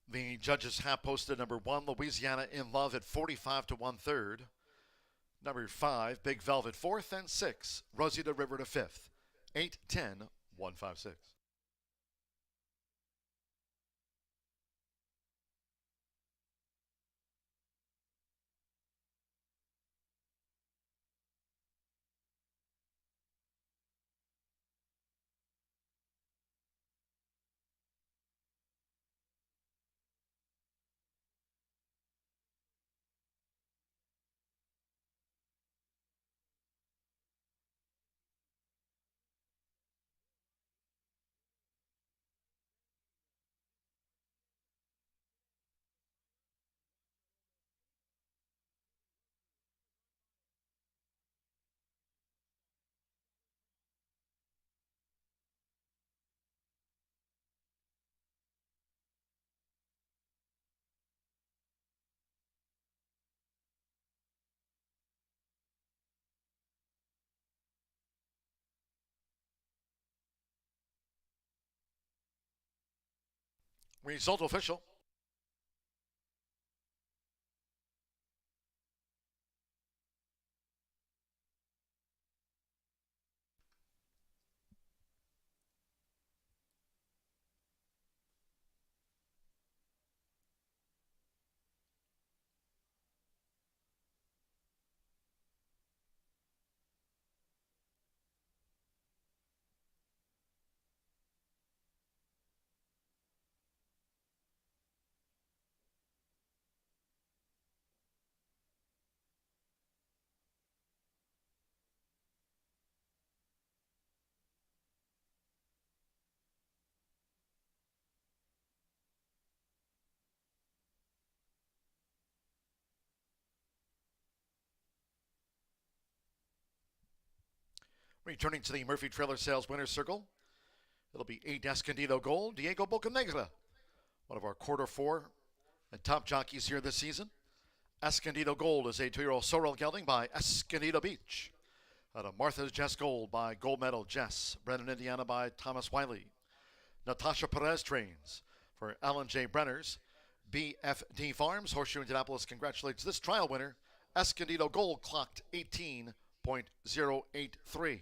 The judges have posted number 1, Louisiana in love at 45 to 1/3. Number 5, Big Velvet 4th, and 6, Rosita River to 5th. 8-10, 156. Result official. Returning to the Murphy Trailer Sales Winner's Circle, it'll be 8 Escondido Gold, Diego Bocanegra, one of our quarter 4 and top jockeys here this season. Escondido Gold is a 2-year-old sorrel gelding by Escondido Beach. Out of Martha's Jess Gold by Gold Medal Jess. Brennan, Indiana by Thomas Wiley. Natasha Perez trains for Alan J. Brenner's BFD Farms. Horseshoe Indianapolis congratulates this trial winner. Escondido Gold clocked 18.083.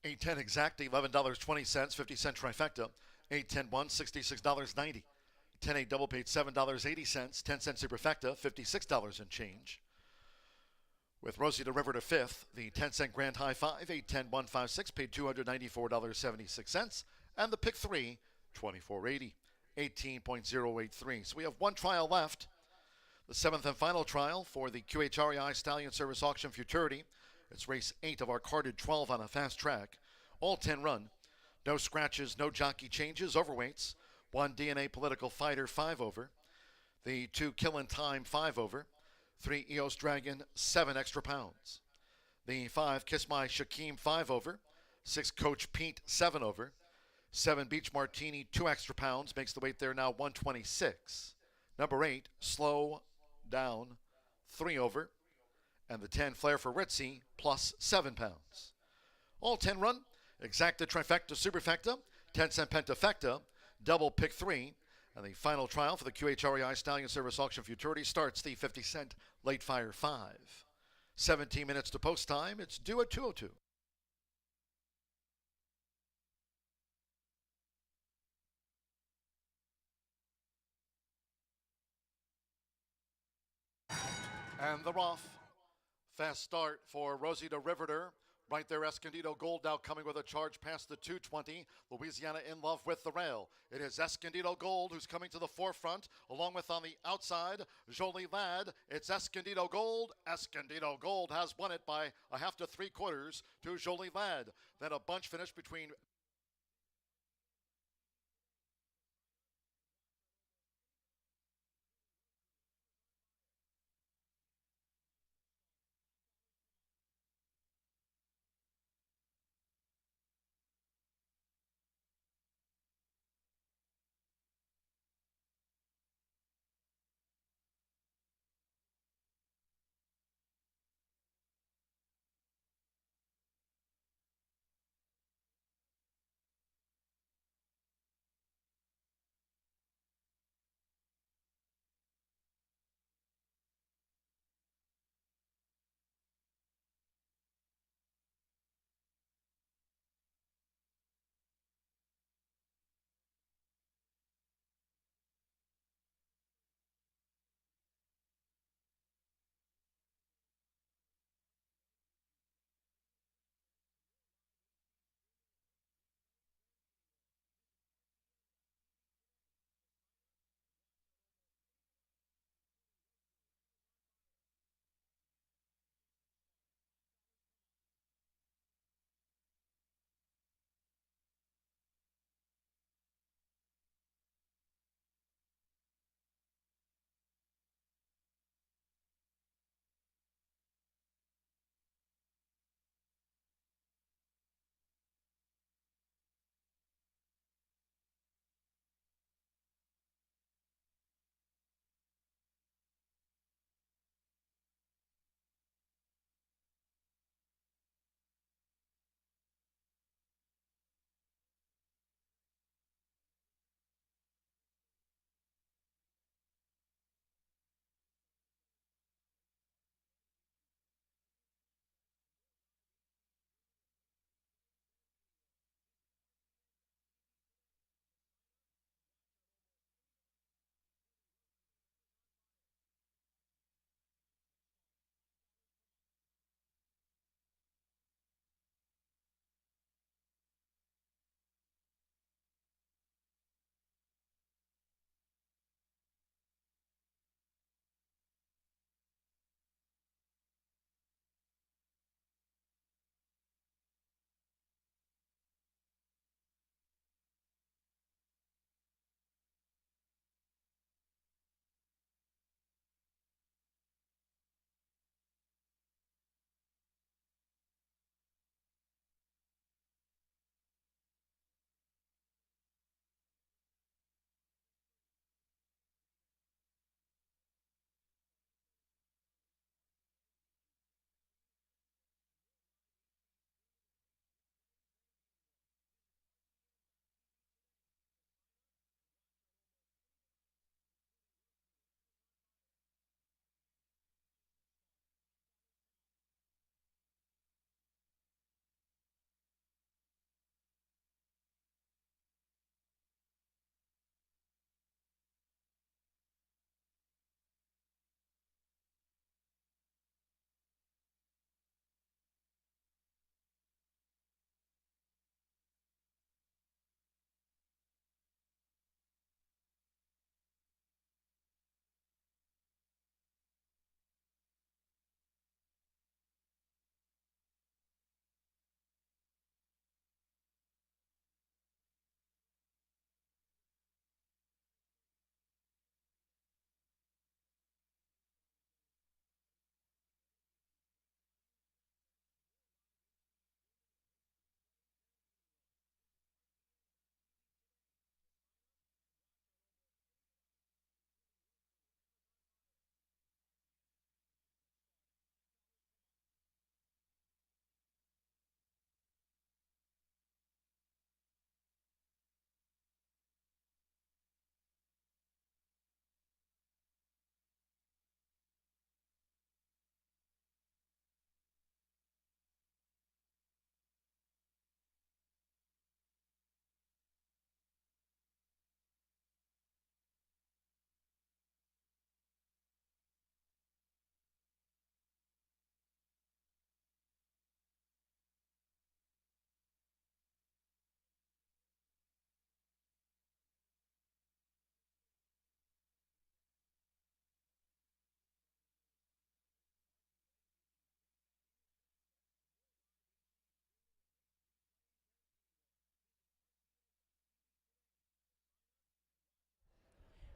$8.10 exact, $11.20, 50-cent trifecta. 8-10-1, $66.90. 10-8 double paid $7.80, 10-cent superfecta, $56 and change. With Rosie the River to 5th, the 10-cent grand high 5, 8-10-156, paid $294.76. And the pick 3, $24.80, 18.083. So we have one trial left. The 7th and final trial for the QHREI Stallion Service Auction Futurity. It's race 8 of our carded 12 on a fast track. All 10 run. No scratches, no jockey changes, overweights. 1 DNA Political Fighter 5 over. The 2 Killin' Time 5 over. 3 EOS Dragon 7 extra pounds. The 5 Kiss My Shaquem 5 over. 6 Coach Pete 7 over. 7 Beach Martini 2 extra pounds, makes the weight there now 126. Number 8 Slow Down 3 over. And the 10 Flair for Ritzy plus 7 pounds. All 10 run, exacta trifecta superfecta, 10-cent pentafecta, double pick 3, and the final trial for the QHREI Stallion Service Auction Futurity starts the 50-cent late fire 5. 17 minutes to post time, it's due at 2:02. And they're off. Fast start for Rosie the Riveter. Right there, Escondido Gold now coming with a charge past the 220. Louisiana in love with the rail. It is Escondido Gold who's coming to the forefront, along with on the outside, Jolie Ladd. It's Escondido Gold. Escondido Gold has won it by a half to 3/4 to Jolie Ladd. Then a bunch finish between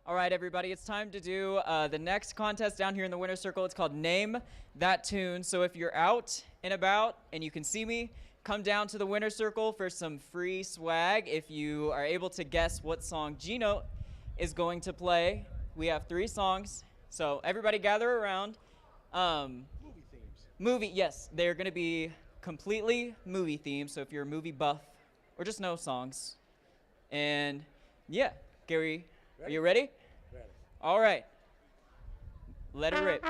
All right, everybody, it's time to do the next contest down here in the winner's circle. It's called Name That Tune. So if you're out and about and you can see me, come down to the winner's circle for some free swag. If you are able to guess what song Gino is going to play, we have 3 songs. So everybody gather around. Movie themes. Yes, they're going to be completely movie themed. So if you're a movie buff or just know songs. And yeah, Gary, are you ready? Ready. All right. Let it rip.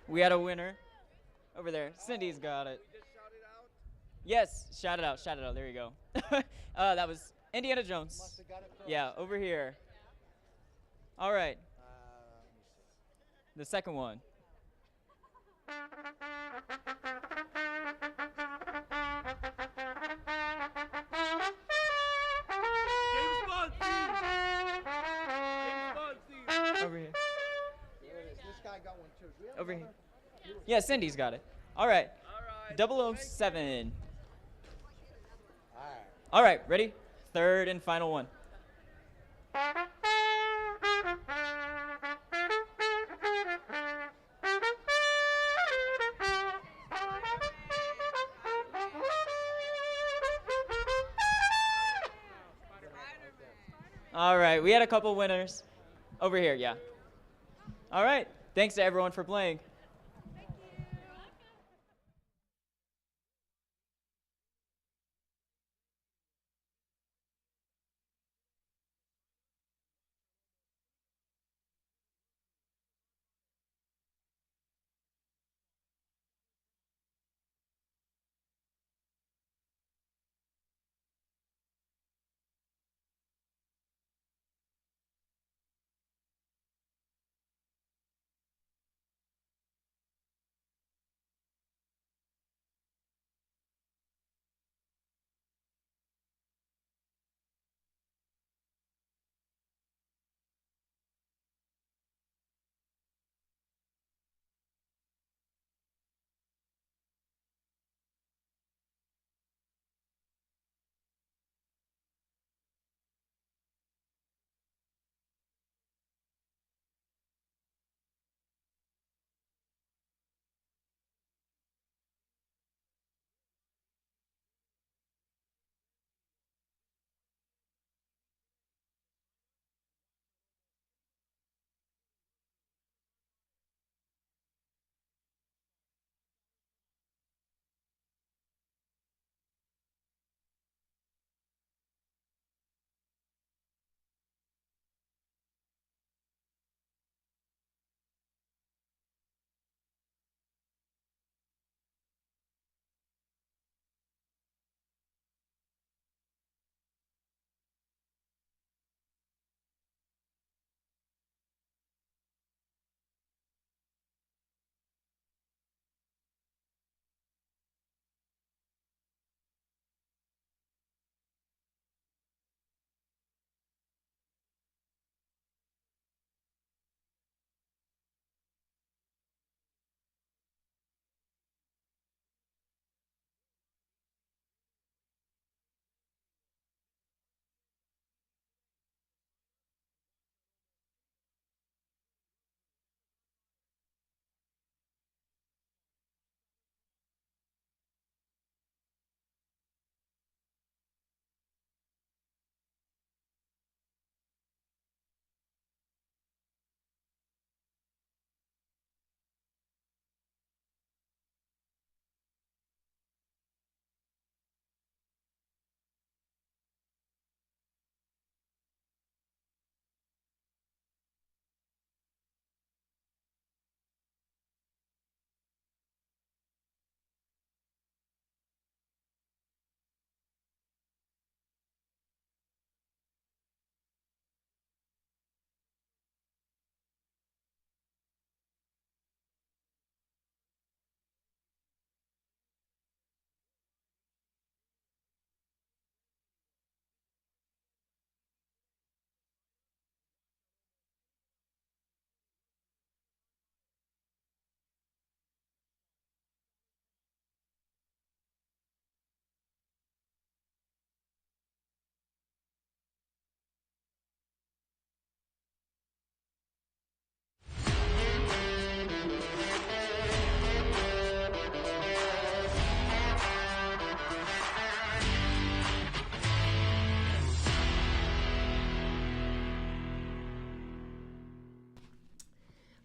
We had a winner over there. Cindy's got it. Yes, shout it out, shout it out. There you go. That was Indiana Jones. Yeah, over here. All right. The second one. Over here. This guy got one too. Over here. Yeah, Cindy's got it. All right. 007. All right, ready? Third and final one. All right, we had a couple winners. Over here, yeah. All right, thanks to everyone for playing.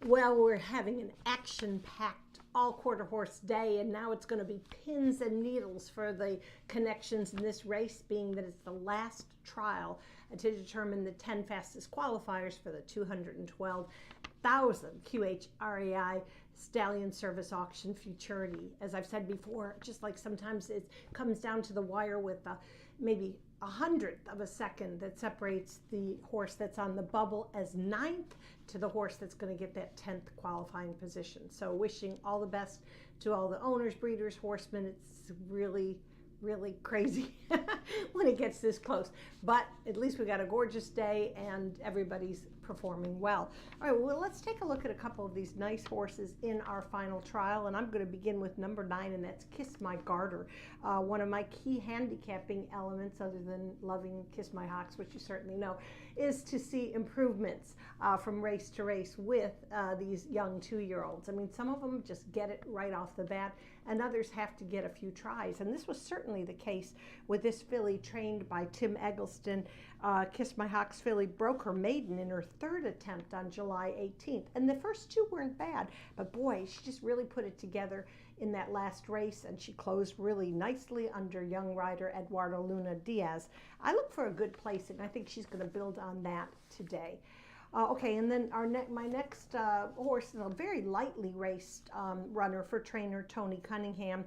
Well, we're having an action-packed all-quarter horse day, and now it's going to be pins and needles for the connections in this race, being that it's the last trial to determine the 10 fastest qualifiers for the 212,000 QHREI Stallion Service Auction Futurity. As I've said before, just like sometimes it comes down to the wire with maybe 100th of a second that separates the horse that's on the bubble as 9th to the horse that's going to get that 10th qualifying position. So wishing all the best to all the owners, breeders, horsemen. It's really crazy when it gets this close, but at least we got a gorgeous day and everybody's performing well. All right, well, let's take a look at a couple of these nice horses in our final trial, and I'm going to begin with number 9, and that's Kiss My Garter. One of my key handicapping elements, other than loving Kiss My Hawks, which you certainly know, is to see improvements from race to race with these young 2-year-olds. I mean, some of them just get it right off the bat, and others have to get a few tries. And this was certainly the case with this filly trained by Tim Eggleston. Kiss My Hawks filly broke her maiden in her 3rd attempt on July 18th. And the first 2 weren't bad, but boy, she just really put it together in that last race, and she closed really nicely under young rider Eduardo Luna Diaz. I look for a good placing. I think she's going to build on that today. Okay, and then my next horse is a very lightly raced runner for trainer Tony Cunningham.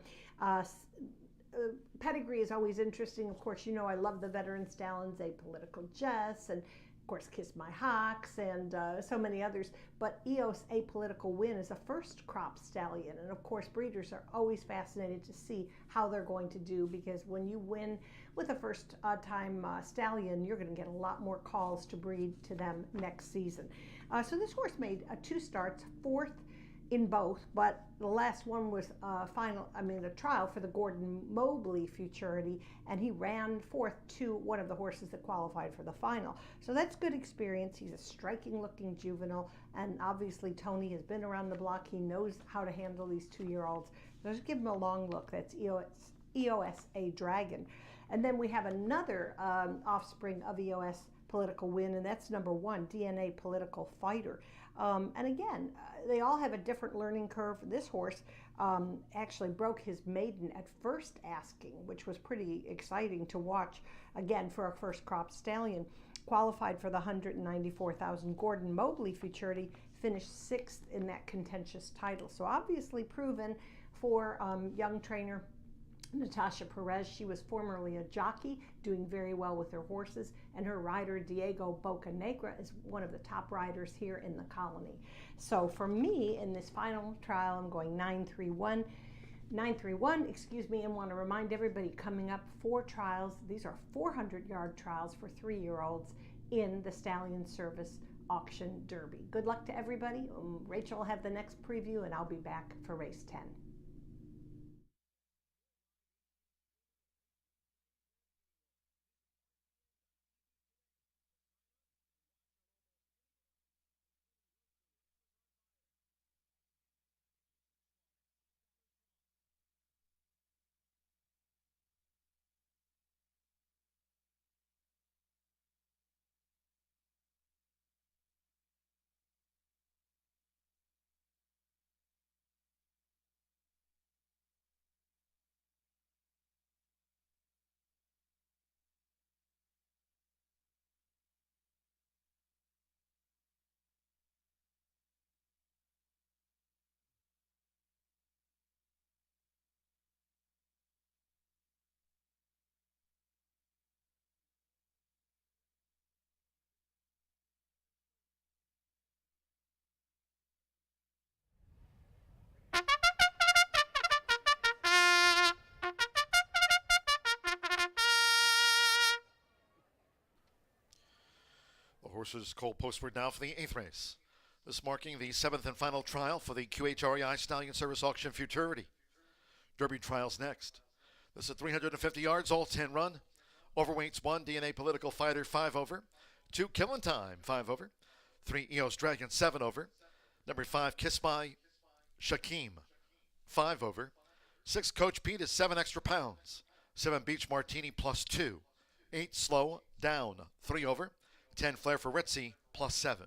Pedigree is always interesting. Of course, you know I love the veteran stallions, Apolitical Jess, and of course Kiss My Hawks, and so many others. But EOS Apolitical Win is a first crop stallion, and of course breeders are always fascinated to see how they're going to do, because when you win with a first time stallion, you're going to get a lot more calls to breed to them next season. So this horse made 2 starts, 4th in both, but the last one was a trial for the Gordon Mobley Futurity, and he ran 4th to one of the horses that qualified for the final. So that's good experience. He's a striking looking juvenile, and obviously Tony has been around the block. He knows how to handle these 2-year-olds. Just give him a long look. That's EOS A Dragon. And then we have another offspring of EOS Political Win, and that's number 1, DNA Political Fighter. And again, they all have a different learning curve. This horse actually broke his maiden at first asking, which was pretty exciting to watch, again, for a first crop stallion. Qualified for the 194,000 Gordon Mobley Futurity, finished 6th in that contentious title. So obviously proven for young trainer Natasha Perez. She was formerly a jockey, doing very well with her horses, and her rider Diego Bocanegra is one of the top riders here in the colony. So for me, in this final trial, I'm going 931, and want to remind everybody, coming up 4 trials. These are 400-yard trials for 3-year-olds in the Stallion Service Auction Derby. Good luck to everybody. Rachel will have the next preview, and I'll be back for race 10. Horses call postward now for the 8th race. This marking the 7th and final trial for the QHREI Stallion Service Auction Futurity. Derby trials next. This is 350 yards, all 10 run. Overweights 1, DNA Political Fighter 5 over. 2, Killin' Time 5 over. 3, EOS Dragon 7 over. Number 5, Kiss My Shakim 5 over. 6, Coach Pete is 7 extra pounds. 7, Beach Martini plus 2. 8, Slow Down 3 over. 10, Flair for Ritzy plus 7.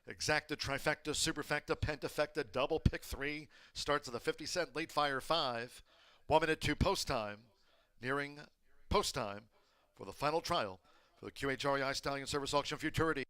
Exacta, trifecta, superfecta, pentafecta, double pick 3. Starts at the 50-cent late fire 5. 1 minute to post time. Nearing post time for the final trial for the QHREI Stallion Service Auction Futurity.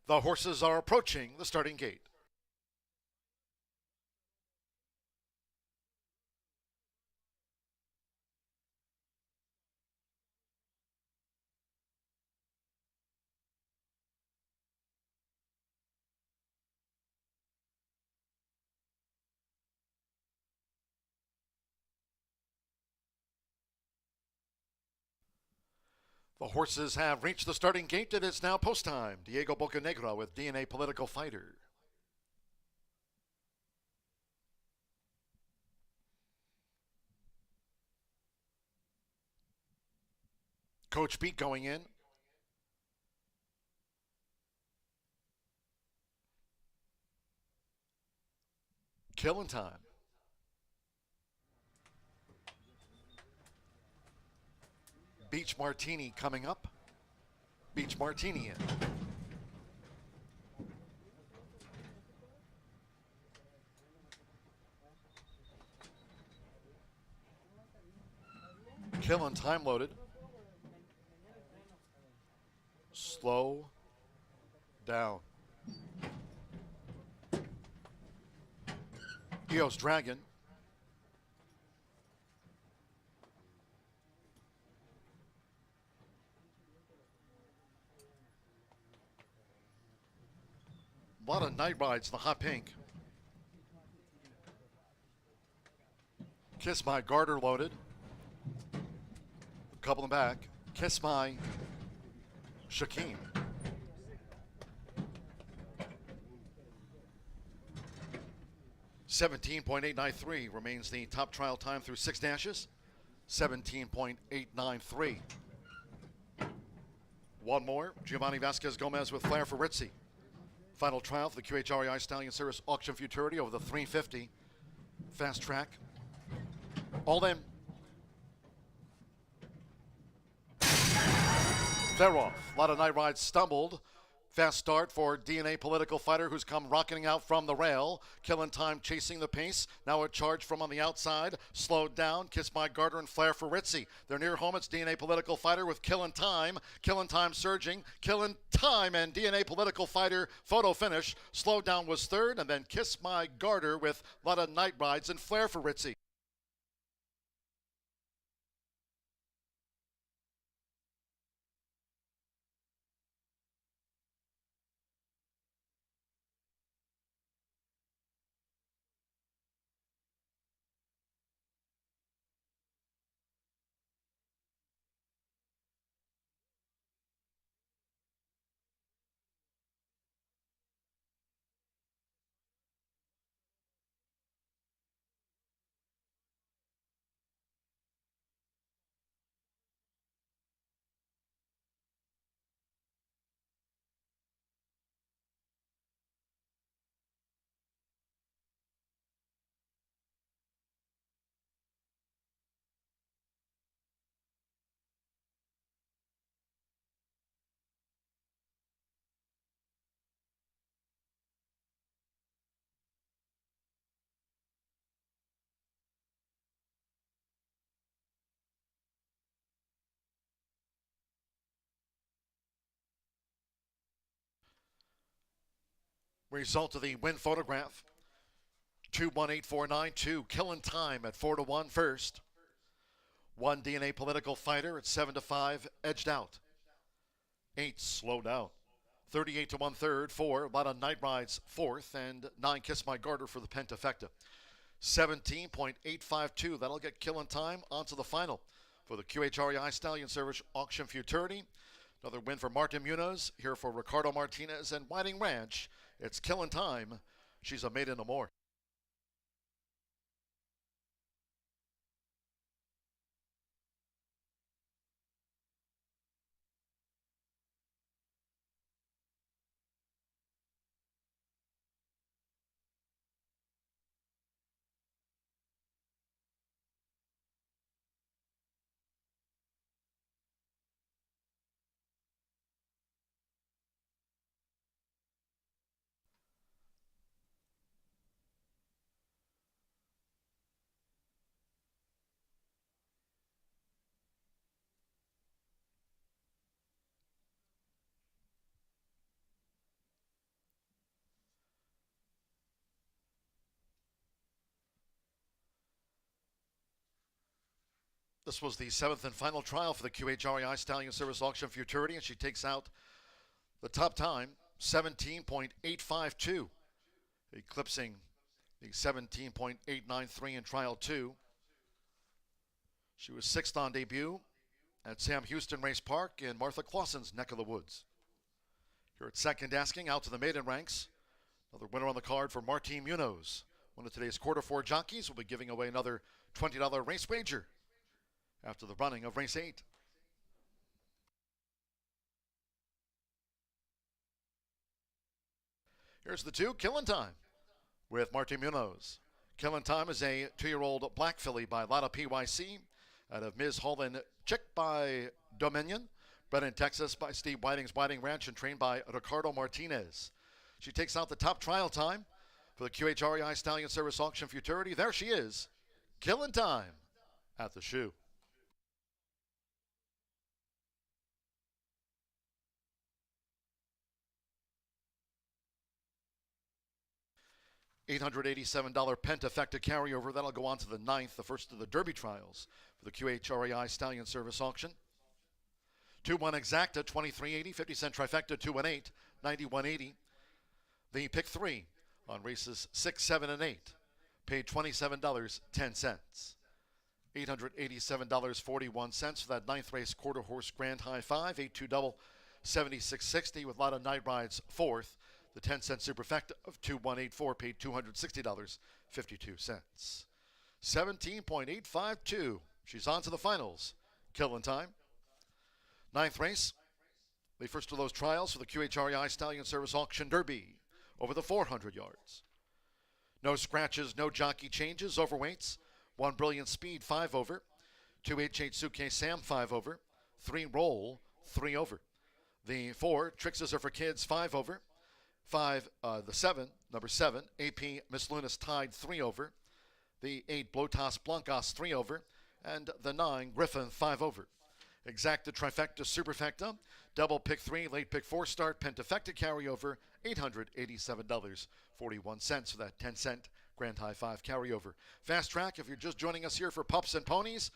The horses are approaching the starting gate. The horses have reached the starting gate and it's now post time. Diego Bocanegra with DNA Political Fighter. Coach Beat going in. Killing time. Beach Martini coming up. Beach Martini in. Killing time loaded. Slow down. Eos Dragon. A lot of night rides, the hot pink. Kiss My Garter loaded. A couple in back. Kiss My Shaquem. .893 remains the top trial time through 6 dashes. 17.893. One more. Giovanni Vasquez Gomez with Flair for Ritzy. Final trial for the QHREI Stallion Series Auction Futurity over the 350. Fast track. All in. They're off. A lot of night rides stumbled. Fast start for DNA Political Fighter, who's come rocketing out from the rail. Killing time chasing the pace. Now a charge from on the outside. Slowed down. Kiss My Garter and Flair for Ritzy. They're near home. It's DNA Political Fighter with Killing Time. Killing Time surging. Killing Time and DNA Political Fighter photo finish. Slowed down was third. And then Kiss My Garter with a lot of night rides and Flair for Ritzy. Result of the win photograph. 2-1-8-4-9-2. Killing Time at 4-1 first. 1 DNA Political Fighter at 7-5 edged out. 8 slowed down. 38-1 third. 4 a lot of night rides fourth, and 9 Kiss My Garter for the Pentafecta. 17.852. That'll get Killing Time onto the final for the QHREI Stallion Service Auction Futurity. Another win for Martin Munoz here for Ricardo Martinez and Whiting Ranch. It's Killing Time. She's a maiden no more. This was the 7th and final trial for the QHREI Stallion Service Auction Futurity, and she takes out the top time, 17.852, eclipsing the 17.893 in trial 2. She was 6th on debut at Sam Houston Race Park in Martha Clausen's neck of the woods. Here at second asking, out to the maiden ranks. Another winner on the card for Martin Munoz. One of today's quarter 4 jockeys will be giving away another $20 race wager after the running of race 8. Here's the 2, Killing Time with Martin Munoz. Killing Time is a 2-year-old black filly by Lotta PYC out of Ms. Holland Chick by Dominion. Bred in Texas by Steve Whiting's Whiting Ranch and trained by Ricardo Martinez. She takes out the top trial time for the QHREI Stallion Service Auction Futurity. There she is, Killing Time at the shoe. $887 Pentafecta carryover. That'll go on to the 9th, the first of the Derby trials for the QHREI Stallion Service Auction. 2-1 exacta, $23.80. 50-cent trifecta, 2-1-8, $91.80. The pick 3 on races 6, 7, and 8 paid $27.10. $887.41 for that ninth race quarter horse grand high five. 8-2 double, $76.60 with a lot of night rides fourth. The 10-cent superfecta of 2184 paid $260.52. 17.852. She's on to the finals. Killing time. Ninth race. The first of those trials for the QHREI Stallion Service Auction Derby over the 400 yards. No scratches, no jockey changes. Overweights. 1 Brilliant Speed, 5 over. 2 H.H. Suke Sam, 5 over. 3 Roll, 3 over. The 4 Trixes Are for Kids, 5 over. 5, the 7, number 7, AP Miss Lunas tied 3 over. The 8 Blotas Blancas 3 over. And the 9 Griffin 5 over. Exacta Trifecta Superfecta, double pick 3, late pick 4 start, pentafecta carryover, $887.41 for that 10-cent Grand High 5 carryover. Fast Track, if you're just joining us here for Pups and Ponies,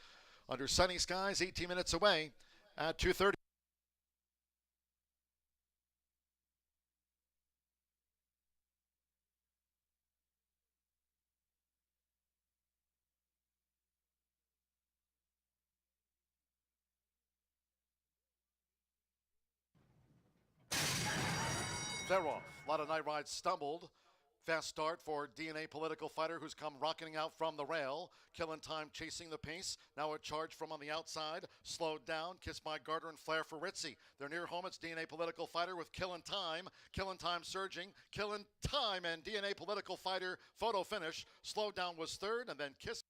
under sunny skies, 18 minutes away at 2:30. They're off. A lot of night rides stumbled. Fast start for DNA Political Fighter, who's come rocketing out from the rail. Killing time chasing the pace. Now a charge from on the outside. Slowed down. Kiss My Garter and Flare for Ritzy. They're near home. It's DNA Political Fighter with Killing Time. Killing Time surging. Killing Time and DNA Political Fighter photo finish. Slowed down was third, and then Kiss.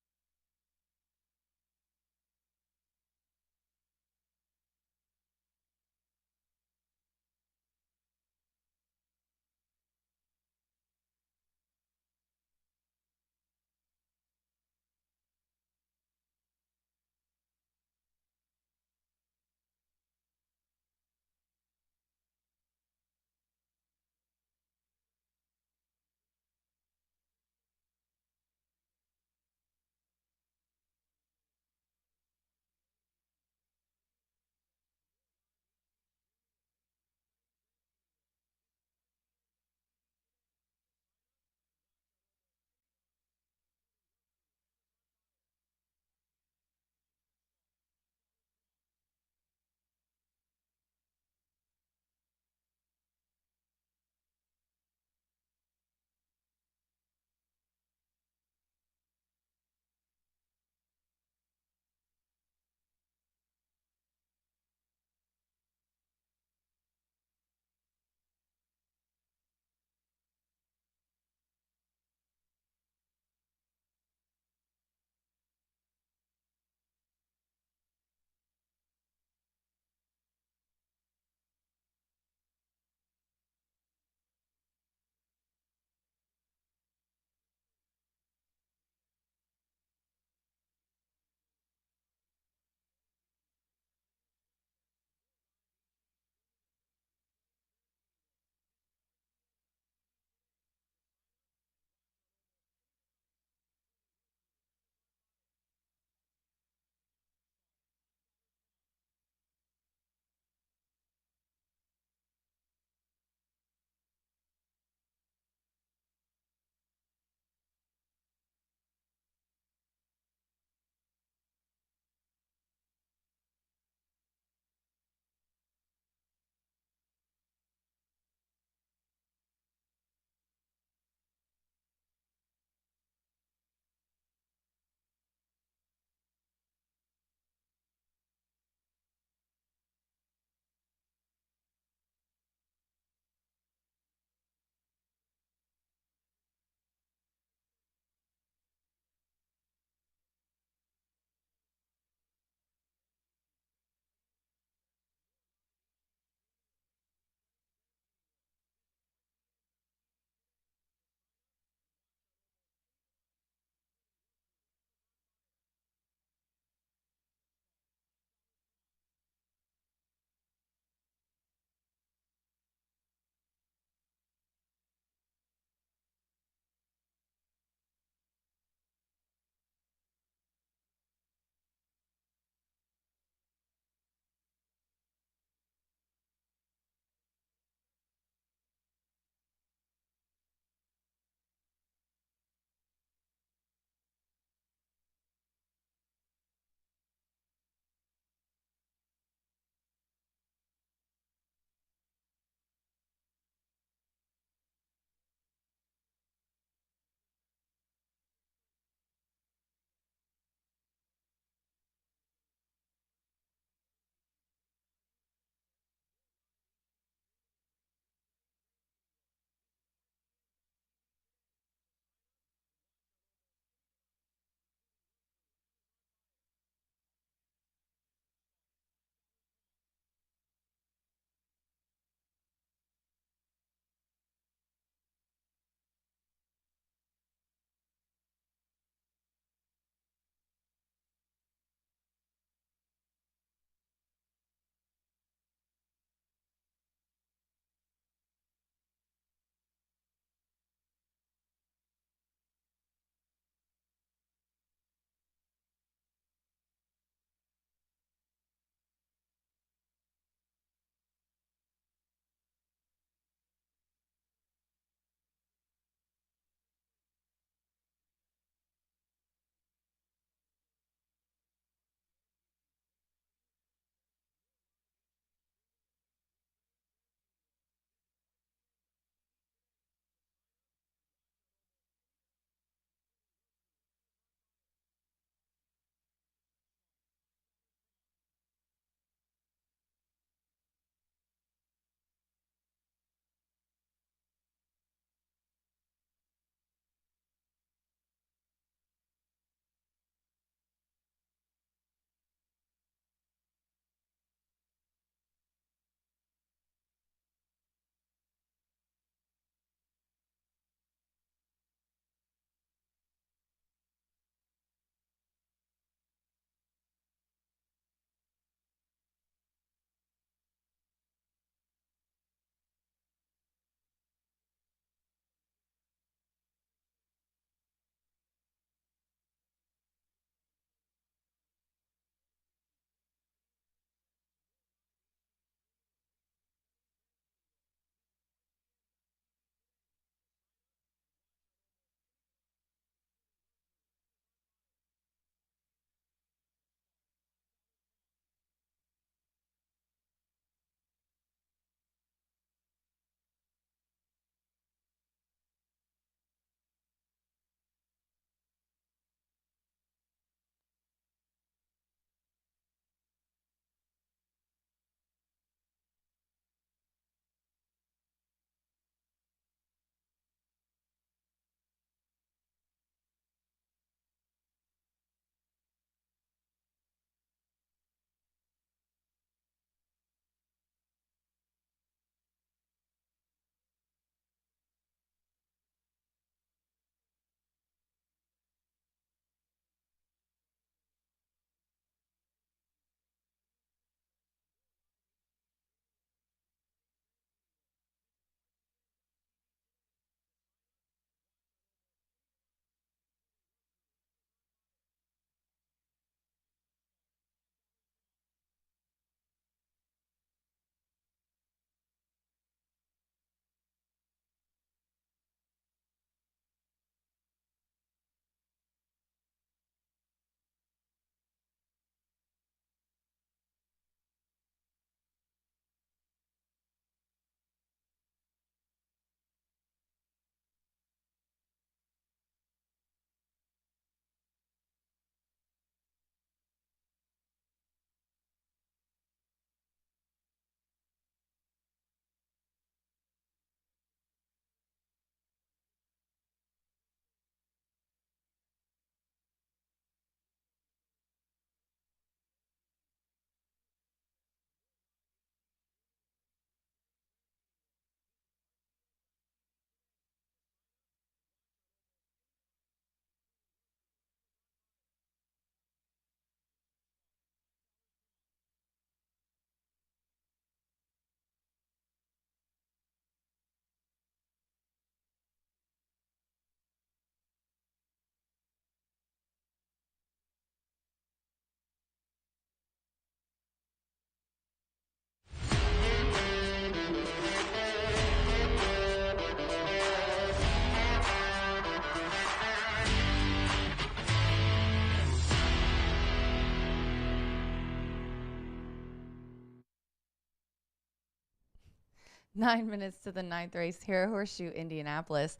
9 minutes to the 9th race here at Horseshoe Indianapolis.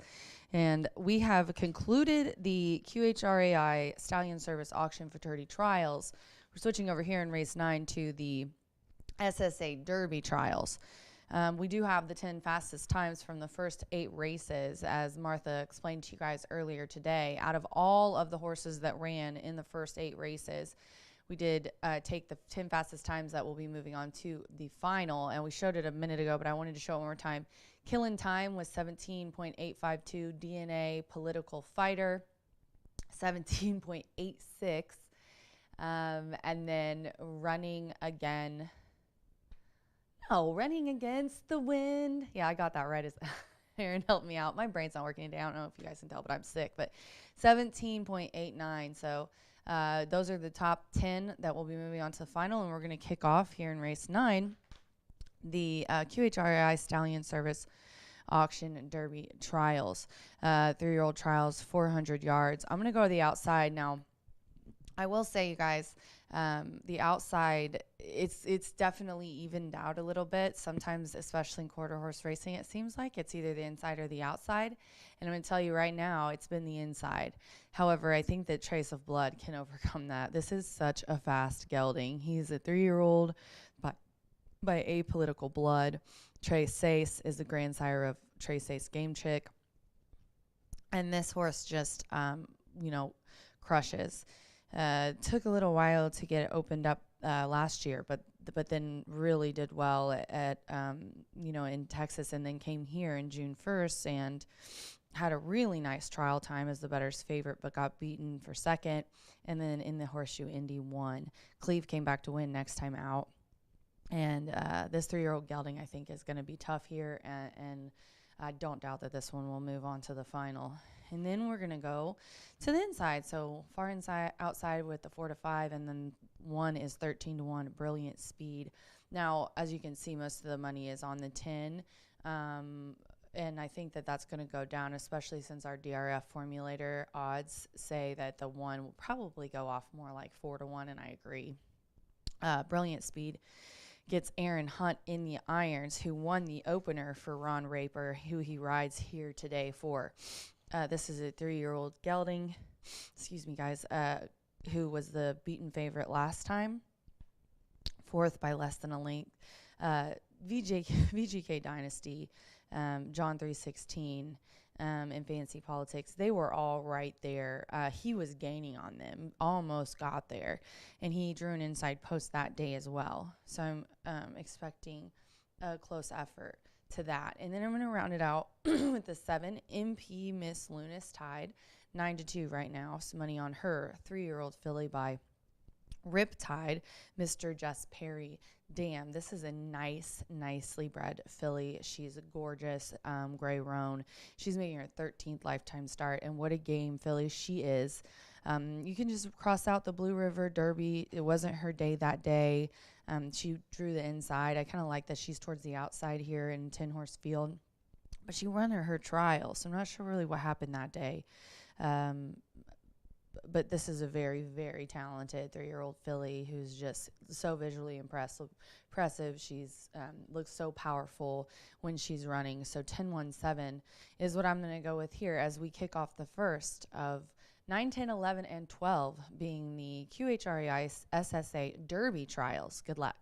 And we have concluded the QHRAI Stallion Service Auction Futurity Trials. We're switching over here in race 9 to the SSA Derby Trials. We do have the 10 fastest times from the first 8 races, as Martha explained to you guys earlier today. Out of all of the horses that ran in the first 8 races, we did take the 10 fastest times that will be moving on to the final, and we showed it a minute ago, but I wanted to show it one more time. Killing Time was 17.852, DNA Political Fighter 17.86, and then Running Against the Wind. Yeah, I got that right. As Aaron helped me out. My brain's not working today. I don't know if you guys can tell, but I'm sick. But 17.89. So those are the top 10 that will be moving on to the final, and we're going to kick off here in race 9, the QHRI Stallion Service Auction Derby Trials. 3-year-old trials, 400 yards. I'm going to go to the outside now. I will say, you guys, the outside, it's definitely evened out a little bit. Sometimes, especially in quarter horse racing, it seems like it's either the inside or the outside. And I'm going to tell you right now, it's been the inside. However, I think that Trace of Blood can overcome that. This is such a fast gelding. He's a 3-year-old by Apolitical Blood. Trace Sace is the grandsire of Trace Sace Game Chick. And this horse just, crushes. Took a little while to get it opened up last year, but then really did well at in Texas, and then came here in June 1st and had a really nice trial time as the bettor's favorite, but got beaten for second, and then in the Horseshoe Indy won. Cleve came back to win next time out, and this 3-year-old gelding I think is going to be tough here, and I don't doubt that this one will move on to the final. And then we're going to go to the inside. So far inside, outside with the 4-5, and then one is 13-1, Brilliant Speed. Now, as you can see, most of the money is on the 10. And I think that that's going to go down, especially since our DRF formulator odds say that the 1 will probably go off more like 4-1, and I agree. Brilliant Speed gets Aaron Hunt in the irons, who won the opener for Ron Raper, who he rides here today for. This is a 3-year-old gelding, excuse me, guys, who was the beaten favorite last time, 4th by less than a length. VGK Dynasty, John 316, and Fancy Politics, they were all right there. He was gaining on them, almost got there, and he drew an inside post that day as well. So I'm expecting a close effort to that. And then I'm going to round it out with the 7, MP Miss Lunas Tide, 9-2 right now. Some money on her. 3-year-old filly by Riptide, Mr. Jess Perry. Damn, this is a nicely bred filly. She's a gorgeous gray roan. She's making her 13th lifetime start, and what a game filly she is. You can just cross out the Blue River Derby. It wasn't her day that day. She drew the inside. I kind of like that she's towards the outside here in 10-horse field, but she won her trial, so I'm not sure really what happened that day. But this is a very, very talented 3-year-old filly who's just so visually impressive. She's looks so powerful when she's running. So 10-1-7 is what I'm going to go with here as we kick off the first of 9, 10, 11, and 12 being the QHREI SSA Derby trials. Good luck.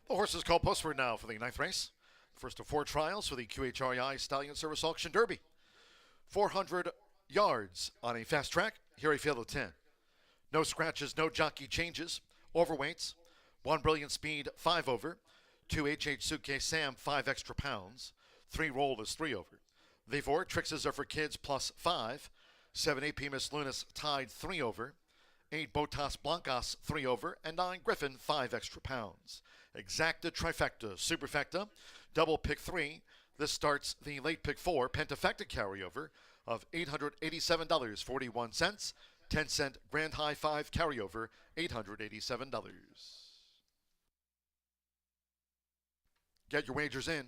The horses call postward now for the ninth race. First of 4 trials for the QHREI Stallion Service Auction Derby. 400 yards on a fast track. Here a field of 10. No scratches, no jockey changes. Overweights. 1 Brilliant Speed, 5 over. 2 HH Suitcase Sam, 5 extra pounds. 3 Roll is 3 over. The 4 Trixes are for kids plus 5. 7 AP Miss Lunas tied 3 over. 8 Botas Blancas 3 over. And 9 Griffin, 5 extra pounds. Exacta, trifecta, superfecta, double pick 3. This starts the late pick 4 pentafecta carryover of $887.41. 10-cent Grand High 5 carryover, $887. Get your wagers in.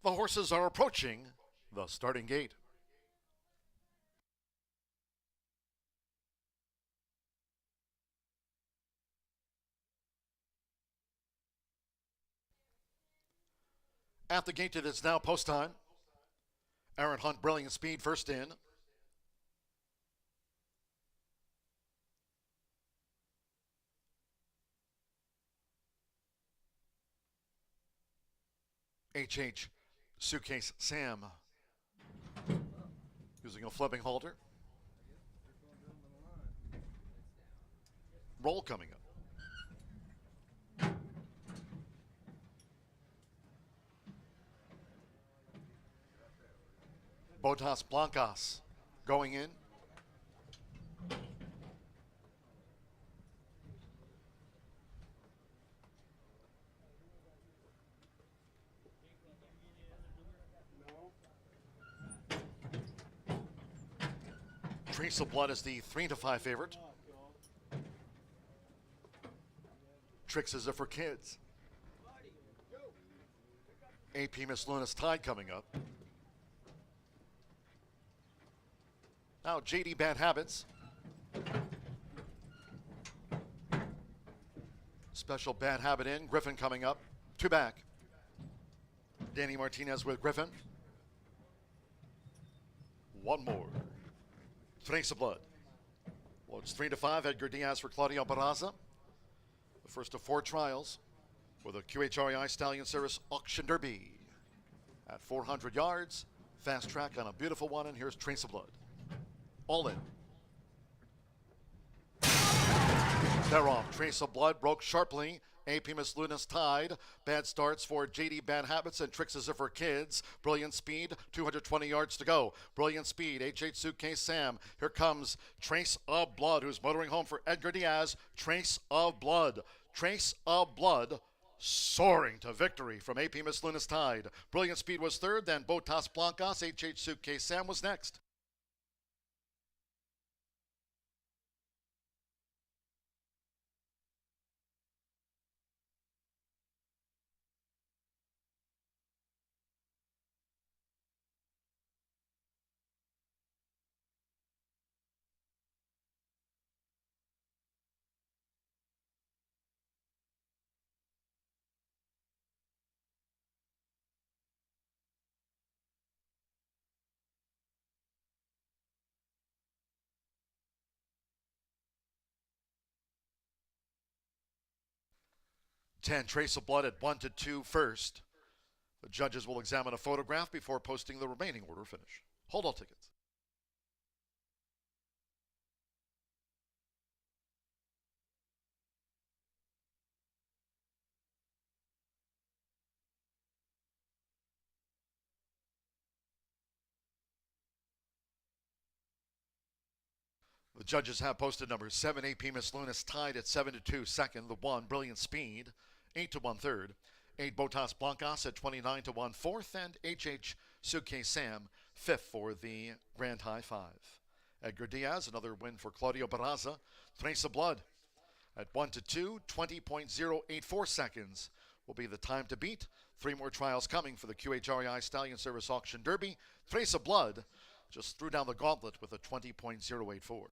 The horses are approaching the starting gate. At the gate, it is now post time. Aaron Hunt, Brilliant Speed, first in. HH Suitcase Sam using a flipping halter. Roll coming up. Botas Blancas going in. Trace of Blood is the 3-5 favorite. Tricks is it for kids. AP Miss Luna's Tide coming up. Now JD Bad Habits. Special Bad Habit in. Griffin coming up. 2 back. Danny Martinez with Griffin. 1 more. Trace of Blood. Well, it's 3-5. Edgar Diaz for Claudio Barraza. The first of 4 trials for the QHREI Stallion Service Auction Derby. At 400 yards. Fast track on a beautiful one. And here's Trace of Blood. All in. They're off. Trace of Blood broke sharply. AP Miss Luna's Tide. Bad starts for JD Bad Habits and Tricks is it for kids. Brilliant Speed. 220 yards to go. Brilliant Speed. HH Suitcase Sam. Here comes Trace of Blood, who's motoring home for Edgar Diaz. Trace of Blood. Trace of Blood. Soaring to victory from AP Miss Luna's Tide. Brilliant Speed was third. Then Botas Blancas. HH Suitcase Sam was next. Trace of Blood at 1-2 first. The judges will examine a photograph before posting the remaining order finish. Hold all tickets. The judges have posted numbers 7 AP Miss Luna's Tide at 7-2 second, the 1 Brilliant Speed, 8-1 third, 8 Botas Blancas at 29-1 fourth, and HH Suitcase Sam fifth for the Grand High 5. Edgar Diaz, another win for Claudio Barraza. Trace of Blood at 1-2, 20.084 seconds will be the time to beat. 3 more trials coming for the QHREI Stallion Service Auction Derby. Trace of Blood just threw down the gauntlet with a 20.084.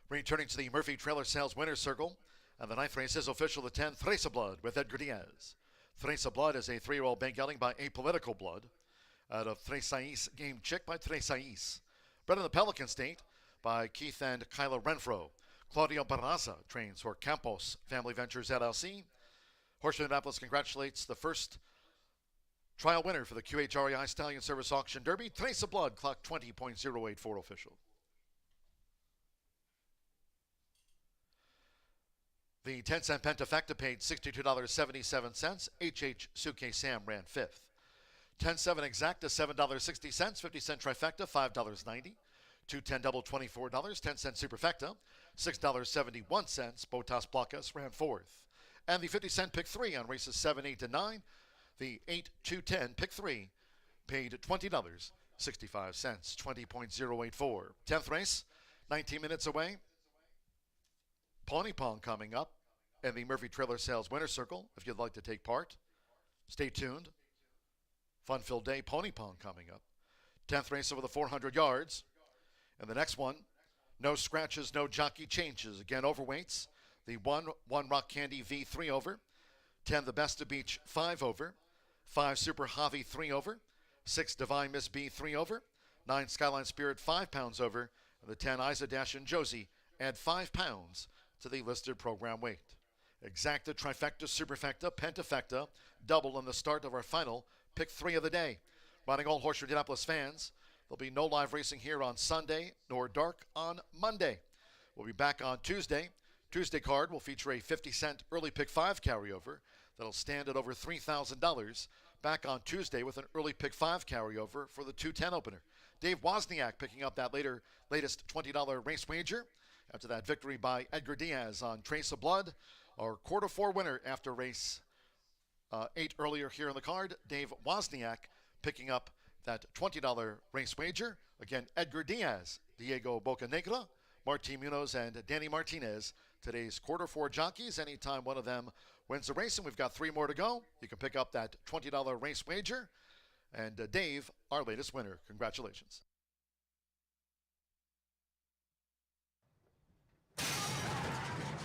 Returning to the Murphy Trailer Sales Winner's Circle, and the 9th race is official, the 10th, Trace of Blood with Edgar Diaz. Trace of Blood is a 3-year-old Ben Gelding by Apolitical Blood, out of Tres Sais Game Chick by Tres Sais. Bred in the Pelican State by Keith and Kyla Renfro. Claudio Barraza trains for Campos Family Ventures LLC. Horseshoe Indianapolis congratulates the first trial winner for the QHREI Stallion Service Auction Derby. Trace of Blood, clock 20.084 official. The 10-cent Pentafecta paid $62.77. H.H. Suke Sam ran fifth. 10-7 Exacta, $7.60. 50-cent Trifecta, $5.90. 210 double, $24. 10-cent Superfecta, $6.71. Botas Placas ran fourth. And the 50-cent Pick 3 on races 7, 8, and 9. The 8, 2, 10 Pick 3 paid $20.65. 20.084. 10th race, 19 minutes away. Pawnee Pong coming up, and the Murphy Trailer Sales Winter Circle. If you'd like to take part, stay tuned. Fun-filled day, Pawnee Pong coming up. 10th race over the 400 yards. And the next one, no scratches, no jockey changes. Again, overweights. The 1 Rock Candy V 3 over. 10 The Best of Beach 5 over. 5 Super Javi 3 over. 6 Divine Miss B 3 over. 9 Skyline Spirit 5 pounds over. And the 10 Isa Dash and Josie add 5 pounds to the listed program weight. Exacta, Trifecta, Superfecta, Pentafecta, double in the start of our final Pick 3 of the day. Riding all Horseshoe Indianapolis fans, there'll be no live racing here on Sunday, nor dark on Monday. We'll be back on Tuesday. Tuesday card will feature a 50-cent early Pick 5 carryover that'll stand at over $3,000. Back on Tuesday with an early Pick 5 carryover for the 210 opener. Dave Wozniak picking up that latest $20 race wager after that victory by Edgar Diaz on Trace of Blood. Our quarter 4 winner after race 8 earlier here on the card. Dave Wozniak picking up that $20 race wager. Again, Edgar Diaz, Diego Bocanegra, Martin Munoz, and Danny Martinez. Today's quarter 4 jockeys. Anytime one of them wins the race, and we've got 3 more to go, you can pick up that $20 race wager. And Dave, our latest winner. Congratulations.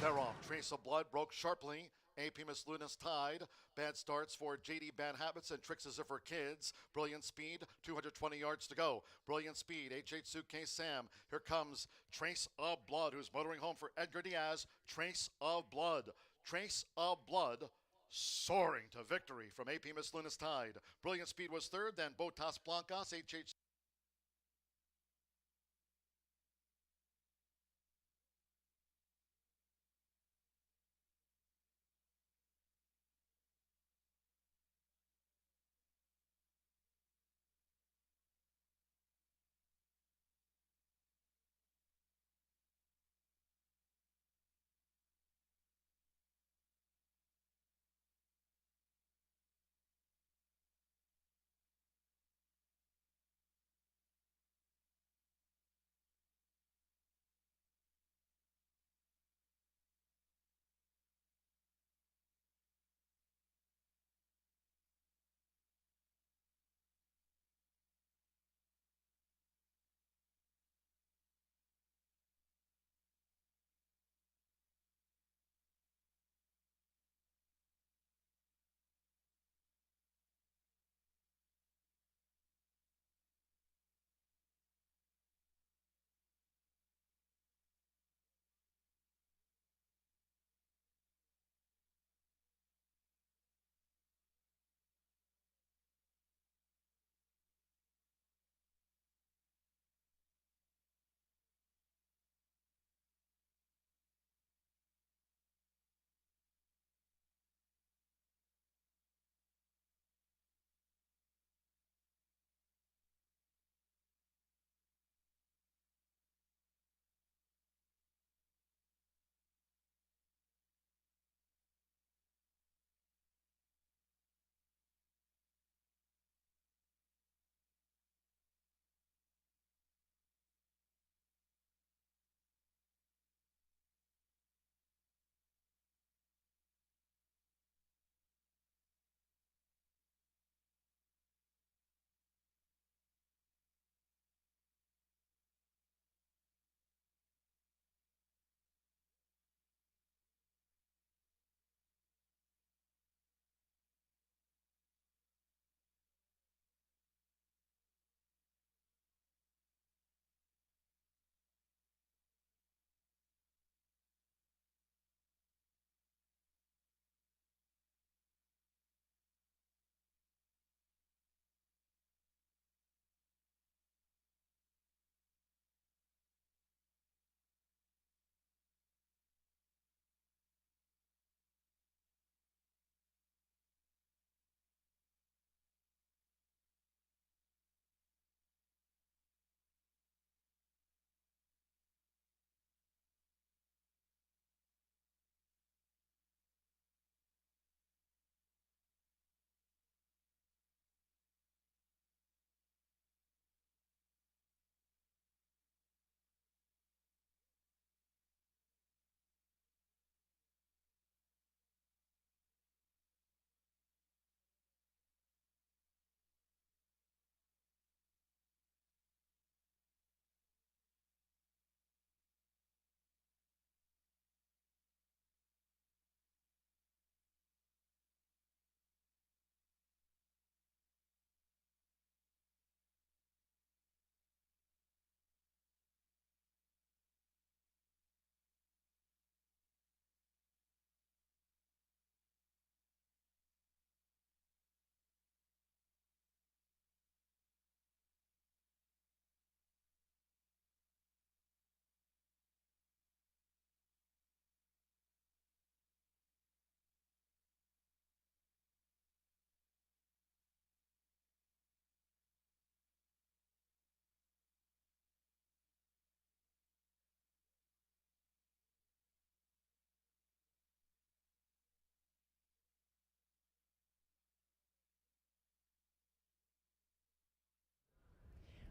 They're off. Trace of Blood broke sharply. AP Miss Luna's tied. Bad starts for JD Bad Habits and Tricks as if for kids. Brilliant Speed, 220 yards to go. Brilliant Speed, H.H. Suitcase Sam. Here comes Trace of Blood, who's motoring home for Edgar Diaz. Trace of Blood. Trace of Blood soaring to victory from AP Miss Luna's tied. Brilliant Speed was third, then Botas Blancas, H.H.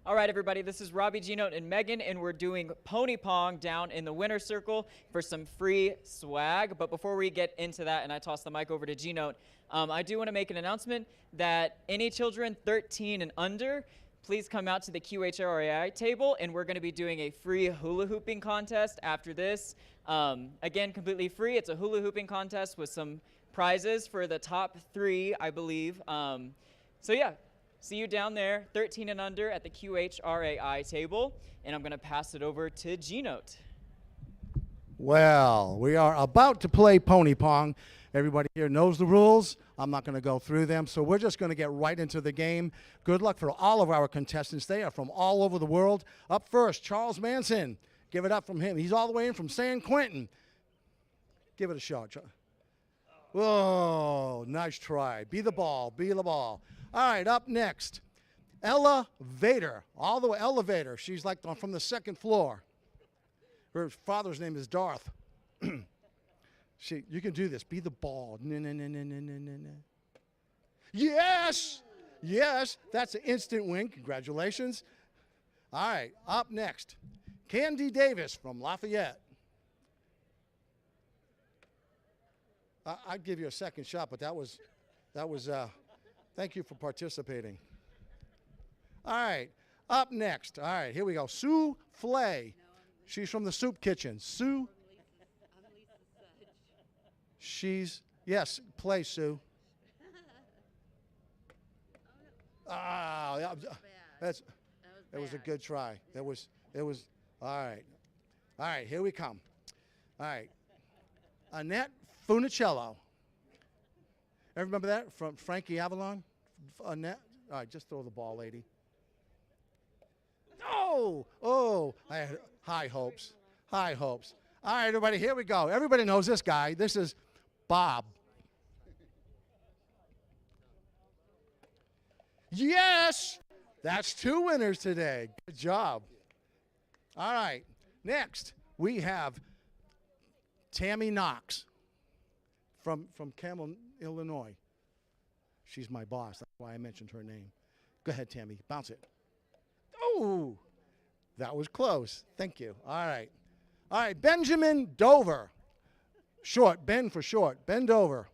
All right, everybody, this is Robbie, Gino, and Megan, and we're doing pony pong down in the winner's circle for some free swag. But before we get into that, and I toss the mic over to Gino, I do want to make an announcement that any children 13 and under, please come out to the QHRAI table, and we're going to be doing a free hula hooping contest after this. Again, completely free. It's a hula hooping contest with some prizes for the top 3, I believe. So yeah, see you down there, 13 and under at the QHRAI table, and I'm going to pass it over to Gino. Well, we are about to play pony pong. Everybody here knows the rules. I'm not going to go through them, so we're just going to get right into the game. Good luck for all of our contestants. They are from all over the world. Up first, Charles Manson. Give it up from him. He's all the way in from San Quentin. Give it a shot. Whoa, nice try. Be the ball. Be the ball. All right, up next, Ella Vader. All the way, Elevator. She's like from the 2nd floor. Her father's name is Darth. You can do this. Be the ball. Yes! Yes, that's an instant win. Congratulations. All right, up next, Candy Davis from Lafayette. I'd give you a second shot, but that was thank you for participating. All right, up next. All right, here we go. Sue Flay. She's from the soup kitchen. Sue. Yes, play, Sue. That was a good try. It was, all right. All right, here we come. All right. Annette Funicello. Ever remember that from Frankie Avalon? Annette? All right, just throw the ball, lady. Oh, I had high hopes. High hopes. All right, everybody, here we go. Everybody knows this guy. This is Bob. Yes! That's 2 winners today. Good job. All right, next we have Tammy Knox from Camel, Illinois. She's my boss. That's why I mentioned her name. Go ahead, Tammy. Bounce it. Oh, that was close. Thank you. All right. All right, Benjamin Dover. Short, Ben for short. Ben Dover.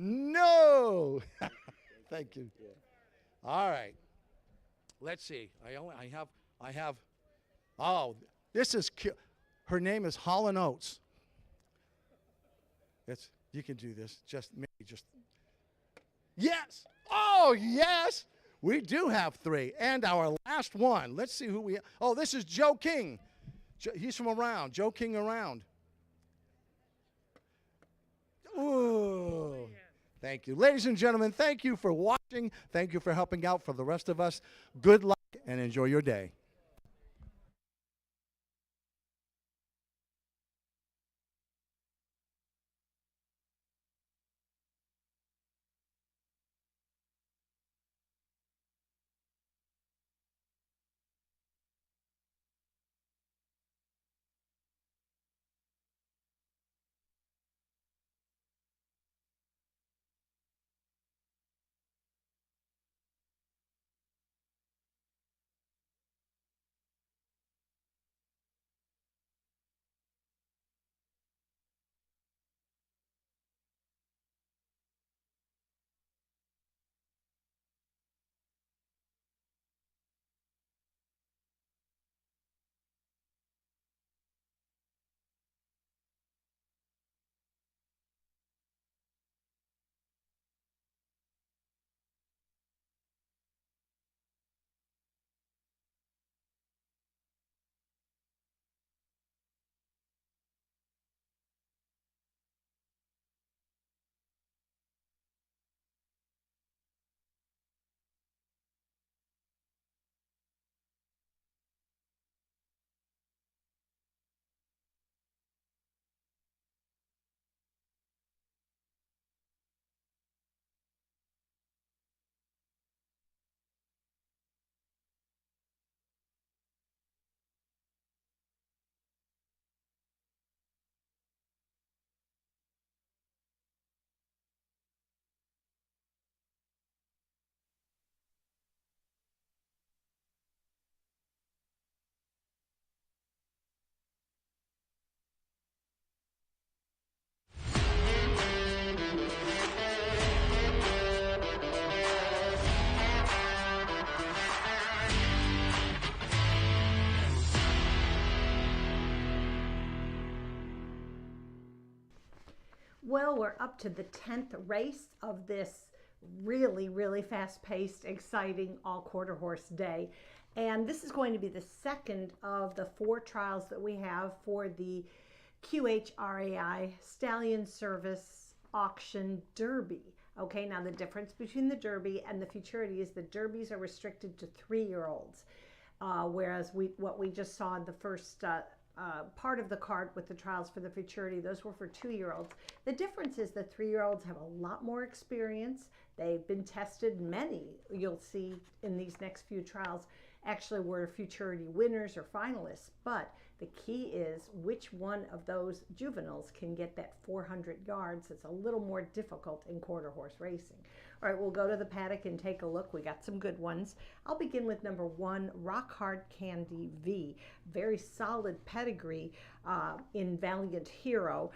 No. Thank you. All right. Let's see. I have. Oh, this is cute. Her name is Holland Oates. You can do this. Just. Yes. Oh, yes. We do have 3. And our last one. Let's see who we have. Oh, this is Joe King. He's from around. Joe King around. Ooh. Thank you. Ladies and gentlemen, thank you for watching. Thank you for helping out for the rest of us. Good luck and enjoy your day. Well, we're up to the 10th race of this really, really fast-paced, exciting all-quarter horse day. And this is going to be the second of the 4 trials that we have for the QHRAI Stallion Service Auction Derby. Okay, now the difference between the Derby and the Futurity is the Derbies are restricted to 3-year-olds, whereas what we just saw in the first part of the card with the trials for the Futurity, those were for 2-year-olds. The difference is the 3-year-olds have a lot more experience. They've been tested. Many, you'll see in these next few trials, actually were Futurity winners or finalists. But the key is which one of those juveniles can get that 400 yards. It's a little more difficult in quarter horse racing. All right, we'll go to the paddock and take a look. We got some good ones. I'll begin with number 1, Rock Hard Candy V. Very solid pedigree in Valiant Hero.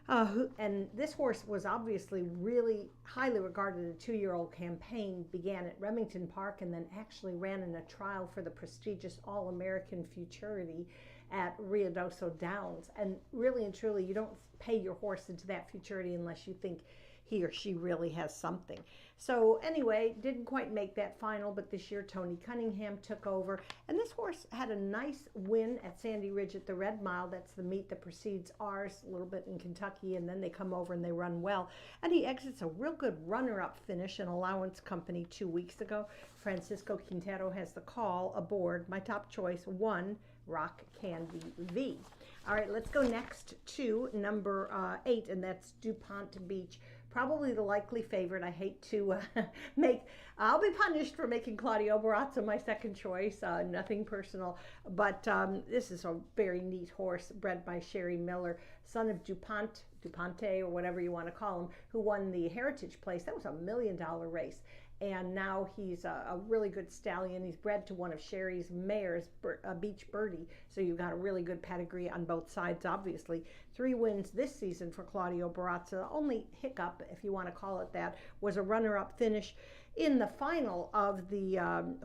And this horse was obviously really highly regarded. A 2-year-old campaign began at Remington Park and then actually ran in a trial for the prestigious All-American Futurity at Ruidoso Downs. And really and truly, you don't pay your horse into that Futurity unless you think he or she really has something. So anyway, didn't quite make that final, but this year Tony Cunningham took over. And this horse had a nice win at Sandy Ridge at the Red Mile. That's the meet that precedes ours, a little bit in Kentucky, and then they come over and they run well. And he exits a real good runner-up finish in Allowance Company 2 weeks ago. Francisco Quintero has the call aboard. My top choice, 1, Rock Candy V. All right, let's go next to number 8, and that's DuPont Beach. Probably the likely favorite. I hate to I'll be punished for making Claudio Barazza my second choice. Nothing personal, but this is a very neat horse bred by Sherry Miller, son of DuPonte, or whatever you want to call him, who won the Heritage Place. That was a $1 million race. And now he's a really good stallion. He's bred to one of Sherry's mares, Beach Birdie. So you've got a really good pedigree on both sides, obviously. 3 wins this season for Claudio Barazza. Only hiccup, if you want to call it that, was a runner-up finish in the final of the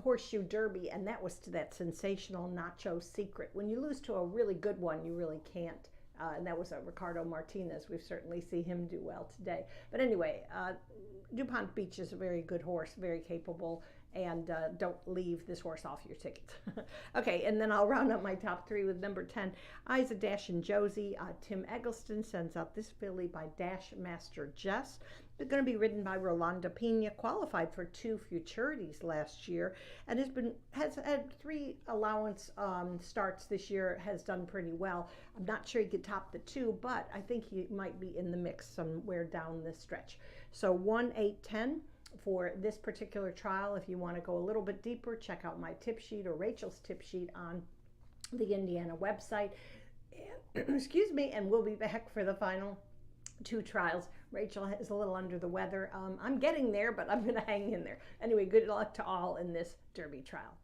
Horseshoe Derby, and that was to that sensational Nacho Secret. When you lose to a really good one, you really can't. And that was Ricardo Martinez. We've certainly seen him do well today. But anyway, DuPont Beach is a very good horse, very capable, and don't leave this horse off your ticket. Okay, and then I'll round up my top 3 with number 10, Isa Dash and Josie. Tim Eggleston sends out this filly by Dash Master Jess. It's going to be ridden by Rolanda Pena, qualified for 2 Futurities last year, and has had 3 allowance starts this year, has done pretty well. I'm not sure he could top the 2, but I think he might be in the mix somewhere down this stretch. So 1, 8, 10 for this particular trial. If you want to go a little bit deeper, check out my tip sheet or Rachel's tip sheet on the Indiana website. Excuse me, and we'll be back for the final 2 trials. Rachel is a little under the weather. I'm getting there, but I'm going to hang in there. Anyway, good luck to all in this Derby trial.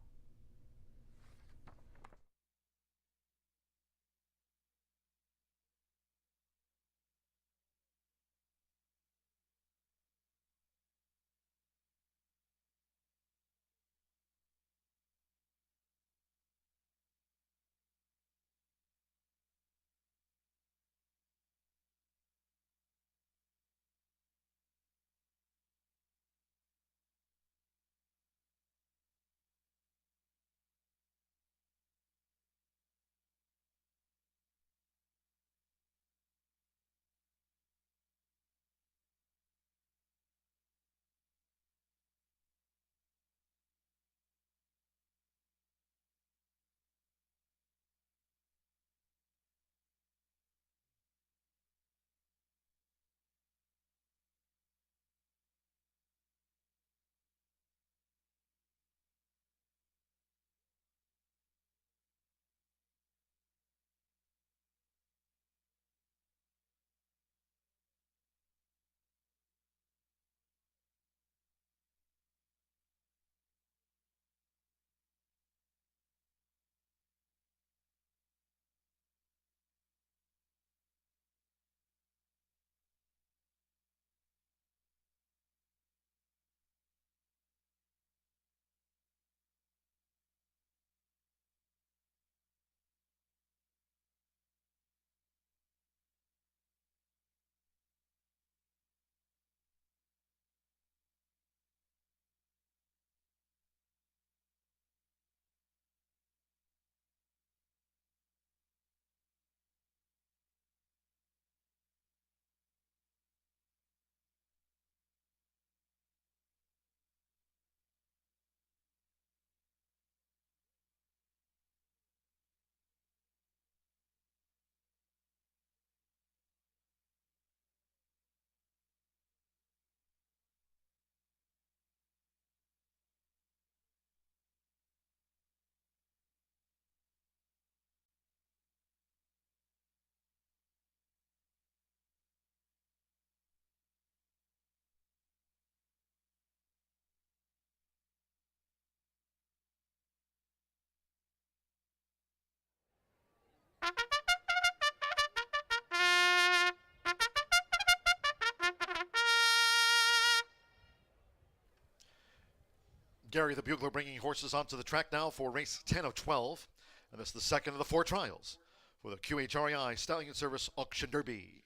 Gary the Bugler bringing horses onto the track now for race 10 of 12. And this is the second of the 4 trials for the QHREI Stallion Service Auction Derby.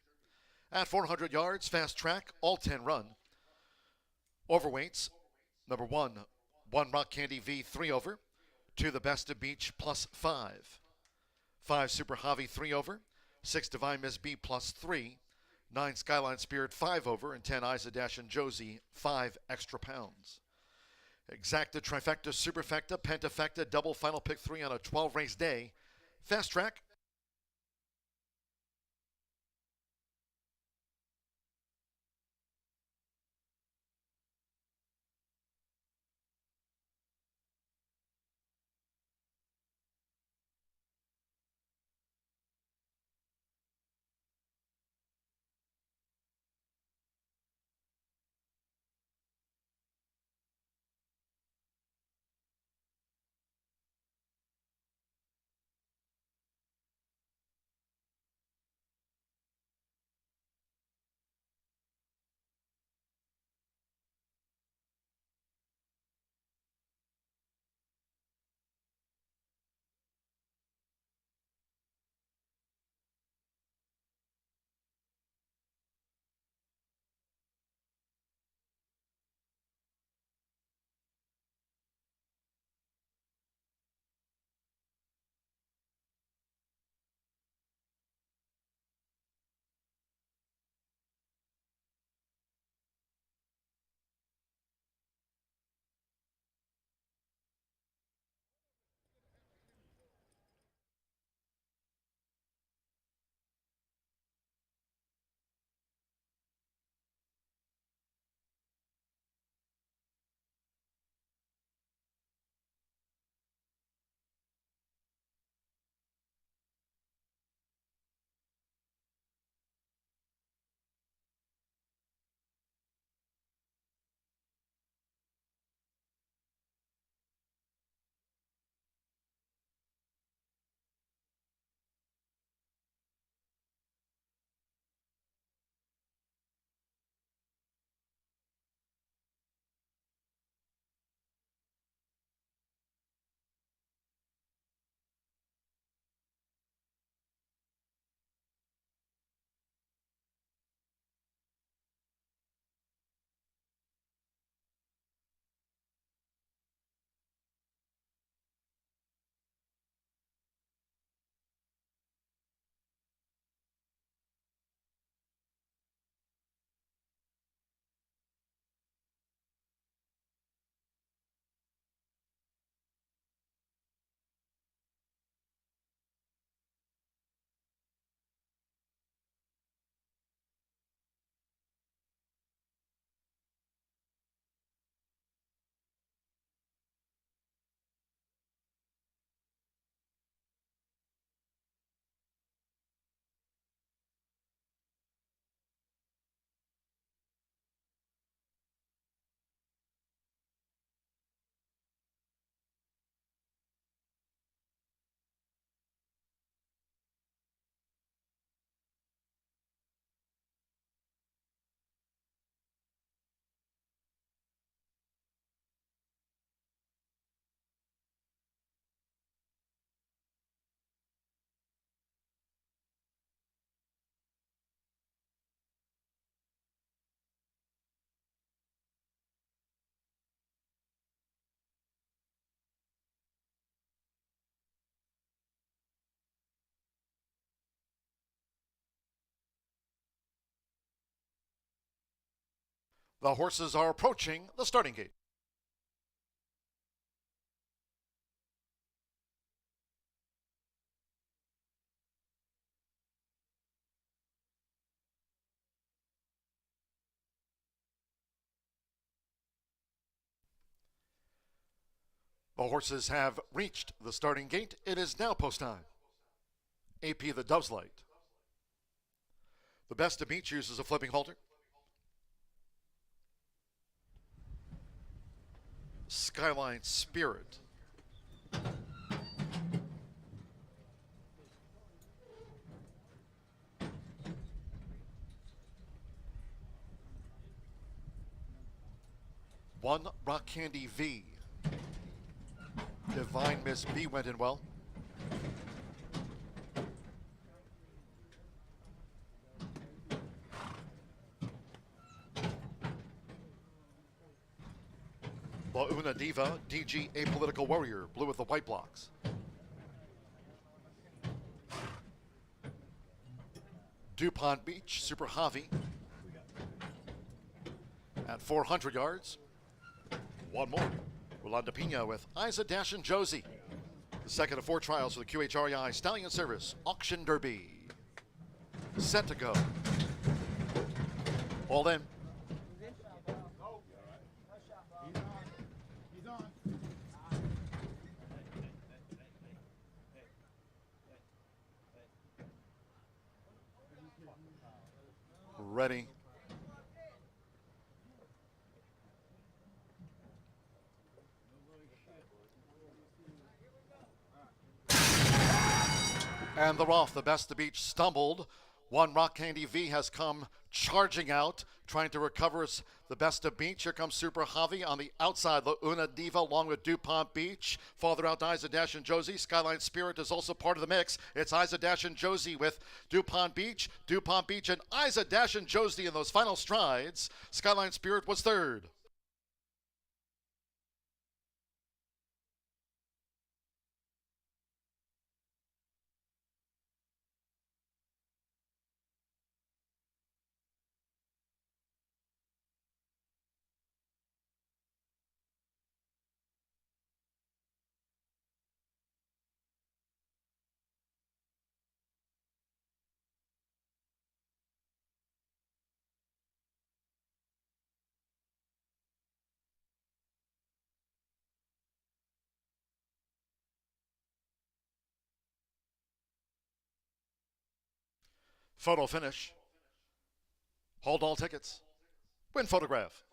At 400 yards, fast track, all 10 run. Overweights, number 1, Rock Candy V 3 over. 2, the Best of Beach plus 5. 5, Super Javi 3 over. 6, Divine Miss B plus 3. 9, Skyline Spirit 5 over. And 10, Isa Dash and Josie 5 extra pounds. Exacta, trifecta, superfecta, pentafecta, double final pick 3 on a 12-race day. Fast track. The horses are approaching the starting gate. The horses have reached the starting gate. It is now post time. AP the Dove's Light. The Best of Beach uses a flipping halter. Skyline Spirit. Rock Candy V. Divine Miss B went in well. La Una Diva, DG Apolitical Warrior, blue with the white blocks. DuPont Beach, Super Javi. At 400 yards. One more. Rolanda Pina with Isa Dash and Josie. The second of 4 trials for the QHREI Stallion Service Auction Derby. Set to go. All in. Ready. And they're off. The Best of Beach stumbled. One Rock Candy V has come charging out, trying to recover the Best of Beach. Here comes Super Javi on the outside. La Una Diva along with DuPont Beach. Farther out to Isa Dash and Josie. Skyline Spirit is also part of the mix. It's Isa Dash and Josie with DuPont Beach. DuPont Beach and Isa Dash and Josie in those final strides. Skyline Spirit was third. Photo finish. Hold all tickets. Win photograph.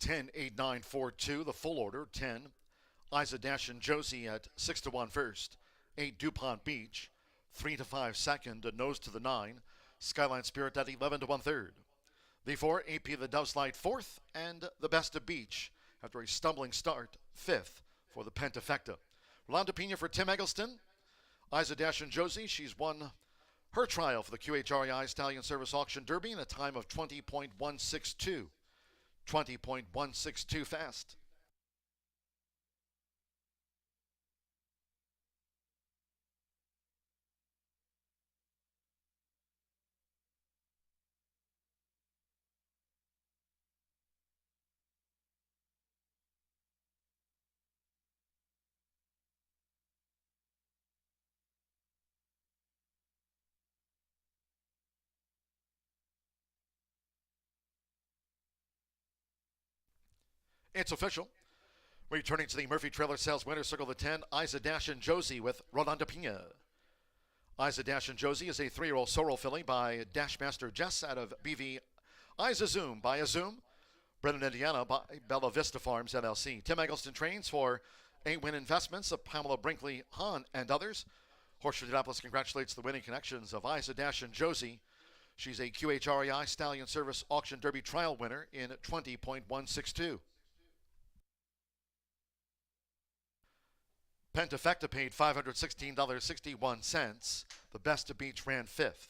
Ten, 8, 9, 4, 2, the full order. 10, Isa Dash and Josie at 6-1 first. 8, DuPont Beach. 3-5 second, nose to the 9. Skyline Spirit at 11-1 third. The 4, AP the Dove's Light fourth, and the Best of Beach after a stumbling start, 5th for the Pentafecta. Rolanda Pina for Tim Eggleston. Isa Dash and Josie, she's won her trial for the QHREI Stallion Service Auction Derby in a time of 20.162. 20.162 fast. It's official. Returning to the Murphy Trailer Sales Winner Circle of the 10, Isa Dash and Josie with Rolanda Pina. Isa Dash and Josie is a 3-year-old sorrel filly by Dashmaster Jess out of BV Isa Zoom by a Zoom. Brennan, Indiana by Bella Vista Farms LLC. Tim Eggleston trains for 8-Win Investments of Pamela Brinkley, Hahn, and others. Horseshoe Indianapolis congratulates the winning connections of Isa Dash and Josie. She's a QHREI Stallion Service Auction Derby Trial winner in 20.162. Pentafecta paid $516.61. The Best of Beach ran 5th.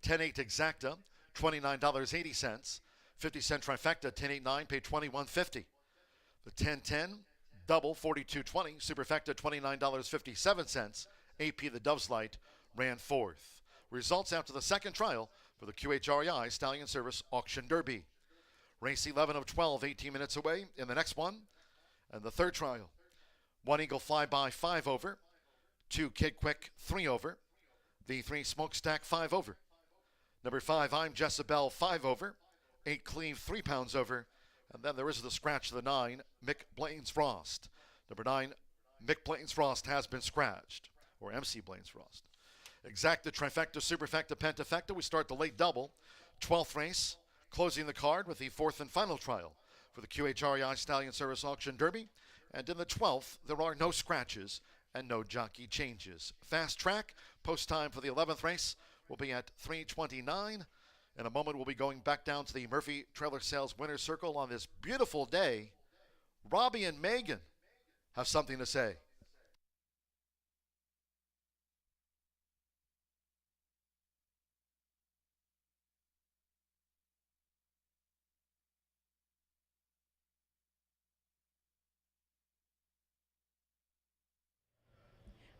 10-8 Exacta, $29.80. 50-cent Trifecta, 10-8-9 paid $21.50. The 10-10 Double, $42.20. Superfecta, $29.57. AP the Dove's Light ran 4th. Results after the second trial for the QHREI Stallion Service Auction Derby. Race 11 of 12, 18 minutes away in the next one. And the third trial. 1 Eagle Flyby, 5 over. 2 Kid Quick, 3 over. The 3 Smokestack, 5 over. Number 5, I'm Jezebel, 5 over. 8 Cleve, 3 pounds over. And then there is the scratch of the 9, Mick Blaine's Frost. Number 9, Mick Blaine's Frost has been scratched, or MC Blaine's Frost. Exacta, Trifecta, Superfecta, Pentafecta. We start the late double. 12th race, closing the card with the 4th and final trial for the QHREI Stallion Service Auction Derby. And in the 12th, there are no scratches and no jockey changes. Fast track, post time for the 11th race will be at 3:29. In a moment, we'll be going back down to the Murphy Trailer Sales Winner's Circle on this beautiful day. Robbie and Megan have something to say.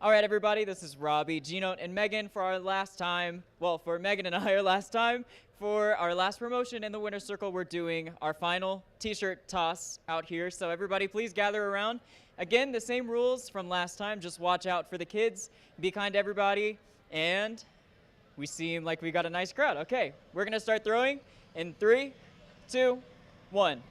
All right, everybody, this is Robbie, Gino, and Megan for our last time. Well, for Megan and I, our last time. For our last promotion in the Winner's Circle, we're doing our final t-shirt toss out here. So everybody, please gather around. Again, the same rules from last time. Just watch out for the kids. Be kind to everybody. And we seem like we got a nice crowd. Okay, we're going to start throwing in 3, 2, 1.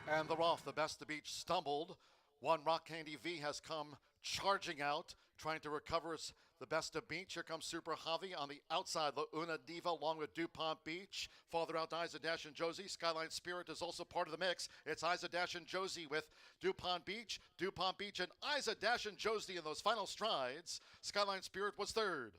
And they're off. The Best of Beach stumbled. One Rock Candy V has come charging out, trying to recover the Best of Beach. Here comes Super Javi on the outside. La Una Diva along with DuPont Beach. Farther out, Isa Dash and Josie. Skyline Spirit is also part of the mix. It's Isa Dash and Josie with DuPont Beach. DuPont Beach and Isa Dash and Josie in those final strides. Skyline Spirit was third.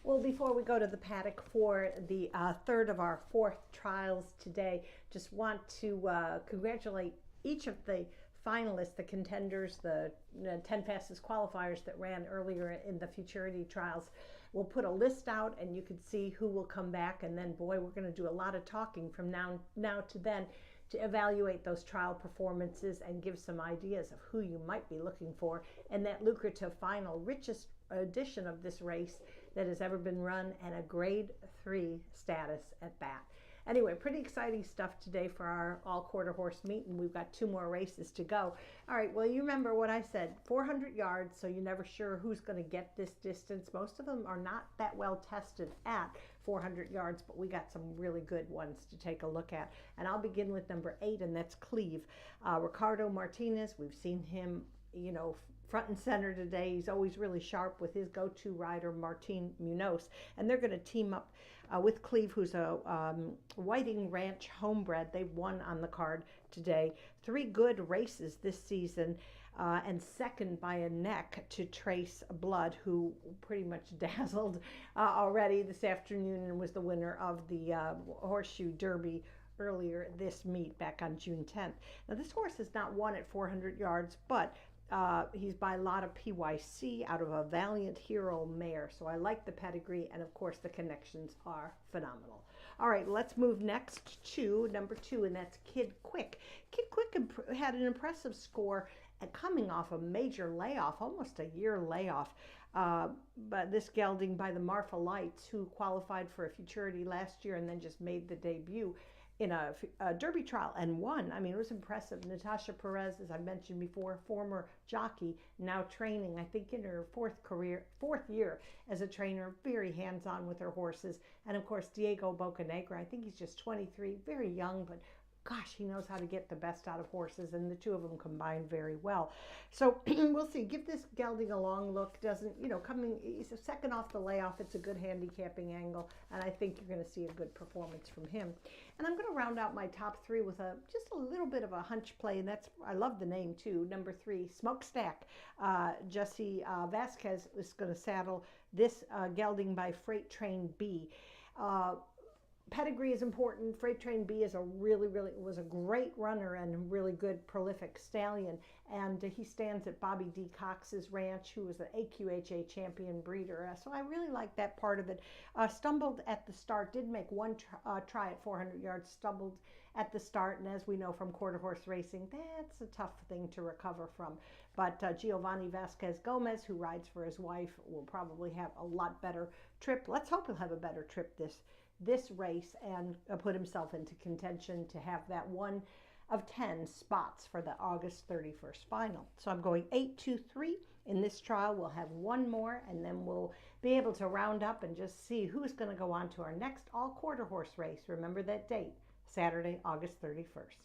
Well, before we go to the paddock for the third of our fourth trials today, just want to congratulate each of the finalists, the contenders, the 10 fastest qualifiers that ran earlier in the futurity trials. We'll put a list out and you can see who will come back, and then boy, we're going to do a lot of talking from now to then to evaluate those trial performances and give some ideas of who you might be looking for in that lucrative final, richest edition of this race that has ever been run, and a grade 3 status at that. Anyway, pretty exciting stuff today for our all-quarter horse meet, and we've got 2 more races to go. All right, well, you remember what I said, 400 yards, so you're never sure who's going to get this distance. Most of them are not that well tested at 400 yards, but we got some really good ones to take a look at. And I'll begin with number 8, and that's Cleve. Ricardo Martinez, we've seen him, you know, front and center today. He's always really sharp with his go-to rider, Martin Munoz. And they're going to team up with Cleve, who's a Whiting Ranch homebred. They've won on the card today. 3 good races this season, and second by a neck to Trace Blood, who pretty much dazzled already this afternoon and was the winner of the Horseshoe Derby earlier this meet back on June 10th. Now, this horse has not won at 400 yards, but he's by a lot of PYC out of a Valiant Hero mare. So I like the pedigree, and of course the connections are phenomenal. All right, let's move next to number 2, and that's Kid Quick. Kid Quick had an impressive score coming off a major layoff, almost a year layoff. But this gelding by the Marfa Lights, who qualified for a futurity last year and then just made the debut in a Derby trial and won. I mean, it was impressive. Natasha Perez, as I mentioned before, former jockey, now training, I think in her fourth year as a trainer, very hands-on with her horses. And of course, Diego Bocanegra, I think he's just 23, very young, but gosh, he knows how to get the best out of horses, and the 2 of them combine very well. So we'll see. Give this gelding a long look. Doesn't, you know, he's a second off the layoff. It's a good handicapping angle, and I think you're going to see a good performance from him. And I'm going to round out my top 3 with just a little bit of a hunch play, and that's, I love the name too, number 3, Smokestack. Jesse Vasquez is going to saddle this gelding by Freight Train B. Pedigree is important. Freight Train B is was a great runner and really good prolific stallion, and he stands at Bobby D. Cox's ranch, who was an AQHA champion breeder. So I really like that part of it. Stumbled at the start, did make one try at 400 yards, stumbled at the start, and as we know from quarter horse racing, that's a tough thing to recover from. But Giovanni Vasquez Gomez, who rides for his wife, will probably have a lot better trip. Let's hope he'll have a better trip this race and put himself into contention to have that 1 of 10 spots for the August 31st final. So I'm going 8, 2, 3. In this trial, we'll have 1 more, and then we'll be able to round up and just see who's going to go on to our next all-quarter horse race. Remember that date, Saturday, August 31st.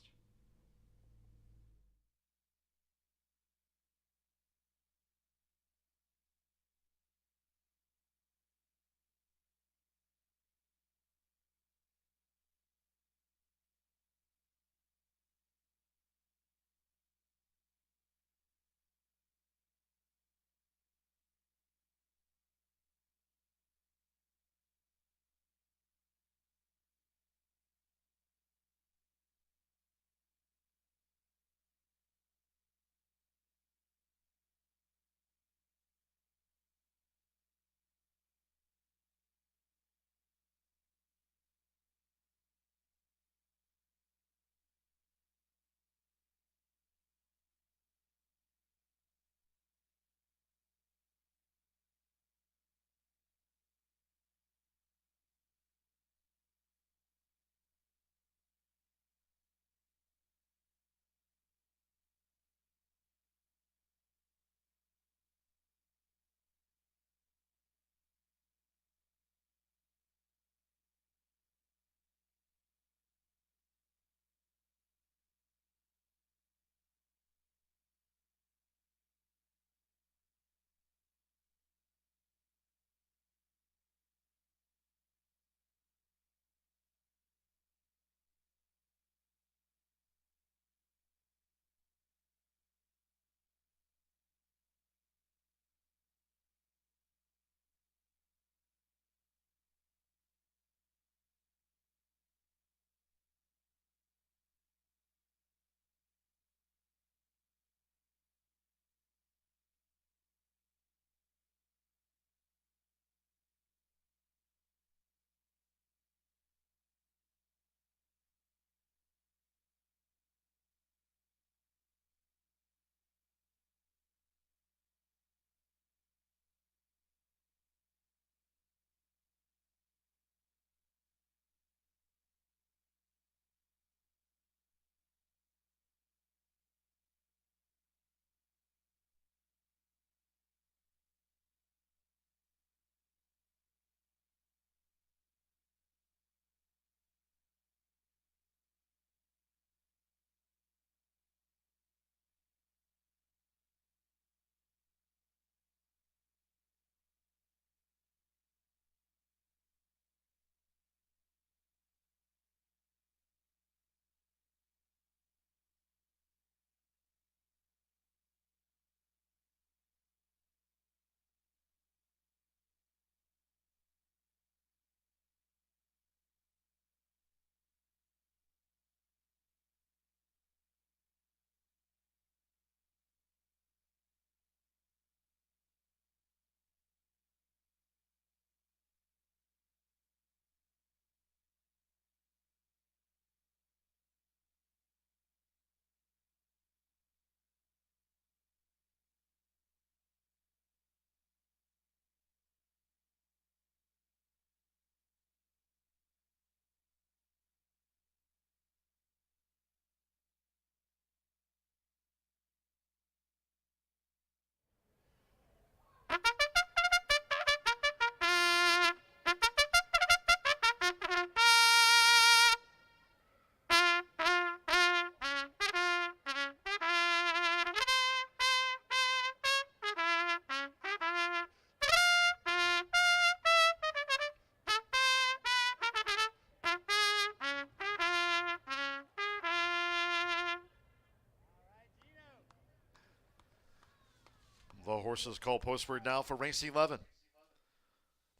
horses call postward now for race 11.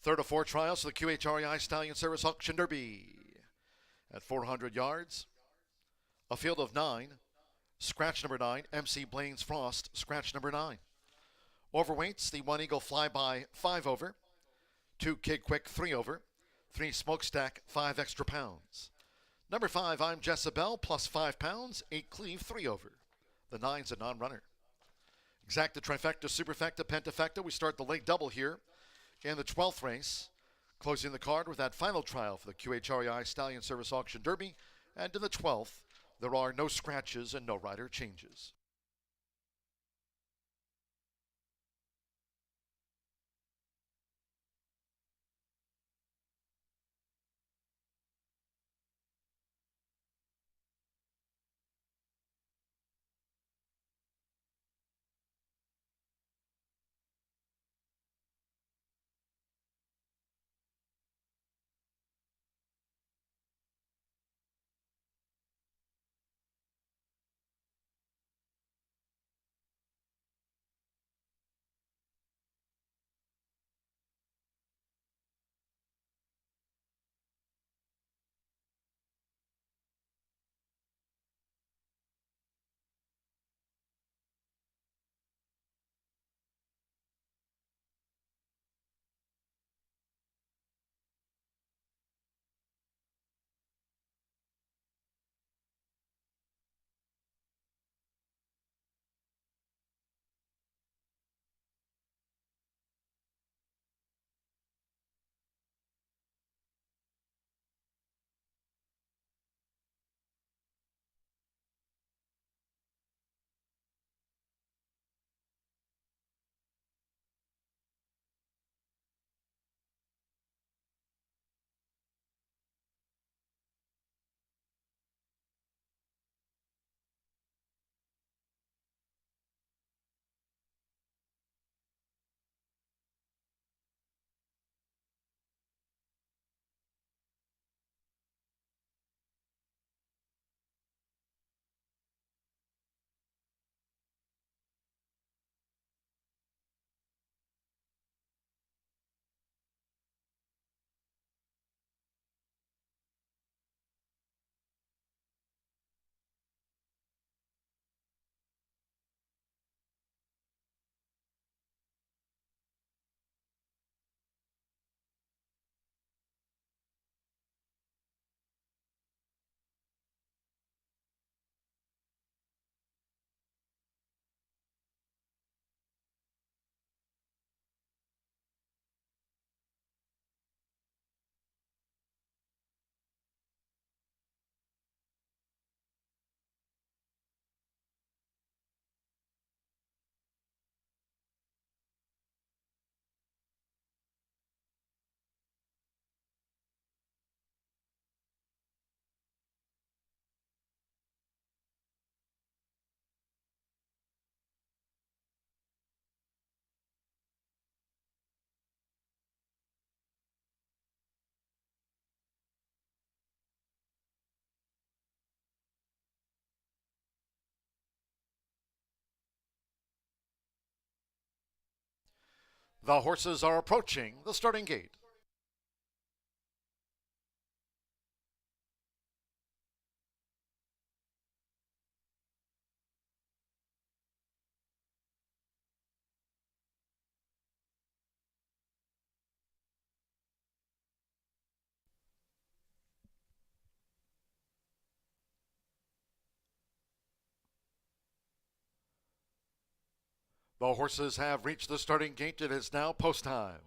Third of 4 trials of the QHREI Stallion Service Auction Derby. At 400 yards, a field of 9. Scratch number 9, MC Blaine's Frost, scratch number 9. Overweights, the 1 Eagle Flyby, 5 over. 2 Kid Quick, 3 over. 3 Smokestack, 5 extra pounds. Number 5, I'm Jezebel, plus 5 pounds. 8 Cleve, 3 over. The 9's a non-runner. Exacta, trifecta, superfecta, pentafecta. We start the leg double here in the 12th race. Closing the card with that final trial for the QHREI Stallion Service Auction Derby. And in the 12th, there are no scratches and no rider changes. The horses are approaching the starting gate. The horses have reached the starting gate. It is now post time.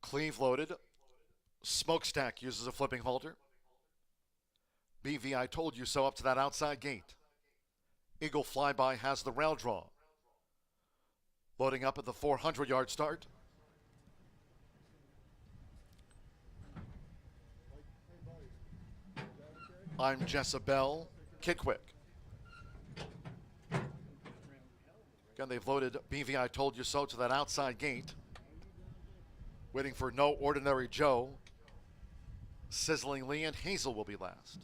Cleve loaded. Smokestack uses a flipping halter. BV, I told you so up to that outside gate. Eagle Flyby has the rail draw. Loading up at the 400-yard start. I'm Jezebel, Kid Quick. Again, they've loaded BV, I told you so to that outside gate. Waiting for No Ordinary Joe. Sizzling Lee and Hazel will be last.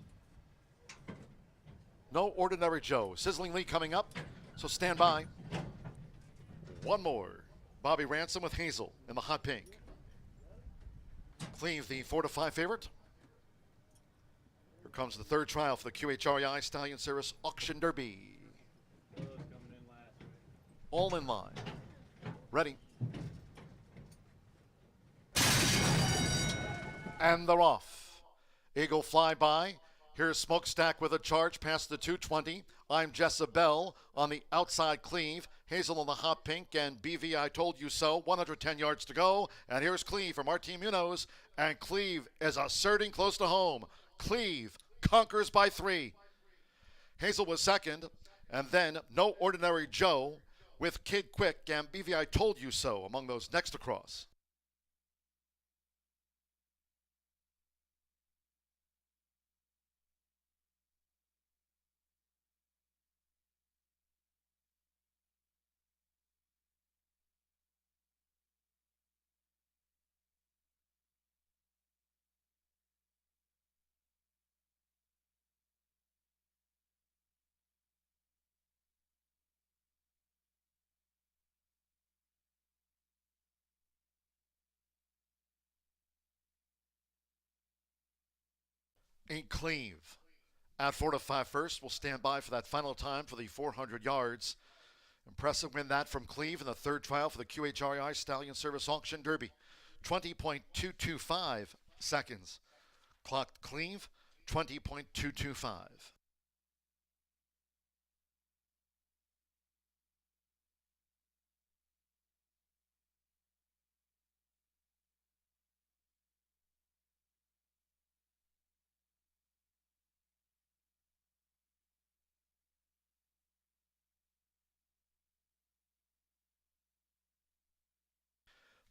No Ordinary Joe. Sizzling Lee coming up. So stand by. One more. Bobby Ransom with Hazel in the hot pink. Cleve, the 4-5 favorite. Here comes the third trial for the QHREI Stallion Series Auction Derby. All in line. Ready. And they're off. Eagle fly by. Here's Smokestack with a charge past the 220. I'm Jezebel on the outside Cleve. Hazel on the hot pink and BV I Told You So. 110 yards to go. And here's Cleve from Martin Munoz. And Cleve is asserting close to home. Cleve conquers by 3. Hazel was second. And then No Ordinary Joe with Kid Quick and BV I Told You So among those next across. Ain't Cleve at 4-5 first. We'll stand by for that final time for the 400 yards. Impressive win that from Cleve in the third trial for the QHREI Stallion Service Auction Derby. 20.225 seconds. Clocked Cleve, 20.225.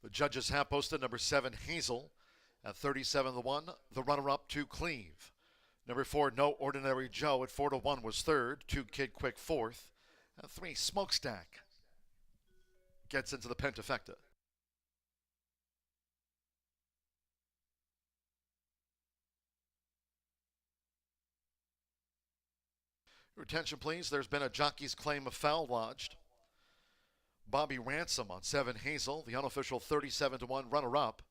The judges have posted number 7, Hazel, at 37-1. The runner-up, 2, Cleve. Number 4, No Ordinary Joe at 4-1 was third. 2, Kid Quick, fourth. And 3, Smokestack gets into the pentafecta. Your attention, please. There's been a jockey's claim of foul lodged. Bobby Ransom on 7, Hazel, the unofficial 37-1 runner-up.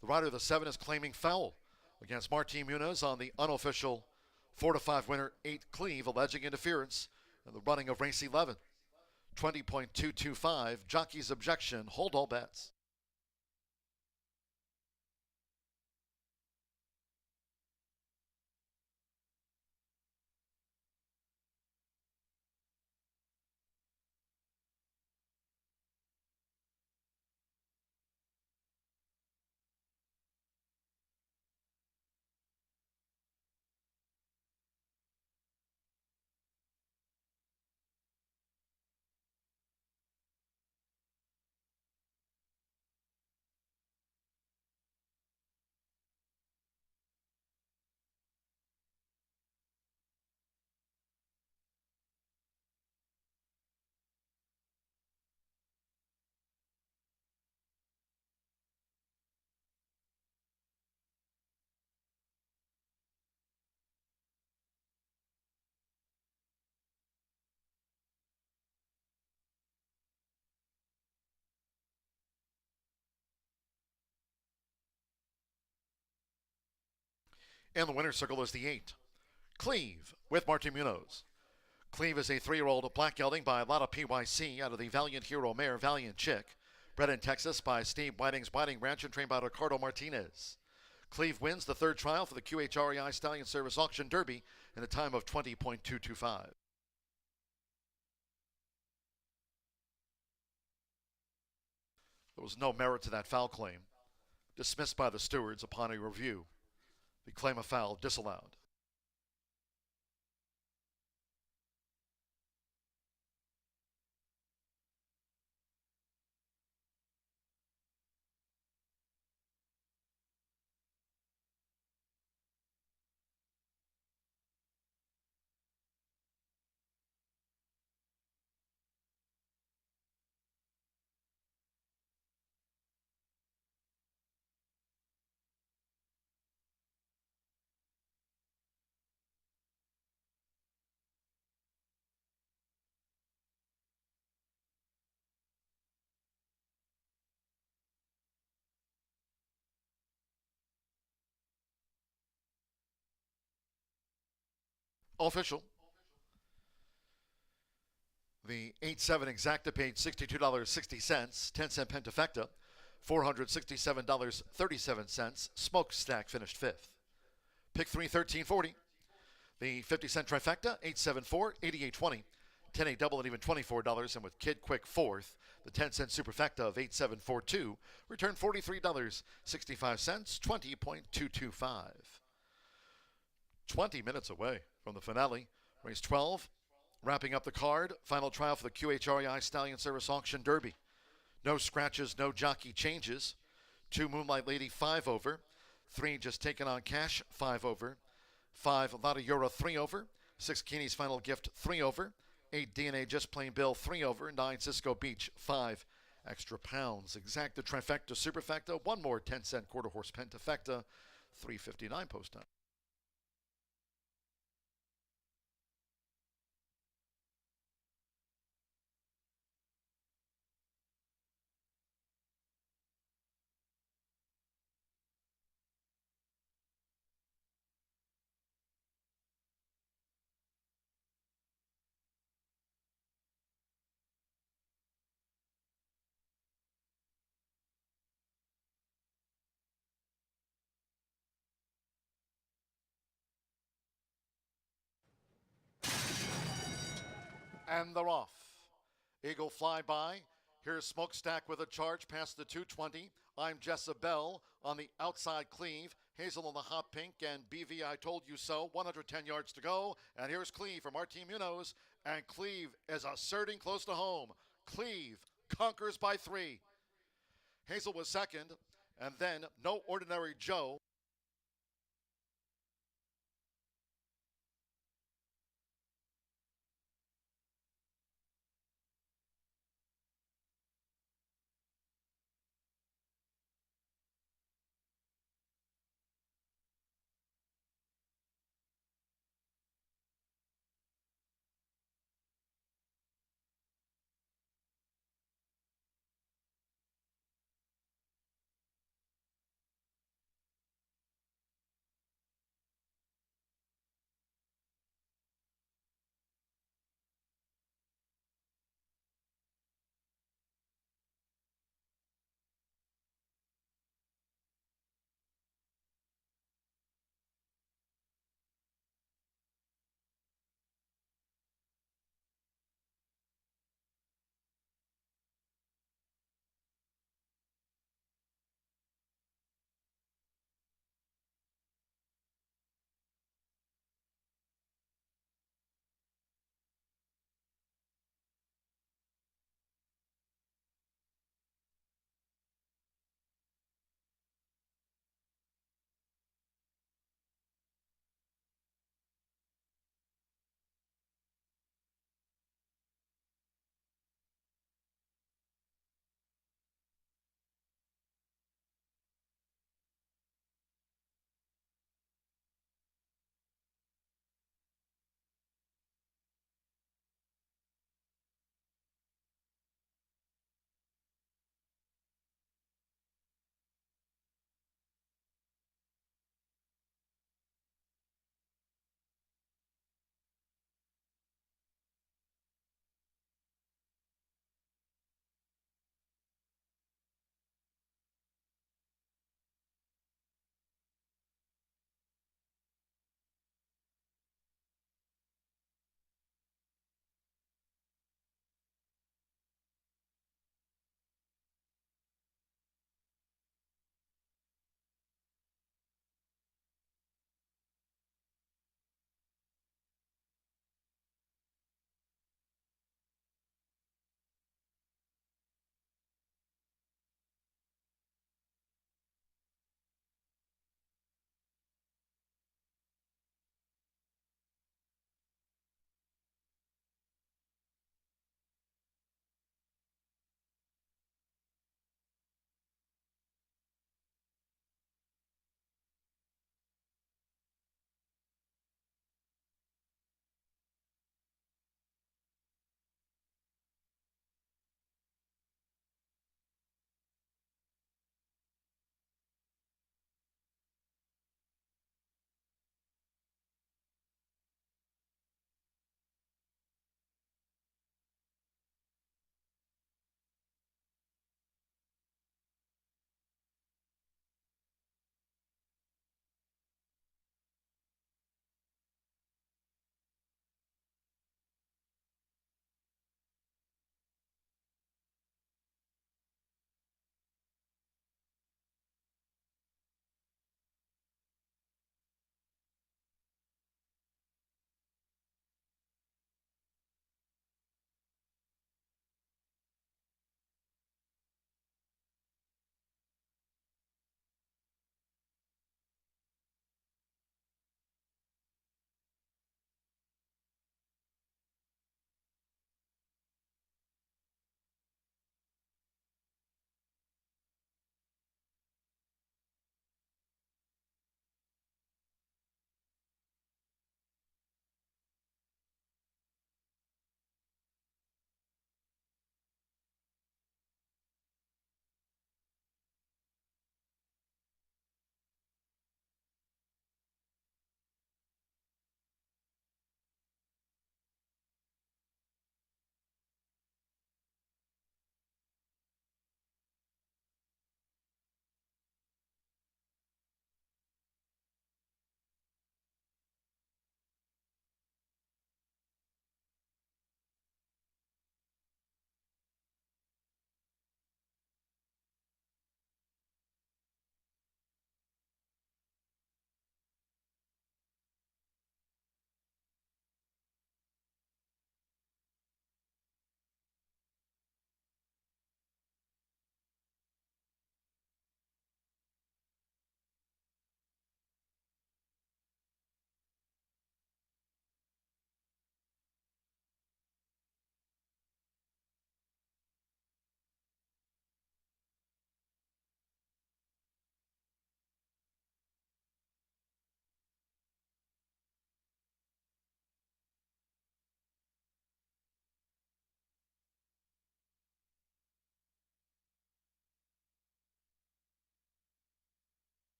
The rider of the 7 is claiming foul against Martin Munoz on the unofficial 4-5 winner, 8, Cleve, alleging interference in the running of race 11. 20.225, jockey's objection, hold all bets. And the winner's circle is the 8, Cleve, with Martin Munoz. Cleve is a 3-year-old black gelding by Lotta PYC out of the Valiant Hero mare Valiant Chick, bred in Texas by Steve Whiting's Whiting Ranch and trained by Ricardo Martinez. Cleve wins the third trial for the QHREI Stallion Service Auction Derby in a time of 20.225. There was no merit to that foul claim, dismissed by the stewards upon a review. The claim of foul disallowed. official. The 8-7 exacta paid $62.60. 10-cent pentafecta, $467.37. Smokestack finished fifth. Pick 3, $13.40. The 50-cent trifecta, 874, $88.20. 10-8 double and even $24. And with Kid Quick fourth, the 10-cent superfecta of 8742 returned $43.65, 20.225. 20 minutes away from the finale. Race 12, wrapping up the card. Final trial for the QHREI Stallion Service Auction Derby. No scratches, no jockey changes. 2 Moonlight Lady, 5 over. 3 Just Taken on Cash, 5 over. 5 Lotta Euro, 3 over. 6 Keeney's Final Gift, 3 over. 8 DNA Just Plain Bill, 3 over. 9 Cisco Beach, 5 extra pounds. Exacta trifecta superfecta, 1 more 10-cent quarter horse pentafecta, $3.59 post time. And they're off. Eagle flyby. Here's Smokestack with a charge past the 220. I'm Jezebel on the outside cleave. Hazel on the hot pink and BV I Told You So. 110 yards to go. And here's Cleve from Martin Munoz. And Cleve is asserting close to home. Cleve conquers by 3. Hazel was second. And then No Ordinary Joe.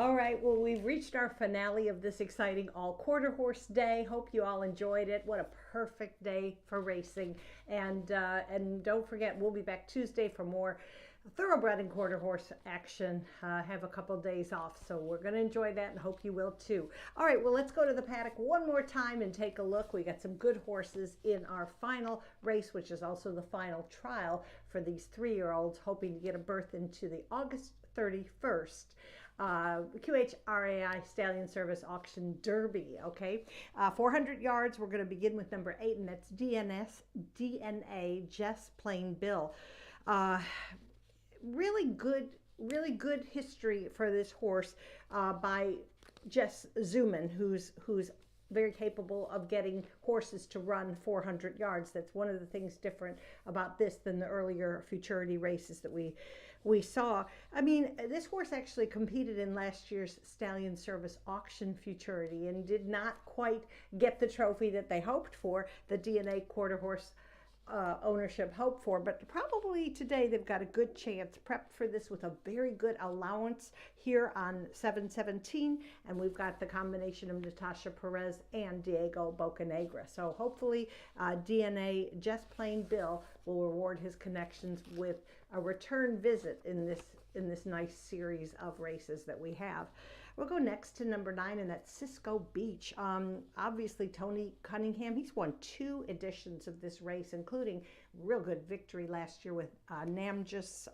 All right, well, we've reached our finale of this exciting all quarter horse day. Hope you all enjoyed it. What a perfect day for racing. And don't forget, we'll be back Tuesday for more thoroughbred and quarter horse action. Have a couple days off, so we're going to enjoy that and hope you will too. All right, well, let's go to the paddock one more time and take a look. We got some good horses in our final race, which is also the final trial for these 3-year-olds hoping to get a berth into the August 31st QHRAI Stallion Service Auction Derby. Okay, 400 yards. We're going to begin with number 8, and that's DNA Jess Plain Bill. Really good history for this horse by Jess Zuman, who's very capable of getting horses to run 400 yards. That's one of the things different about this than the earlier futurity races that we saw. I mean, this horse actually competed in last year's Stallion Service Auction Futurity and did not quite get the trophy that they hoped for, the DNA quarter horse ownership hoped for, but probably today they've got a good chance, prepped for this with a very good allowance here on 717, and we've got the combination of Natasha Perez and Diego Bocanegra. So hopefully DNA Just Plain Bill will reward his connections with a return visit in this nice series of races that we have. We'll go next to number 9, and that's Cisco Beach. Obviously, Tony Cunningham, he's won 2 editions of this race, including real good victory last year with Namjas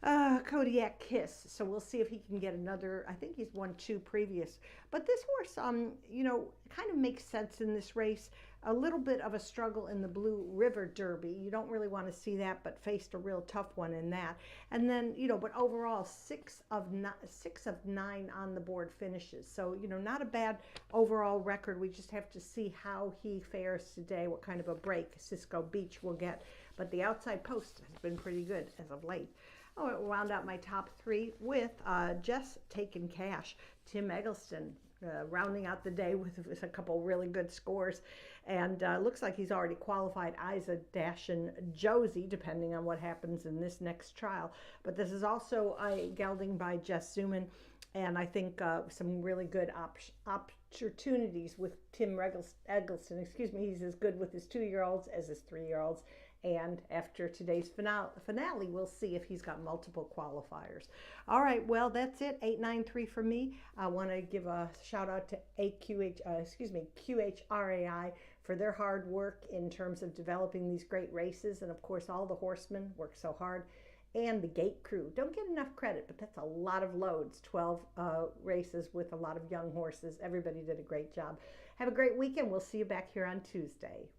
Kodiak Kiss. So we'll see if he can get another. I think he's won 2 previous. But this horse, kind of makes sense in this race. A little bit of a struggle in the Blue River Derby. You don't really want to see that, but faced a real tough one in that. And then, but overall, 6 of 9 on the board finishes. So, not a bad overall record. We just have to see how he fares today, what kind of a break Cisco Beach will get. But the outside post has been pretty good as of late. Oh, it round out my top 3 with Just Taken Cash, Tim Eggleston. Rounding out the day with a couple really good scores, and looks like he's already qualified Isa, Dash, and Josie, depending on what happens in this next trial. But this is also a gelding by Jess Zuman, and I think some really good opportunities with Tim Eggleston. Excuse me, he's as good with his 2-year-olds as his 3-year-olds. And after today's finale, we'll see if he's got multiple qualifiers. All right, well, that's it. 893 for me. I want to give a shout out to QHRAI for their hard work in terms of developing these great races. And of course, all the horsemen work so hard. And the gate crew. Don't get enough credit, but that's a lot of loads. 12 races with a lot of young horses. Everybody did a great job. Have a great weekend. We'll see you back here on Tuesday.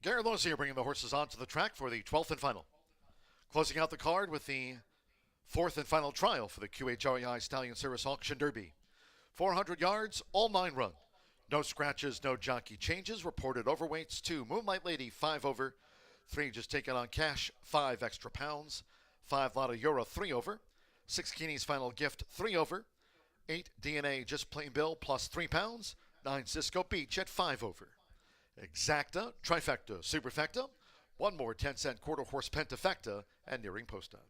Gary Losier bringing the horses onto the track for the 12th and final. Closing out the card with the 4th and final trial for the QHREI Stallion Service Auction Derby. 400 yards, all 9 run. No scratches, no jockey changes. Reported overweights: 2 Moonlight Lady, 5 over. 3 just taken on cash, 5 extra pounds. 5 Lotta Euro, 3 over. 6 Keeney's Final Gift, 3 over. 8 DNA Just Plain Bill plus 3 pounds. 9 Cisco Beach at 5 over. Exacta, Trifecta, Superfecta. One more 10-cent quarter horse Pentafecta, and nearing post time.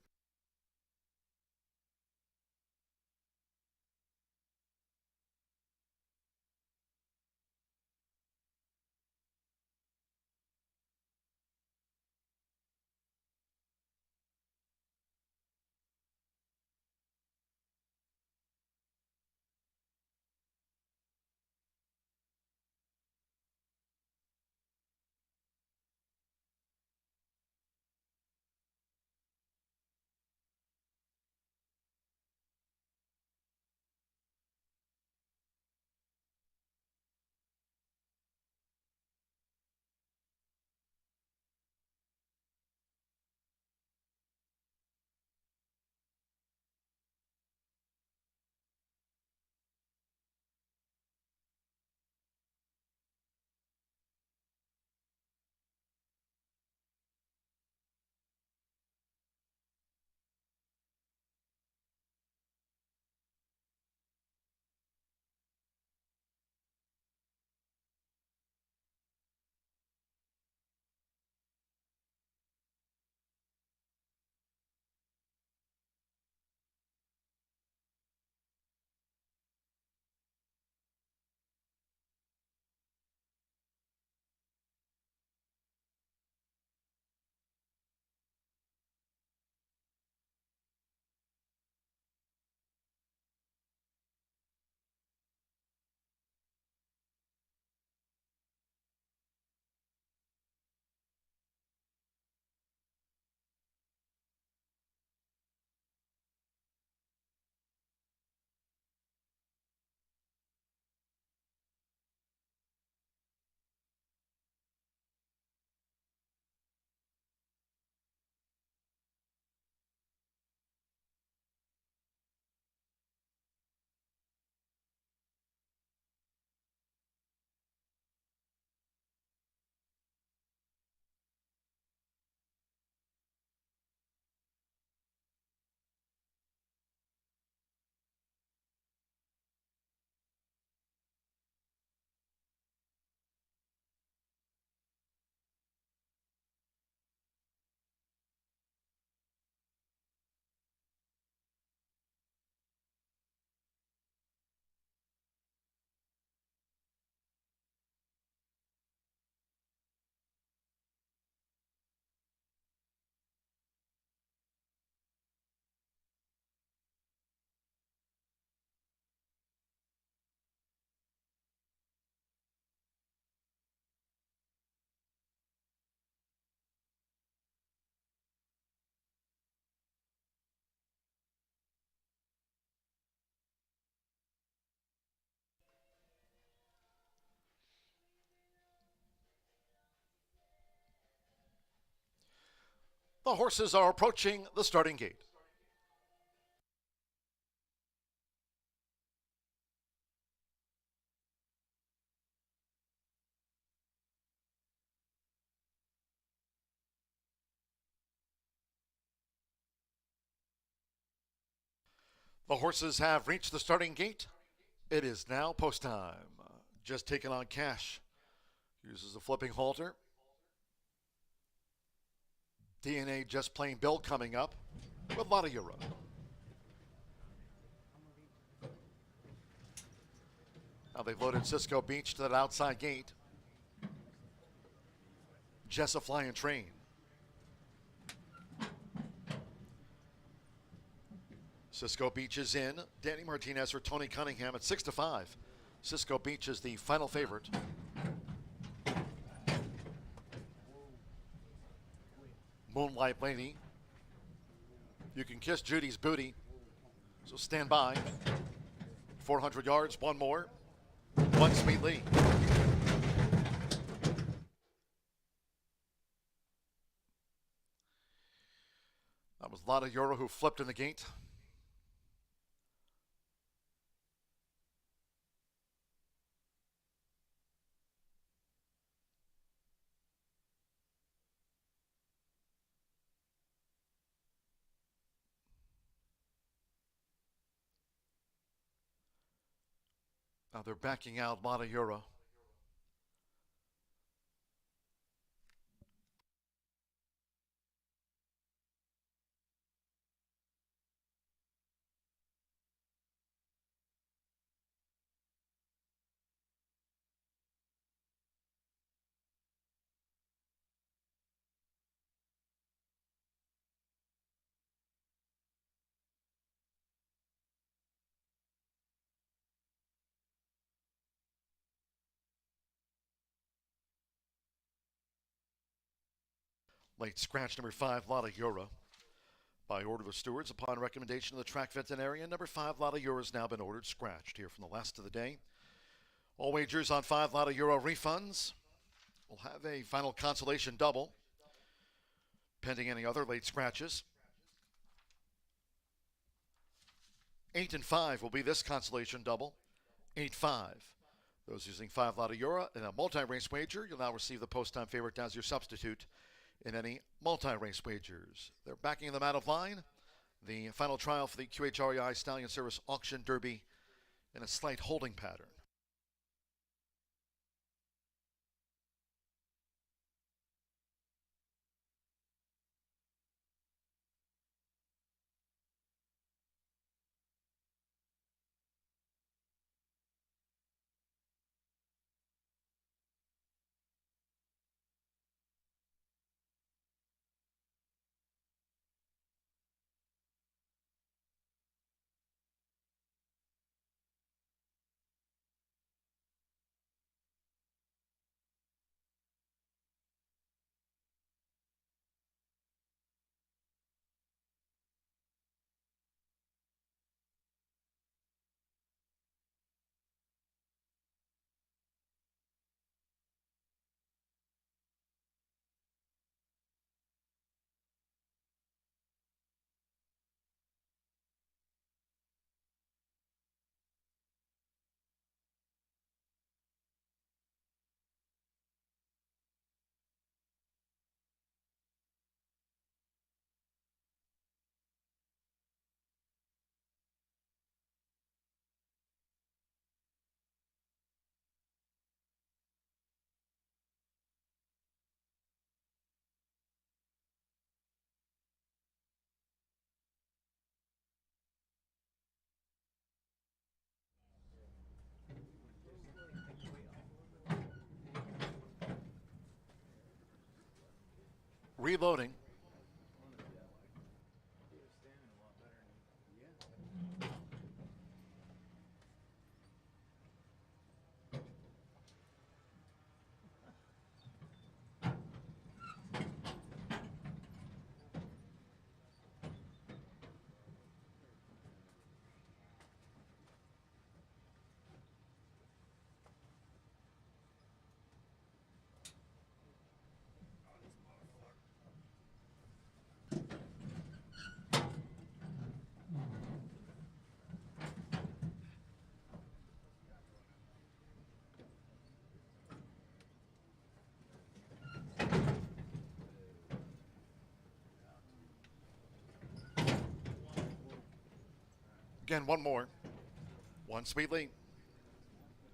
The horses are approaching the starting gate. The horses have reached the starting gate. It is now post time. Just taken on cash. Uses a flipping halter. DNA Just Plain Bill coming up with Lotta Euro. Now they've loaded Cisco Beach to that outside gate. Jessa Fly and Train. Cisco Beach is in. Danny Martinez or Tony Cunningham at 6-5. Cisco Beach is the final favorite. Moonlight Lady. You can kiss Judy's booty. So stand by. 400 yards, one more. One Sweet Lee. That was Lotta Euro who flipped in the gate. Now they're backing out Lotta Euro. Late scratch number 5, Lotta Euro. By order of the stewards, upon recommendation of the track veterinarian, number 5, Lotta Euro has now been ordered scratched here from the last of the day. All wagers on 5 Lotta Euro refunds. We'll have a final consolation double, pending any other late scratches. 8 and 5 will be this consolation double. 8-5. Those using 5 Lotta Euro in a multi-race wager, you'll now receive the post-time favorite as your substitute in any multi-race wagers. They're backing them out of line. The final trial for the QHREI Stallion Service Auction Derby in a slight holding pattern. Reloading. Again, one more. One Sweet Lee.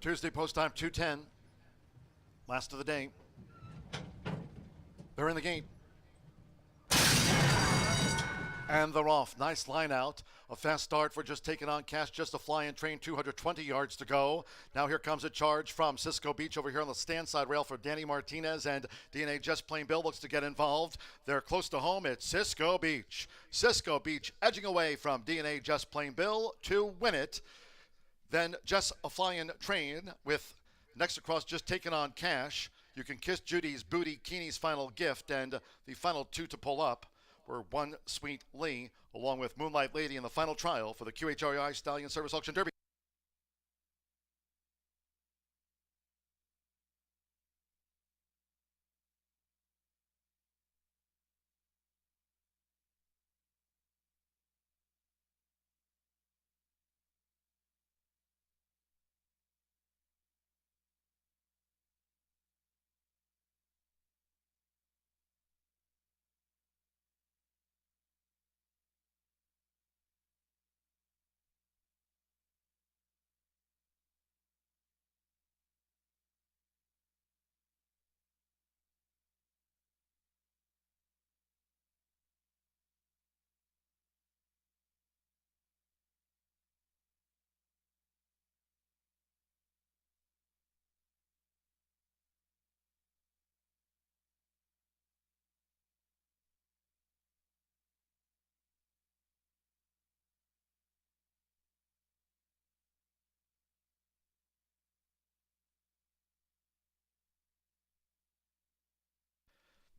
Tuesday post time 2:10. Last of the day. They're in the gate. And they're off. Nice line out. A fast start for Just Taking On Cash. Just a fly and train. 220 yards to go. Now here comes a charge from Cisco Beach over here on the stand side rail for Danny Martinez. And DNA Just Plain Bill looks to get involved. They're close to home. It's Cisco Beach. Cisco Beach edging away from DNA Just Plain Bill to win it. Then Just a Flying Train with next across Just Taking On Cash. You Can Kiss Judy's Booty, Keeney's Final Gift, and the final two to pull up were One Sweet Lee, along with Moonlight Lady in the final trial for the QHREI Stallion Service Auction Derby.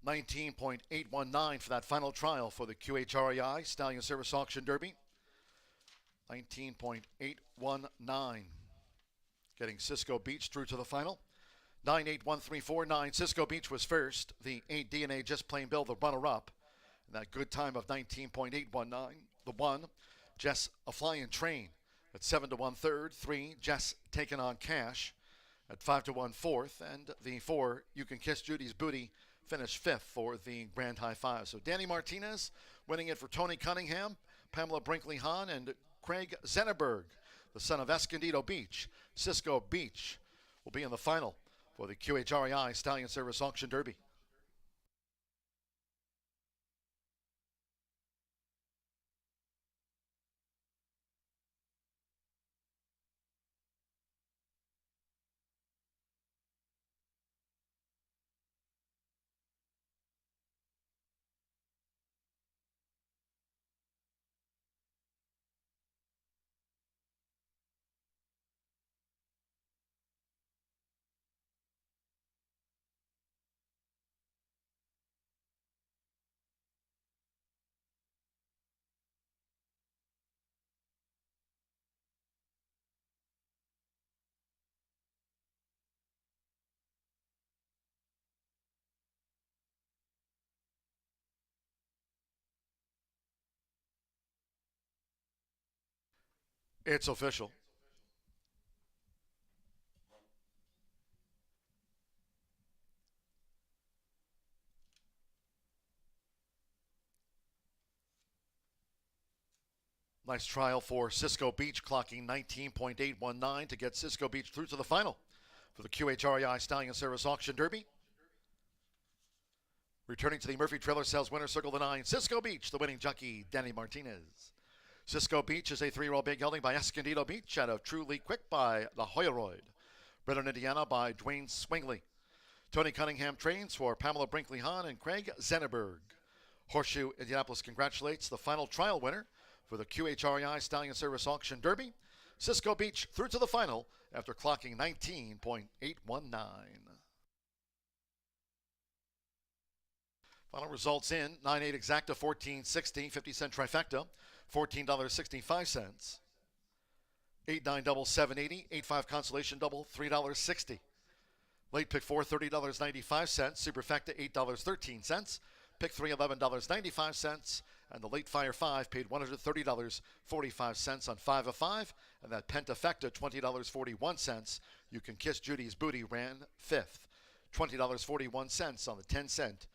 $19.819 for that final trial for the QHREI Stallion Service Auction Derby. 19.819. Getting Cisco Beach through to the final. 98139. Cisco Beach was first. The 8 DNA Just Plain Bill, the runner-up. And that good time of 19.819. The 1, Just a Flying Train at 7 to 1/3. 3, Just Taking On Cash at 5 to 1/4. And the 4, You Can Kiss Judy's Booty, finished 5th for the Grand High Five. So Danny Martinez winning it for Tony Cunningham, Pamela Brinkley-Hahn, and Craig Zenneberg, the son of Escondido Beach. Cisco Beach will be in the final for the QHREI Stallion Service Auction Derby. It's official. Nice trial for Cisco Beach, clocking 19.819 to get Cisco Beach through to the final for the QHREI Stallion Service Auction Derby. Returning to the Murphy Trailer Sales Winner Circle, the 9, Cisco Beach, the winning jockey, Danny Martinez. Cisco Beach is a 3-year-old big gelding by Escondido Beach out of Truly Quick by La Hoyleroyd. Bred in Indiana by Dwayne Swingley. Tony Cunningham trains for Pamela Brinkley-Hahn and Craig Zenneberg. Horseshoe Indianapolis congratulates the final trial winner for the QHREI Stallion Service Auction Derby. Cisco Beach through to the final after clocking 19.819. Final results in 9-8 exacta, 14.60, 50-cent trifecta, $14.65. 8-9 double, $7.80. 8-5 consolation double, $3.60. Late pick 4, $30.95. Superfecta, $8.13. Pick 3, $11.95. And the late fire 5 paid $130.45 on 5 of 5. And that pentafecta, $20.41. You Can Kiss Judy's Booty ran 5th. $20.41 on the 10-cent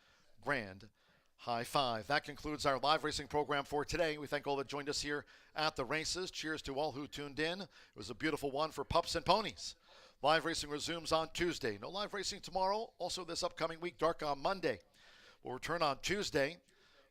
Grand High Five. That concludes our live racing program for today. We thank all that joined us here at the races. Cheers to all who tuned in. It was a beautiful one for pups and ponies. Live racing resumes on Tuesday. No live racing tomorrow. Also this upcoming week, dark on Monday. We'll return on Tuesday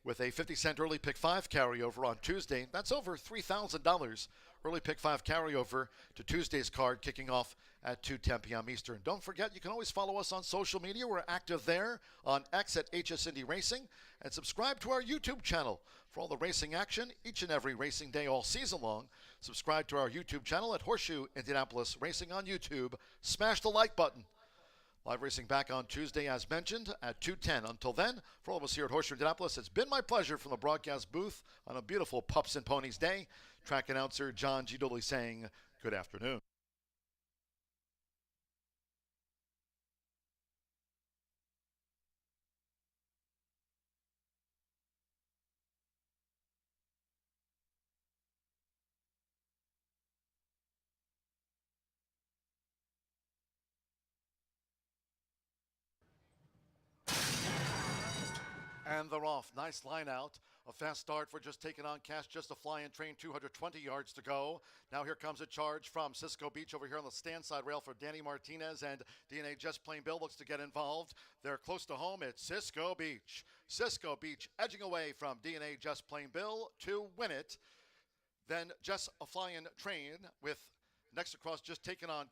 with a 50-cent early pick 5 carryover on Tuesday. That's over $3,000 early pick 5 carryover to Tuesday's card, kicking off at 2:10 p.m. Eastern. Don't forget, you can always follow us on social media. We're active there on X at HS Indy Racing, and subscribe to our YouTube channel for all the racing action each and every racing day all season long. Subscribe to our YouTube channel at Horseshoe Indianapolis Racing on YouTube. Smash the like button. Live racing back on Tuesday, as mentioned, at 2:10. Until then, for all of us here at Horseshoe Indianapolis, it's been my pleasure from the broadcast booth on a beautiful Pups and Ponies day. Track announcer John G. Dooley saying good afternoon. And they're off. Nice line out. A fast start for Just Taking On Cash. Just a fly and train, 220 yards to go. Now here comes a charge from Cisco Beach over here on the stand side rail for Danny Martinez, and DNA Just Plain Bill looks to get involved. They're close to home. It's Cisco Beach. Cisco Beach edging away from DNA Just Plain Bill to win it. Then Just a Fly and Train with next across Just Taking On